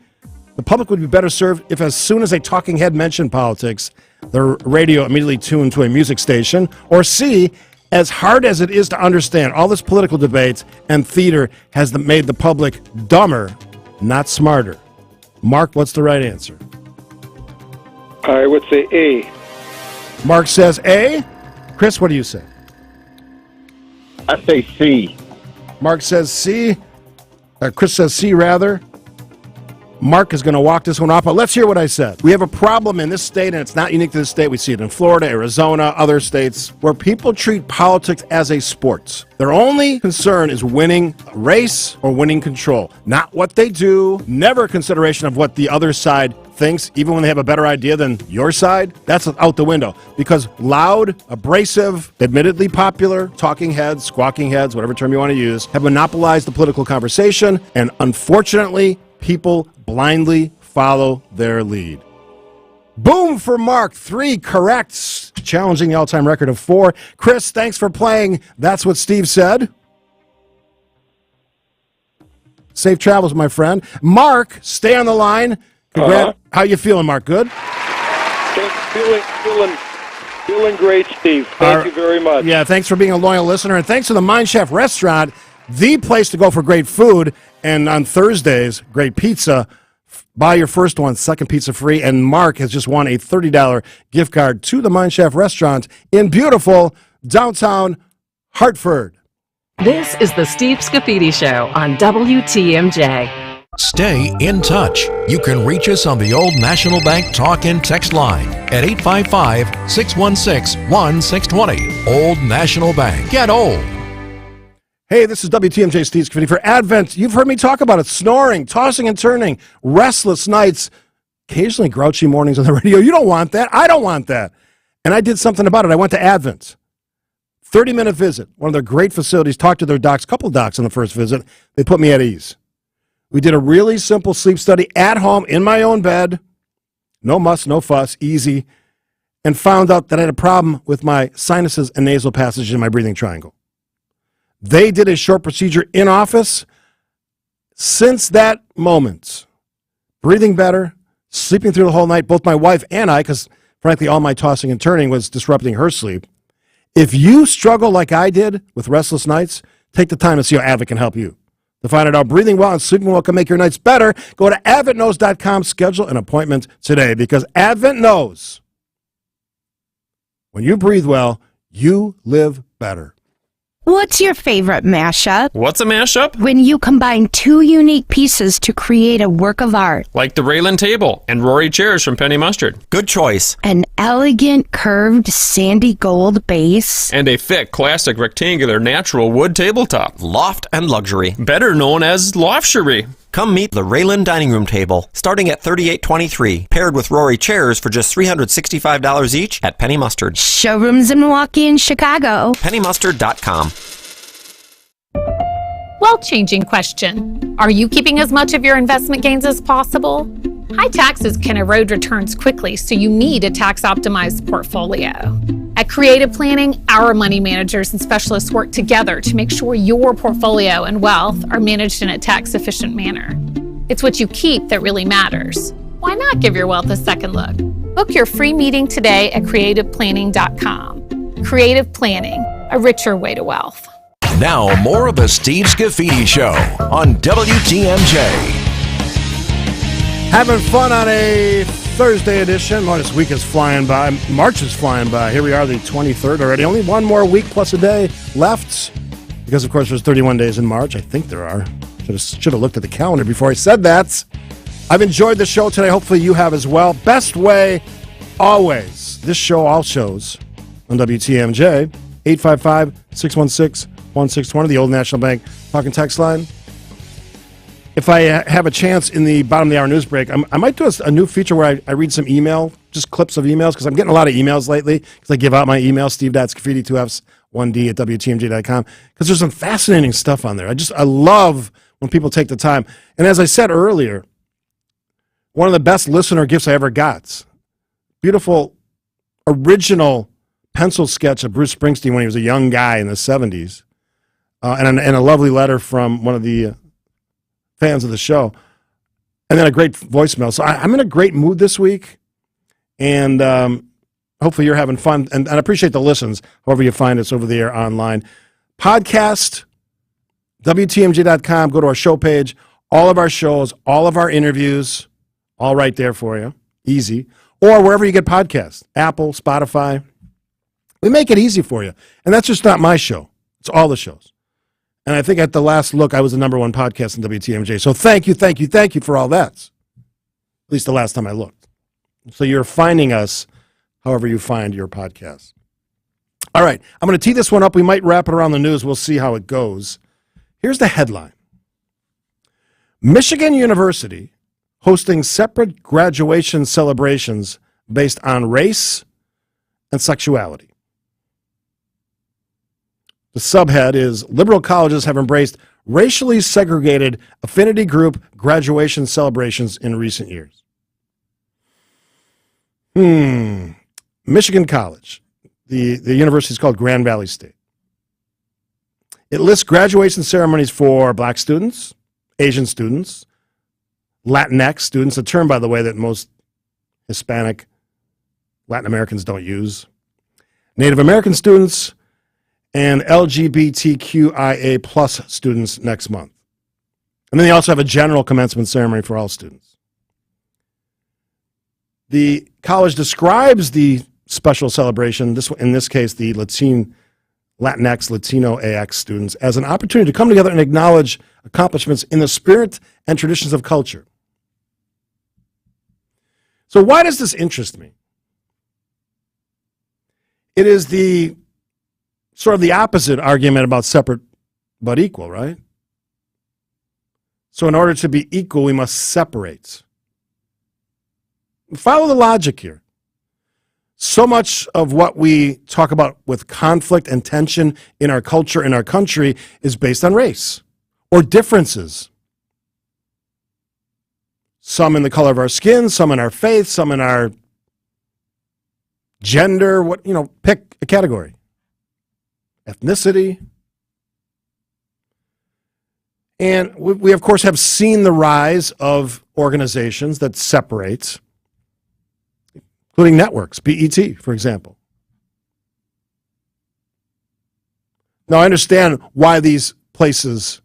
the public would be better served if as soon as a talking head mentioned politics, the radio immediately tuned to a music station. Or C, as hard as it is to understand, all this political debate and theater has made the public dumber, not smarter. Mark, what's the right answer? I would say A. Mark says A. Chris, what do you say? I say C. Mark says C. Chris says C, rather. Mark is going to walk this one off, but let's hear what I said. We have a problem in this state, and it's not unique to this state. We see it in Florida, Arizona, other states, where people treat politics as a sport. Their only concern is winning a race or winning control. Not what they do, never a consideration of what the other side thinks, even when they have a better idea than your side. That's out the window, because loud, abrasive, admittedly popular talking heads, squawking heads, whatever term you want to use, have monopolized the political conversation, and unfortunately, people blindly follow their lead. Boom for Mark. 3 correct, challenging the all-time record of 4. Chris, thanks for playing That's What Steve Said. Safe travels, my friend. Mark, stay on the line. How you feeling, Mark? Good? Feeling great, Steve. Thank you very much. Yeah, thanks for being a loyal listener, and thanks to the Mind Chef Restaurant, the place to go for great food, and on Thursdays, great pizza. Buy your first one, second pizza free, and Mark has just won a $30 gift card to the Mind Chef Restaurant in beautiful downtown Hartford. This is the Steve Scafidi Show on WTMJ. Stay in touch. You can reach us on the Old National Bank talk and text line at 855-616-1620. Old National Bank. Get old. Hey, this is WTMJ Steve Scafidi. For Advent, you've heard me talk about it. Snoring, tossing and turning, restless nights, occasionally grouchy mornings on the radio. You don't want that. I don't want that. And I did something about it. I went to Advent. 30-minute visit. One of their great facilities. Talked to their docs, couple docs on the first visit. They put me at ease. We did a really simple sleep study at home in my own bed. No muss, no fuss, easy. And found out that I had a problem with my sinuses and nasal passages in my breathing triangle. They did a short procedure in office. Since that moment, breathing better, sleeping through the whole night, both my wife and I, because frankly all my tossing and turning was disrupting her sleep. If you struggle like I did with restless nights, take the time to see how Advent can help you. To find out how breathing well and sleeping well can make your nights better, go to AdventKnows.com, schedule an appointment today, because Advent knows when you breathe well, you live better. What's your favorite mashup? What's a mashup? When you combine two unique pieces to create a work of art. Like the Raylan table and Rory chairs from Penny Mustard. Good choice. An elegant, curved, sandy gold base. And a thick, classic, rectangular, natural wood tabletop. Loft and luxury. Better known as Lofchery. Come meet the Raylan Dining Room Table, starting at $38.23, paired with Rory chairs for just $365 each at Penny Mustard. Showrooms in Milwaukee and Chicago. PennyMustard.com. Wealth-changing question. Are you keeping as much of your investment gains as possible? High taxes can erode returns quickly, so you need a tax-optimized portfolio. At Creative Planning, our money managers and specialists work together to make sure your portfolio and wealth are managed in a tax-efficient manner. It's what you keep that really matters. Why not give your wealth a second look? Book your free meeting today at creativeplanning.com. Creative Planning, a richer way to wealth. Now, more of the Steve Scafidi Show on WTMJ. Having fun on a Thursday edition. Well, this week is flying by. March is flying by. Here we are, the 23rd already. Only one more week plus a day left. Because, of course, there's 31 days in March. I think there are. Should have looked at the calendar before I said that. I've enjoyed the show today. Hopefully you have as well. Best way, always. This show, all shows on WTMJ. 855-616-1620, the Old National Bank talking text line. If I have a chance in the bottom of the hour news break, I might do a new feature where I read some email, just clips of emails, because I'm getting a lot of emails lately, because I give out my email, steve.scafidi, 2Fs, 1D at WTMJ.com, because there's some fascinating stuff on there. I love when people take the time. And as I said earlier, one of the best listener gifts I ever got, beautiful, original pencil sketch of Bruce Springsteen when he was a young guy in the 70s, and a lovely letter from one of the fans of the show, and then a great voicemail. So I'm in a great mood this week, and hopefully you're having fun, and I appreciate the listens, however you find us over the air online. Podcast, WTMJ.com, go to our show page, all of our shows, all of our interviews, all right there for you, easy, or wherever you get podcasts, Apple, Spotify. We make it easy for you, and that's just not my show. It's all the shows. And I think at the last look, I was the #1 podcast in WTMJ. So thank you for all that. At least the last time I looked. So you're finding us however you find your podcast. All right, I'm going to tee this one up. We might wrap it around the news. We'll see how it goes. Here's the headline. Michigan University hosting separate graduation celebrations based on race and sexuality. The subhead is liberal colleges have embraced racially segregated affinity group graduation celebrations in recent years. Michigan College, the university is called Grand Valley State. It lists graduation ceremonies for black students, Asian students, Latinx students, a term, by the way, that most Hispanic Latin Americans don't use, Native American students, and LGBTQIA plus students next month. And then they also have a general commencement ceremony for all students. The college describes the special celebration, in this case the Latinx, Latino AX students, as an opportunity to come together and acknowledge accomplishments in the spirit and traditions of culture. So why does this interest me? It is the sort of the opposite argument about separate but equal, right? So in order to be equal, we must separate. Follow the logic here. So much of what we talk about with conflict and tension in our culture, in our country, is based on race or differences. Some in the color of our skin, some in our faith, some in our gender, pick a category. Ethnicity. And we of course, have seen the rise of organizations that separate, including networks, BET, for example. Now, I understand why these places,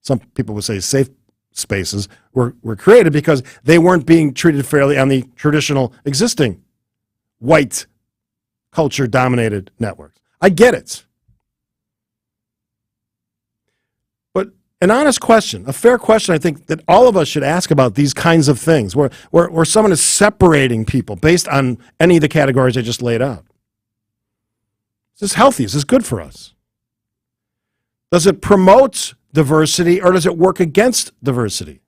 some people would say safe spaces, were created, because they weren't being treated fairly on the traditional existing white culture-dominated networks. I get it. But an honest question, a fair question, I think, that all of us should ask about these kinds of things, where someone is separating people based on any of the categories I just laid out. Is this healthy? Is this good for us? Does it promote diversity, or does it work against diversity?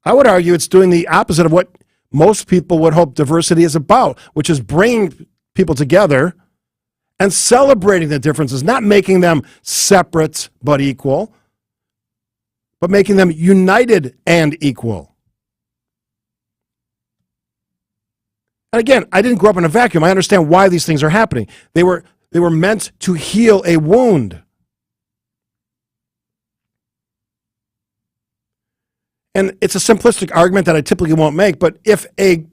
I would argue it's doing the opposite of what most people would hope diversity is about, which is bringing people together and celebrating the differences, not making them separate but equal, but making them united and equal. And again, I didn't grow up in a vacuum. I understand why these things are happening. They were meant to heal a wound. And it's a simplistic argument that I typically won't make, but if a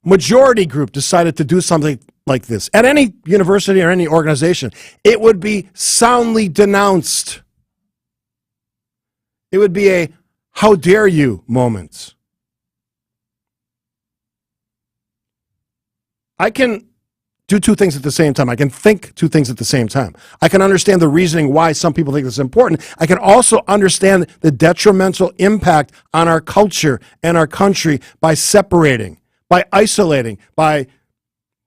majority group decided to do something like this at any university or any organization, it would be soundly denounced. It would be a "how dare you" moment. I can do two things at the same time. I can think two things at the same time. I can understand the reasoning why some people think this is important. I can also understand the detrimental impact on our culture and our country by separating, by isolating, by,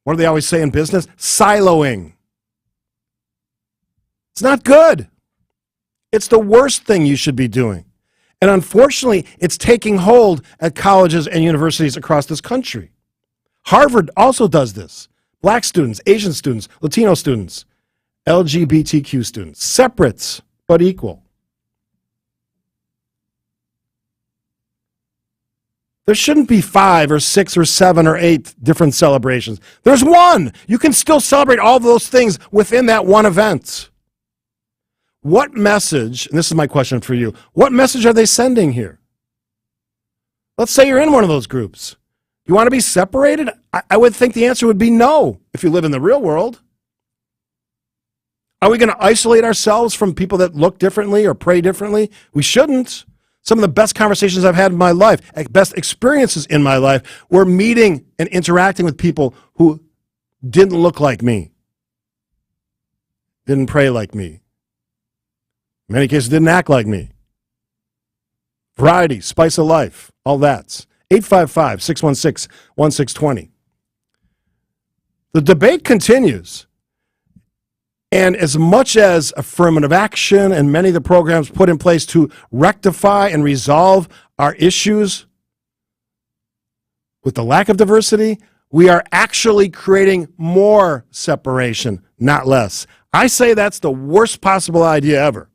what do they always say in business? Siloing. It's not good. It's the worst thing you should be doing. And unfortunately, it's taking hold at colleges and universities across this country. Harvard also does this. Black students, Asian students, Latino students, LGBTQ students, separate but equal. There shouldn't be 5 or 6 or 7 or 8 different celebrations. There's one. You can still celebrate all those things within that one event. What message, and this is my question for you, what message are they sending here? Let's say you're in one of those groups. You want to be separated? I would think the answer would be no if you live in the real world. Are we going to isolate ourselves from people that look differently or pray differently? We shouldn't. Some of the best conversations I've had in my life, best experiences in my life, were meeting and interacting with people who didn't look like me, didn't pray like me, in many cases didn't act like me. Variety, spice of life, all that. 855-616-1620. The debate continues. And as much as affirmative action and many of the programs put in place to rectify and resolve our issues with the lack of diversity, we are actually creating more separation, not less. I say that's the worst possible idea ever.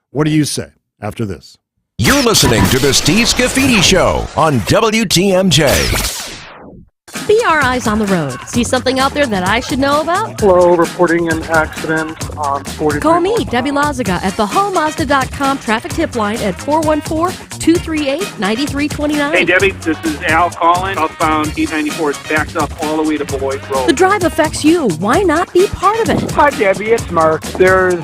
What do you say after this? You're listening to the Steve Scafidi Show on WTMJ. Be our eyes on the road. See something out there that I should know about? Hello, reporting an accident on 43. Call me, Debbie Lazaga, at the HallMazda.com traffic tip line at 414-238-9329. Hey, Debbie, this is Al calling. Southbound 894 is backed up all the way to Beloit Road. The drive affects you. Why not be part of it? Hi, Debbie. It's Mark. There's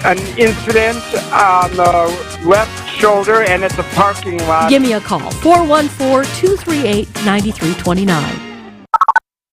an incident on the left shoulder, and it's a parking lot. Give me a call, 414-238-9329.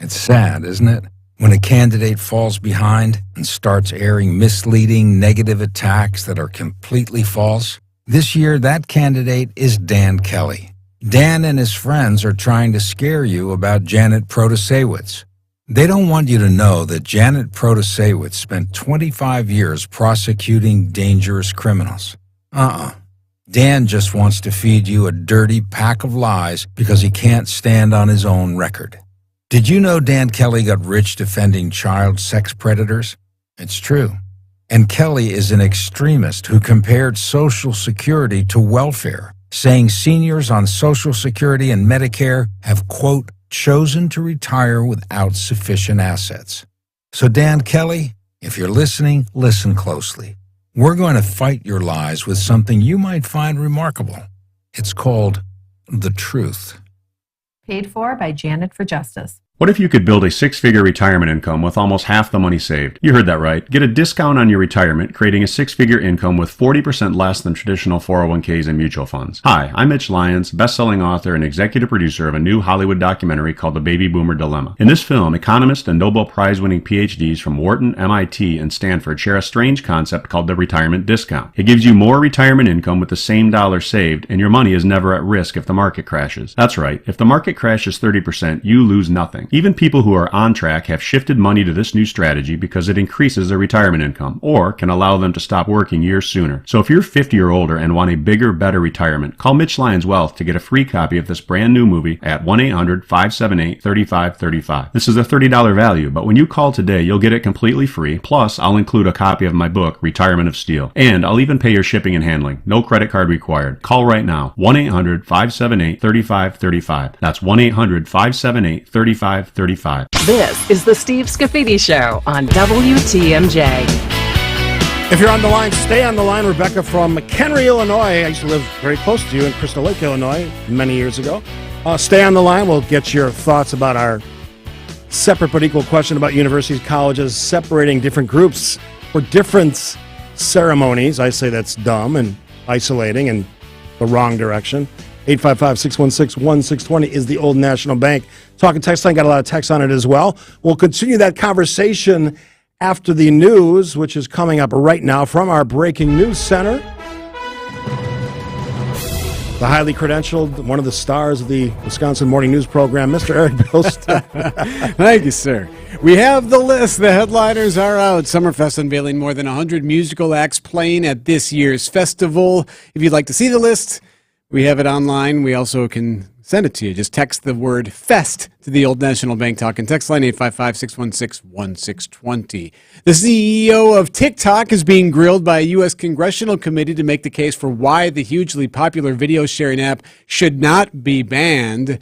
It's sad, isn't it? When a candidate falls behind and starts airing misleading, negative attacks that are completely false. This year, that candidate is Dan Kelly. Dan and his friends are trying to scare you about Janet Protasewicz. They don't want you to know that Janet Protasewicz spent 25 years prosecuting dangerous criminals. Dan just wants to feed you a dirty pack of lies because he can't stand on his own record. Did you know Dan Kelly got rich defending child sex predators? It's true. And Kelly is an extremist who compared Social Security to welfare, saying seniors on Social Security and Medicare have, quote, chosen to retire without sufficient assets. So Dan Kelly, if you're listening, listen closely. We're going to fight your lies with something you might find remarkable. It's called the truth. Paid for by Janet for Justice. What if you could build a six-figure retirement income with almost half the money saved? You heard that right. Get a discount on your retirement, creating a six-figure income with 40% less than traditional 401ks and mutual funds. Hi, I'm Mitch Lyons, best-selling author and executive producer of a new Hollywood documentary called The Baby Boomer Dilemma. In this film, economists and Nobel Prize-winning PhDs from Wharton, MIT, and Stanford share a strange concept called the retirement discount. It gives you more retirement income with the same dollar saved, and your money is never at risk if the market crashes. That's right. If the market crashes 30%, you lose nothing. Even people who are on track have shifted money to this new strategy because it increases their retirement income or can allow them to stop working years sooner. So if you're 50 or older and want a bigger, better retirement, call Mitch Lyons Wealth to get a free copy of this brand new movie at 1-800-578-3535. This is a $30 value, but when you call today, you'll get it completely free. Plus, I'll include a copy of my book, Retirement of Steel. And I'll even pay your shipping and handling. No credit card required. Call right now. 1-800-578-3535. That's 1-800-578-3535. This is the Steve Scafidi Show on WTMJ. If you're on the line, stay on the line. Rebecca from McHenry, Illinois. I used to live very close to you in Crystal Lake, Illinois, many years ago. Stay on the line. We'll get your thoughts about our separate but equal question about universities, colleges, separating different groups for different ceremonies. I say that's dumb and isolating and the wrong direction. 855-616-1620 is the Old National Bank talking text line. Got a lot of text on it as well. We'll continue that conversation after the news, which is coming up right now from our breaking news center. The highly credentialed, one of the stars of the Wisconsin Morning News program, Mr. Eric Bilstein. Thank you, sir. We have the list. The headliners are out. Summerfest unveiling more than 100 musical acts playing at this year's festival. If you'd like to see the list, we have it online. We also can send it to you. Just text the word FEST to the Old National Bank talking text line 855-616-1620. The CEO of TikTok is being grilled by a U.S. congressional committee to make the case for why the hugely popular video sharing app should not be banned.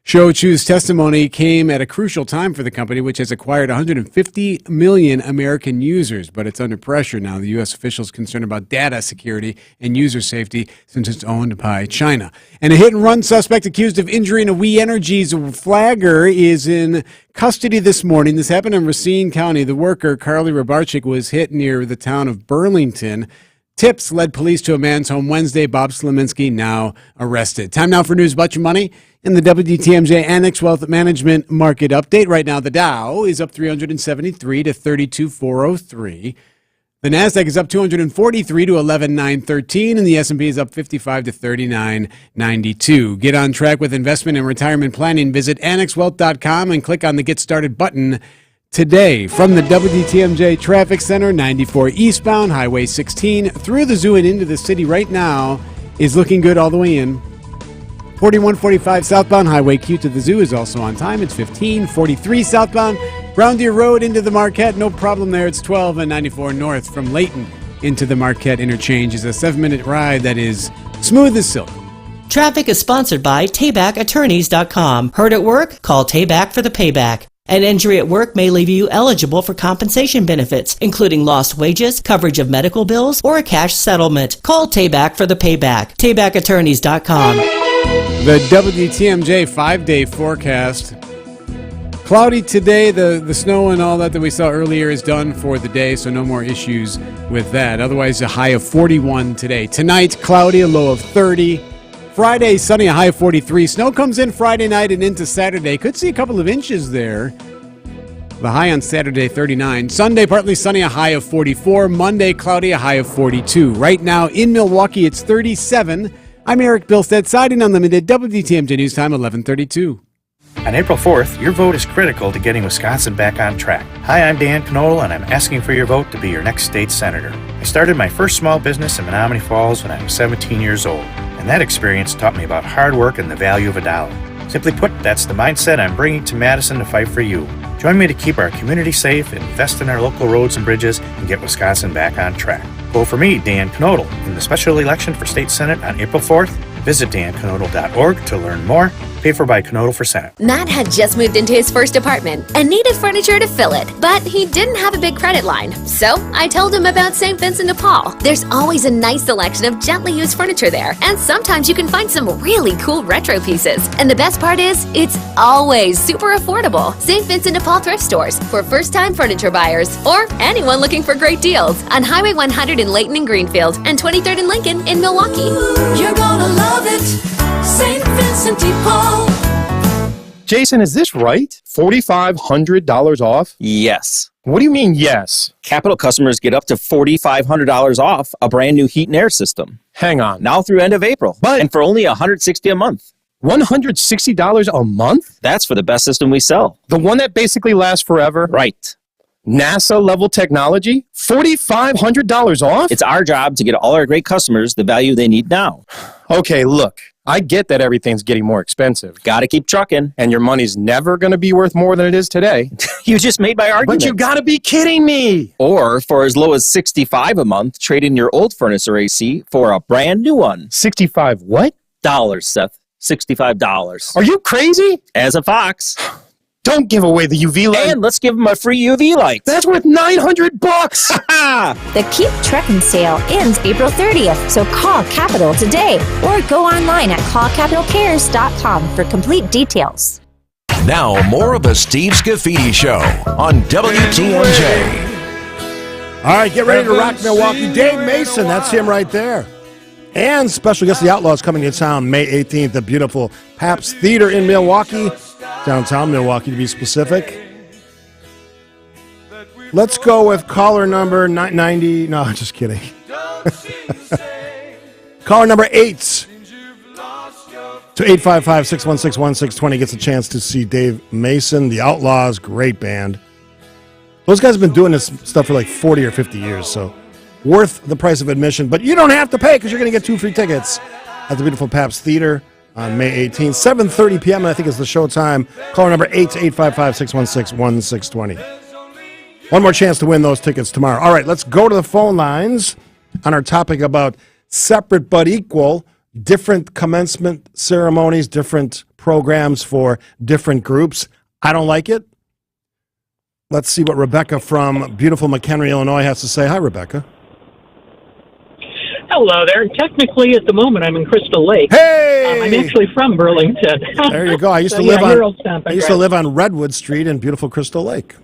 Shou Chu's testimony came at a crucial time for the company, which has acquired 150 million American users, but it's under pressure now. The U.S. officials concerned about data security and user safety since it's owned by China. And a hit-and-run suspect accused of injuring a We Energies flagger is in custody this morning. This happened in Racine County. The worker, Carly Rabarchik, was hit near the town of Burlington. Tips led police to a man's home Wednesday. Bob Slominski now arrested. Time now for news about your money in the WTMJ Annex Wealth Management Market Update. Right now, the Dow is up 373 to 32,403. The Nasdaq is up 243 to 11,913, and the S&P is up 55 to 39,92. Get on track with investment and retirement planning. Visit annexwealth.com and click on the Get Started button today. From the WTMJ Traffic Center, 94 eastbound, Highway 16, through the zoo and into the city right now is looking good all the way in. 4145 southbound, Highway Q to the zoo is also on time. It's 1543 southbound, Brown Deer Road into the Marquette, no problem there. It's 12 and 94 north from Layton into the Marquette interchange is a 7-minute ride that is smooth as silk. Traffic is sponsored by TaybackAttorneys.com. Heard at work? Call Tayback for the payback. An injury at work may leave you eligible for compensation benefits, including lost wages, coverage of medical bills, or a cash settlement. Call Tayback for the payback. TaybackAttorneys.com. The WTMJ 5-day forecast. Cloudy today. The snow and all that we saw earlier is done for the day, so no more issues with that. Otherwise, a high of 41 today. Tonight, cloudy, a low of 30. Friday, sunny, a high of 43. Snow comes in Friday night and into Saturday. Could see a couple of inches there. The high on Saturday, 39. Sunday, partly sunny, a high of 44. Monday, cloudy, a high of 42. Right now in Milwaukee, it's 37. I'm Eric Bilstead, Siding Unlimited, WTMJ News Time, 11:32. On April 4th, your vote is critical to getting Wisconsin back on track. Hi, I'm Dan Knoll, and I'm asking for your vote to be your next state senator. I started my first small business in Menominee Falls when I was 17 years old, and that experience taught me about hard work and the value of a dollar. Simply put, that's the mindset I'm bringing to Madison to fight for you. Join me to keep our community safe, invest in our local roads and bridges, and get Wisconsin back on track. Vote for me, Dan Knodel, in the special election for state senate on April 4th. Visit danknodel.org to learn more. Paid for by Knodel for Senate. Matt had just moved into his first apartment and needed furniture to fill it, but he didn't have a big credit line. So I told him about St. Vincent de Paul. There's always a nice selection of gently used furniture there, and sometimes you can find some really cool retro pieces. And the best part is, it's always super affordable. St. Vincent de Paul thrift stores for first-time furniture buyers or anyone looking for great deals on Highway 100 in Layton and Greenfield and 23rd and Lincoln in Milwaukee. You're gonna love it, St. Vincent de Paul. Jason, is this right? $4,500 off? Yes. What do you mean, yes? Capital customers get up to $4,500 off a brand new heat and air system. Hang on. Now through end of April. And for only $160 a month. $160 a month? That's for the best system we sell. The one that basically lasts forever? Right. NASA-level technology? $4,500 off? It's our job to get all our great customers the value they need now. Okay, look. I get that everything's getting more expensive. Gotta keep trucking. And your money's never going to be worth more than it is today. You just made my argument. But you gotta be kidding me! Or for as low as $65 a month, trade in your old furnace or AC for a brand new one. 65 what? Dollars, Seth. $65. Are you crazy? As a Fox. Don't give away the UV light. And let's give them a free UV light. That's worth $900. The Keep Trucking sale ends April 30th, so call Capital today or go online at callcapitalcares.com for complete details. Now, more of the Steve Scafidi Show on WTMJ. All right, get ready to rock Milwaukee. Dave Mason, that's him right there. And special guest, the Outlaws, coming to town May 18th, the beautiful Pabst Theater in Milwaukee. Downtown Milwaukee, to be specific. Let's go with caller number 990. No, just kidding. Caller number 8 to 855-616-1620 gets a chance to see Dave Mason, the Outlaws, great band. Those guys have been doing this stuff for like 40 or 50 years, so worth the price of admission. But you don't have to pay because you're going to get 2 free tickets at the beautiful Pabst Theater on May 18th, 7:30 p.m., I think is the show time. Caller number 8 to 855-616-1620. One more chance to win those tickets tomorrow. All right, let's go to the phone lines on our topic about separate but equal, different commencement ceremonies, different programs for different groups. I don't like it. Let's see what Rebecca from beautiful McHenry, Illinois has to say. Hi, Rebecca. Hello there. Technically, at the moment, I'm in Crystal Lake. Hey! I'm actually from Burlington. There you go. I used to live on Redwood Street in beautiful Crystal Lake.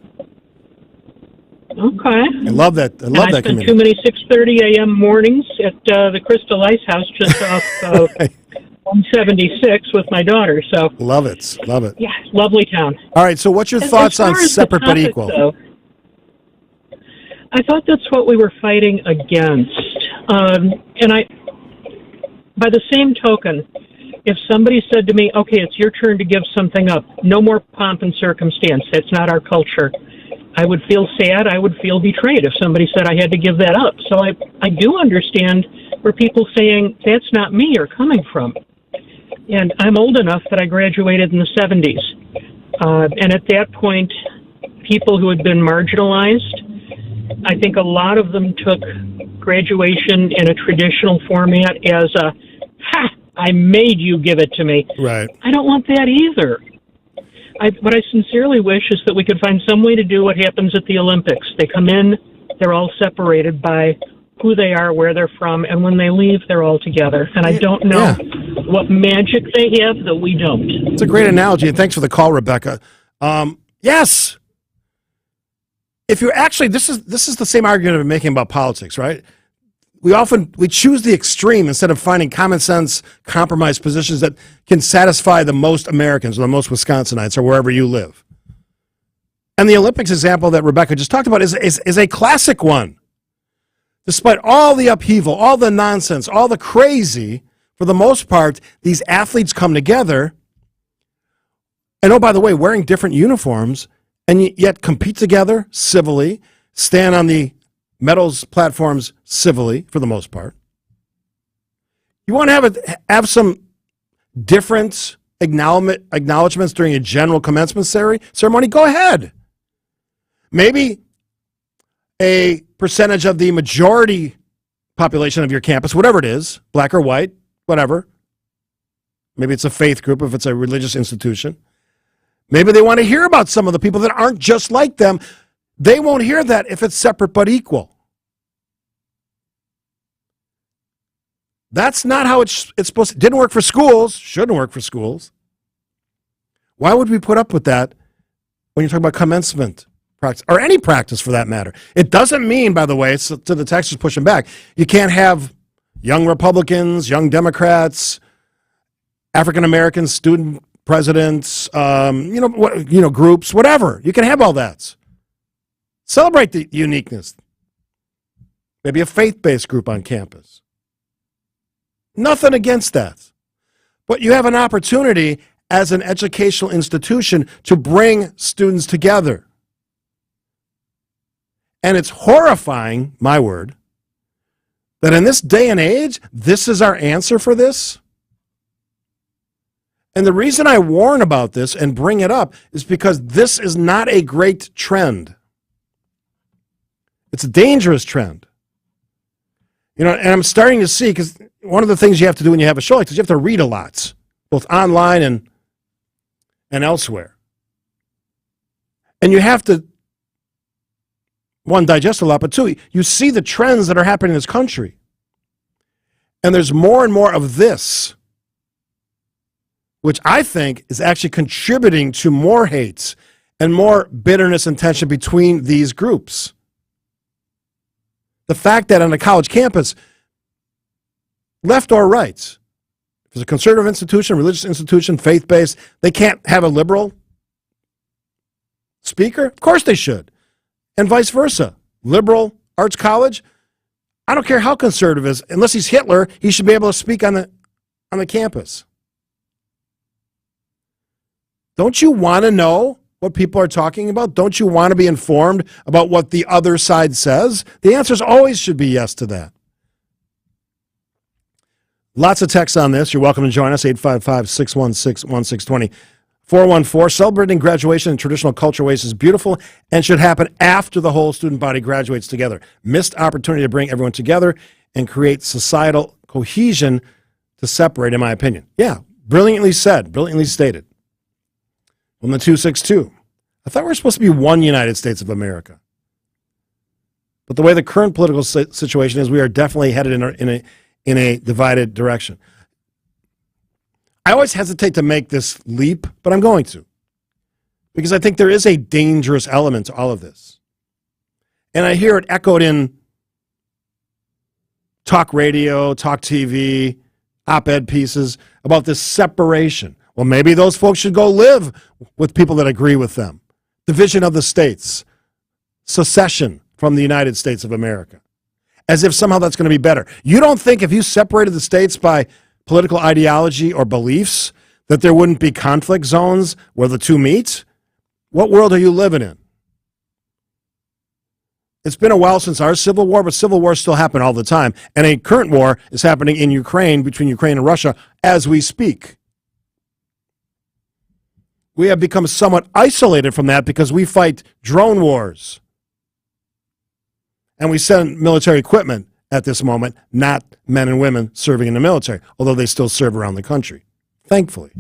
Okay. I love that. I love that spent community. too many 6:30 a.m. mornings at the Crystal Ice House just off 176 with my daughter. So love it. Love it. Yeah, lovely town. All right. So, what's your thoughts on separate but equal? Though, I thought that's what we were fighting against. And by the same token, if somebody said to me, okay, it's your turn to give something up, no more pomp and circumstance, that's not our culture, I would feel sad, I would feel betrayed if somebody said I had to give that up. So I do understand where people saying, that's not me, are coming from. And I'm old enough that I graduated in the 70s. And at that point, people who had been marginalized, I think a lot of them took graduation in a traditional format as I made you give it to me. Right. I don't want that either. What I sincerely wish is that we could find some way to do what happens at the Olympics. They come in, they're all separated by who they are, where they're from, and when they leave, they're all together. And I don't know what magic they have that we don't. It's a great analogy, and thanks for the call, Rebecca. Yes. If you're actually, this is the same argument I've been making about politics, right? We choose the extreme instead of finding common sense compromise positions that can satisfy the most Americans or the most Wisconsinites or wherever you live. And the Olympics example that Rebecca just talked about is a classic one. Despite all the upheaval, all the nonsense, all the crazy, for the most part, these athletes come together and, oh, by the way, wearing different uniforms and yet compete together civilly, stand on the medals platforms civilly for the most part. You want to have some different acknowledgments during a general commencement ceremony? Go ahead. Maybe a percentage of the majority population of your campus, whatever it is, black or white, whatever. Maybe it's a faith group if it's a religious institution. Maybe they want to hear about some of the people that aren't just like them. They won't hear that if it's separate but equal. That's not how it's supposed to. Didn't work for schools. Shouldn't work for schools. Why would we put up with that when you're talking about commencement practice, or any practice for that matter? It doesn't mean, by the way, it's to the texters pushing back, you can't have young Republicans, young Democrats, African Americans, student presidents, groups, whatever. You can have all that. Celebrate the uniqueness. Maybe a faith-based group on campus. Nothing against that. But you have an opportunity as an educational institution to bring students together. And it's horrifying, my word, that in this day and age, this is our answer for this. And the reason I warn about this and bring it up is because this is not a great trend. It's a dangerous trend. And I'm starting to see, because one of the things you have to do when you have a show like this, you have to read a lot, both online and elsewhere. And you have to, one, digest a lot, but two, you see the trends that are happening in this country. And there's more and more of this, which I think is actually contributing to more hate and more bitterness and tension between these groups. The fact that on a college campus, left or right, if it's a conservative institution, religious institution, faith-based, they can't have a liberal speaker? Of course they should. And vice versa. Liberal arts college, I don't care how conservative it is, unless he's Hitler, he should be able to speak on the campus. Don't you want to know what people are talking about? Don't you want to be informed about what the other side says? The answers always should be yes to that. Lots of texts on this. You're welcome to join us, 855-616-1620. 414, celebrating graduation in traditional culture ways is beautiful and should happen after the whole student body graduates together. Missed opportunity to bring everyone together and create societal cohesion to separate, in my opinion. Yeah, brilliantly said, brilliantly stated. From the 262, I thought we were supposed to be one United States of America. But the way the current political situation is, we are definitely headed in a divided direction. I always hesitate to make this leap, but I'm going to. Because I think there is a dangerous element to all of this. And I hear it echoed in talk radio, talk TV, op-ed pieces about this separation. Well, maybe those folks should go live with people that agree with them. Division of the states. Secession from the United States of America. As if somehow that's going to be better. You don't think if you separated the states by political ideology or beliefs that there wouldn't be conflict zones where the two meet? What world are you living in? It's been a while since our civil war, but civil wars still happen all the time. And a current war is happening in Ukraine, between Ukraine and Russia, as we speak. We have become somewhat isolated from that because we fight drone wars. And we send military equipment at this moment, not men and women serving in the military, although they still serve around the country, thankfully.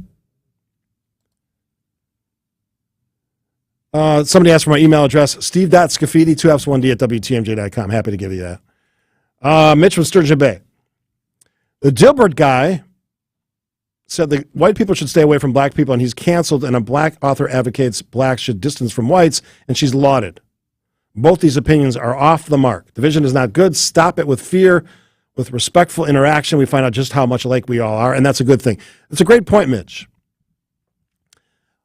Somebody asked for my email address, steve.scafidi, 2Fs1D at WTMJ.com. Happy to give you that. Mitch from Sturgeon Bay. The Dilbert guy said that white people should stay away from black people, and he's canceled, and a black author advocates blacks should distance from whites, and she's lauded. Both these opinions are off the mark. Division is not good. Stop it with fear. With respectful interaction, we find out just how much alike we all are, and that's a good thing. It's a great point, Mitch.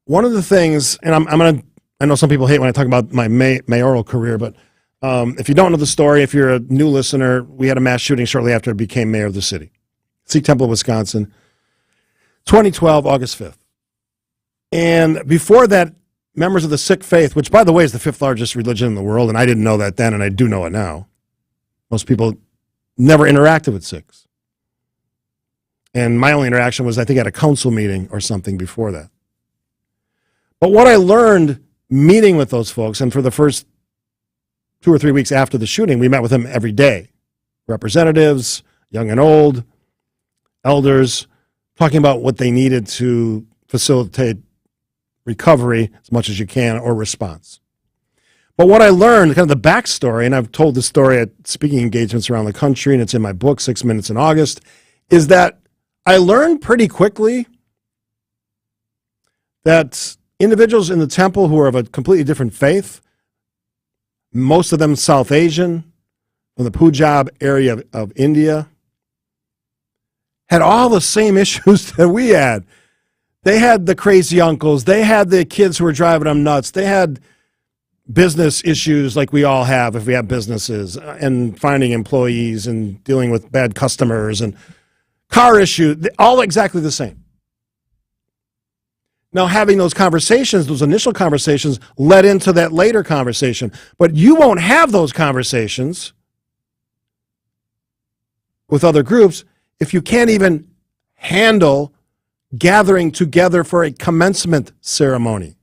One of the things, and I know some people hate when I talk about my mayoral career, but if you don't know the story, if you're a new listener, we had a mass shooting shortly after I became mayor of the city. Sikh Temple, Wisconsin, 2012, August 5th. And before that, members of the Sikh faith, which, by the way, is the 5th largest religion in the world, and I didn't know that then, and I do know it now. Most people never interacted with Sikhs. And my only interaction was, I think, at a council meeting or something before that. But what I learned meeting with those folks, and for the first 2 or 3 weeks after the shooting, we met with them every day. Representatives, young and old, elders, talking about what they needed to facilitate recovery as much as you can or response. But what I learned, kind of the backstory, and I've told this story at speaking engagements around the country, and it's in my book, 6 Minutes in August, is that I learned pretty quickly that individuals in the temple who are of a completely different faith, most of them South Asian, from the Punjab area of India, had all the same issues that we had. They had the crazy uncles. They had the kids who were driving them nuts. They had business issues like we all have if we have businesses, and finding employees and dealing with bad customers and car issues, all exactly the same. Now, having those conversations, those initial conversations, led into that later conversation. But you won't have those conversations with other groups if you can't even handle gathering together for a commencement ceremony.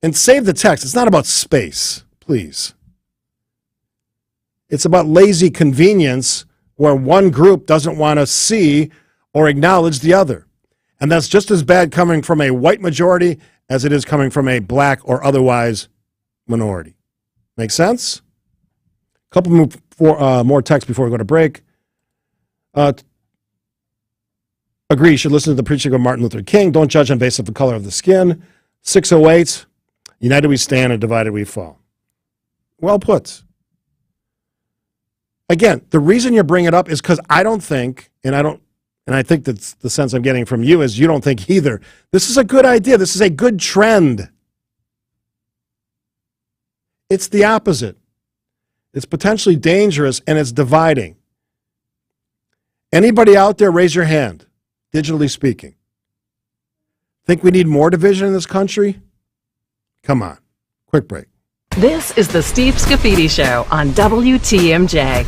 And save the text. It's not about space, please. It's about lazy convenience where one group doesn't want to see or acknowledge the other. And that's just as bad coming from a white majority as it is coming from a black or otherwise minority. Make sense? A couple more texts before we go to break. Agree, you should listen to the preaching of Martin Luther King. Don't judge on basis of the color of the skin. 608, united we stand and divided we fall. Well put. Again, the reason you bring it up is because I don't think, and I think that's the sense I'm getting from you, is you don't think either. This is a good idea. This is a good trend. It's the opposite. It's potentially dangerous, and it's dividing. Anybody out there, raise your hand, digitally speaking. Think we need more division in this country? Come on. Quick break. This is the Steve Scafidi Show on WTMJ.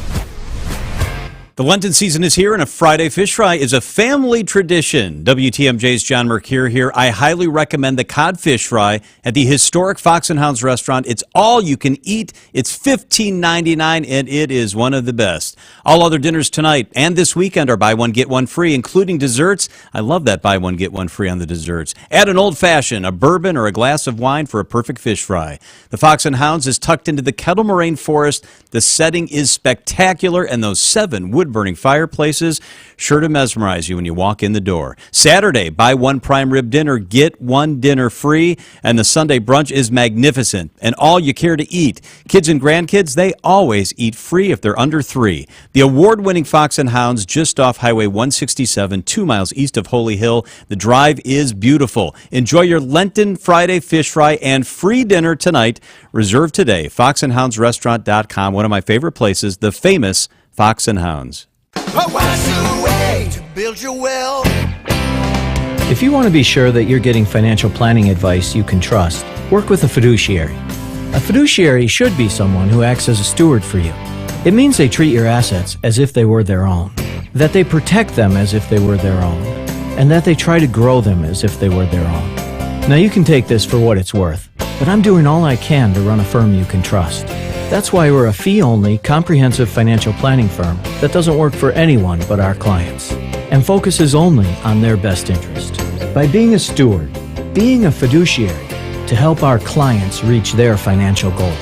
The Lenten season is here, and a Friday fish fry is a family tradition. WTMJ's John Mercure here. I highly recommend the codfish fry at the historic Fox and Hounds restaurant. It's all you can eat. It's $15.99, and it is one of the best. All other dinners tonight and this weekend are buy one, get one free, including desserts. I love that buy one, get one free on the desserts. Add an old-fashioned, a bourbon, or a glass of wine for a perfect fish fry. The Fox and Hounds is tucked into the Kettle Moraine Forest. The setting is spectacular, and those 7 wood-burning fireplaces sure to mesmerize you when you walk in the door. Saturday, buy one prime rib dinner, get one dinner free, and the Sunday brunch is magnificent and all you care to eat. Kids and grandkids, they always eat free if they're under 3. The award-winning Fox and Hounds just off Highway 167, 2 miles east of Holy Hill. The drive is beautiful. Enjoy your Lenten Friday fish fry and free dinner tonight. Reserve today, foxandhoundsrestaurant.com, one of my favorite places, the famous Fox and Hounds. If you want to be sure that you're getting financial planning advice you can trust, work with a fiduciary. A fiduciary should be someone who acts as a steward for you. It means they treat your assets as if they were their own, that they protect them as if they were their own, and that they try to grow them as if they were their own. Now you can take this for what it's worth, but I'm doing all I can to run a firm you can trust. That's why we're a fee-only, comprehensive financial planning firm that doesn't work for anyone but our clients and focuses only on their best interest. By being a steward, being a fiduciary to help our clients reach their financial goals.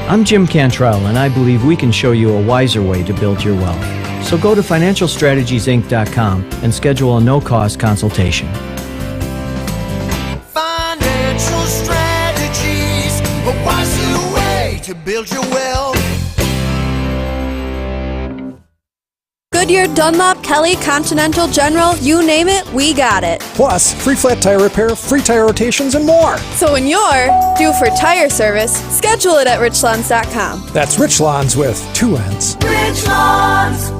I'm Jim Cantrell, and I believe we can show you a wiser way to build your wealth. So go to financialstrategiesinc.com and schedule a no-cost consultation. Financial strategies, a wiser way to build your wealth. Goodyear, Dunlop, Kelly, Continental, General, you name it, we got it. Plus, free flat tire repair, free tire rotations, and more. So when you're due for tire service, schedule it at richlawns.com. That's Rich Lawns with 2 N's. Rich Lawns.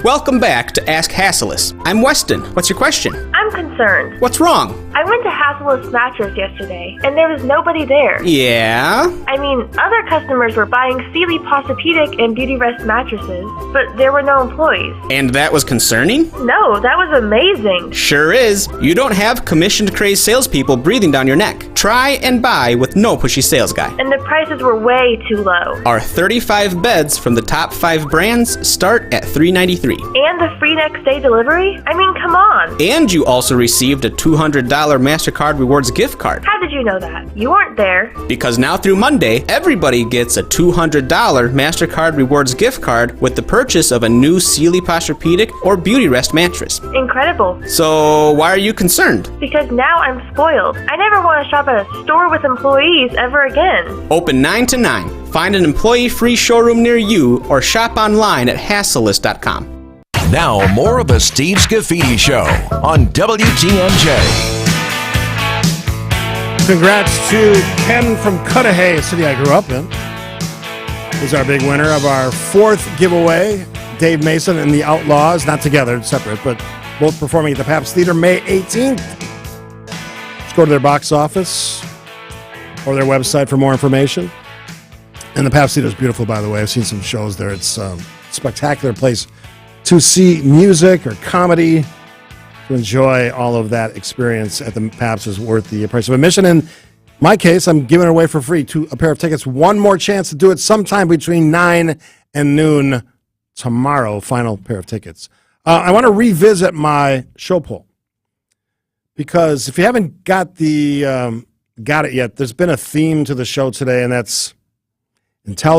Welcome back to Ask Hasselus. I'm Weston. What's your question? I'm concerned. What's wrong? I went to Hasselus Mattress yesterday, and there was nobody there. Yeah? I mean, other customers were buying Sealy Posturepedic and Beauty Rest mattresses, but there were no employees. And that was concerning? No, that was amazing. Sure is. You don't have commissioned crazed salespeople breathing down your neck. Try and buy with no pushy sales guy. And the prices were way too low. Our 35 beds from the top 5 brands start at $393. And the free next day delivery? I mean, come on. And you also received a $200 MasterCard Rewards gift card. How did you know that? You weren't there. Because now through Monday, everybody gets a $200 MasterCard Rewards gift card with the purchase of a new Sealy Posturepedic or Beauty Rest mattress. Incredible. So why are you concerned? Because now I'm spoiled. I never want to shop at a store with employees ever again. Open 9 to 9. Find an employee-free showroom near you or shop online at Hasselus.com. Now, more of the Steve Scafidi Show on WTMJ. Congrats to Ken from Cudahy, a city I grew up in. He's our big winner of our 4th giveaway. Dave Mason and the Outlaws, not together, separate, but both performing at the Pabst Theater May 18th. Just go to their box office or their website for more information. And the Pabst Theater is beautiful, by the way. I've seen some shows there. It's a spectacular place to see music or comedy, to enjoy all of that experience at the Pabst is worth the price of admission. In my case, I'm giving it away for free, a pair of tickets. One more chance to do it sometime between 9 and noon tomorrow. Final pair of tickets. I want to revisit my show poll, because if you haven't got it yet, there's been a theme to the show today, and that's intelligence.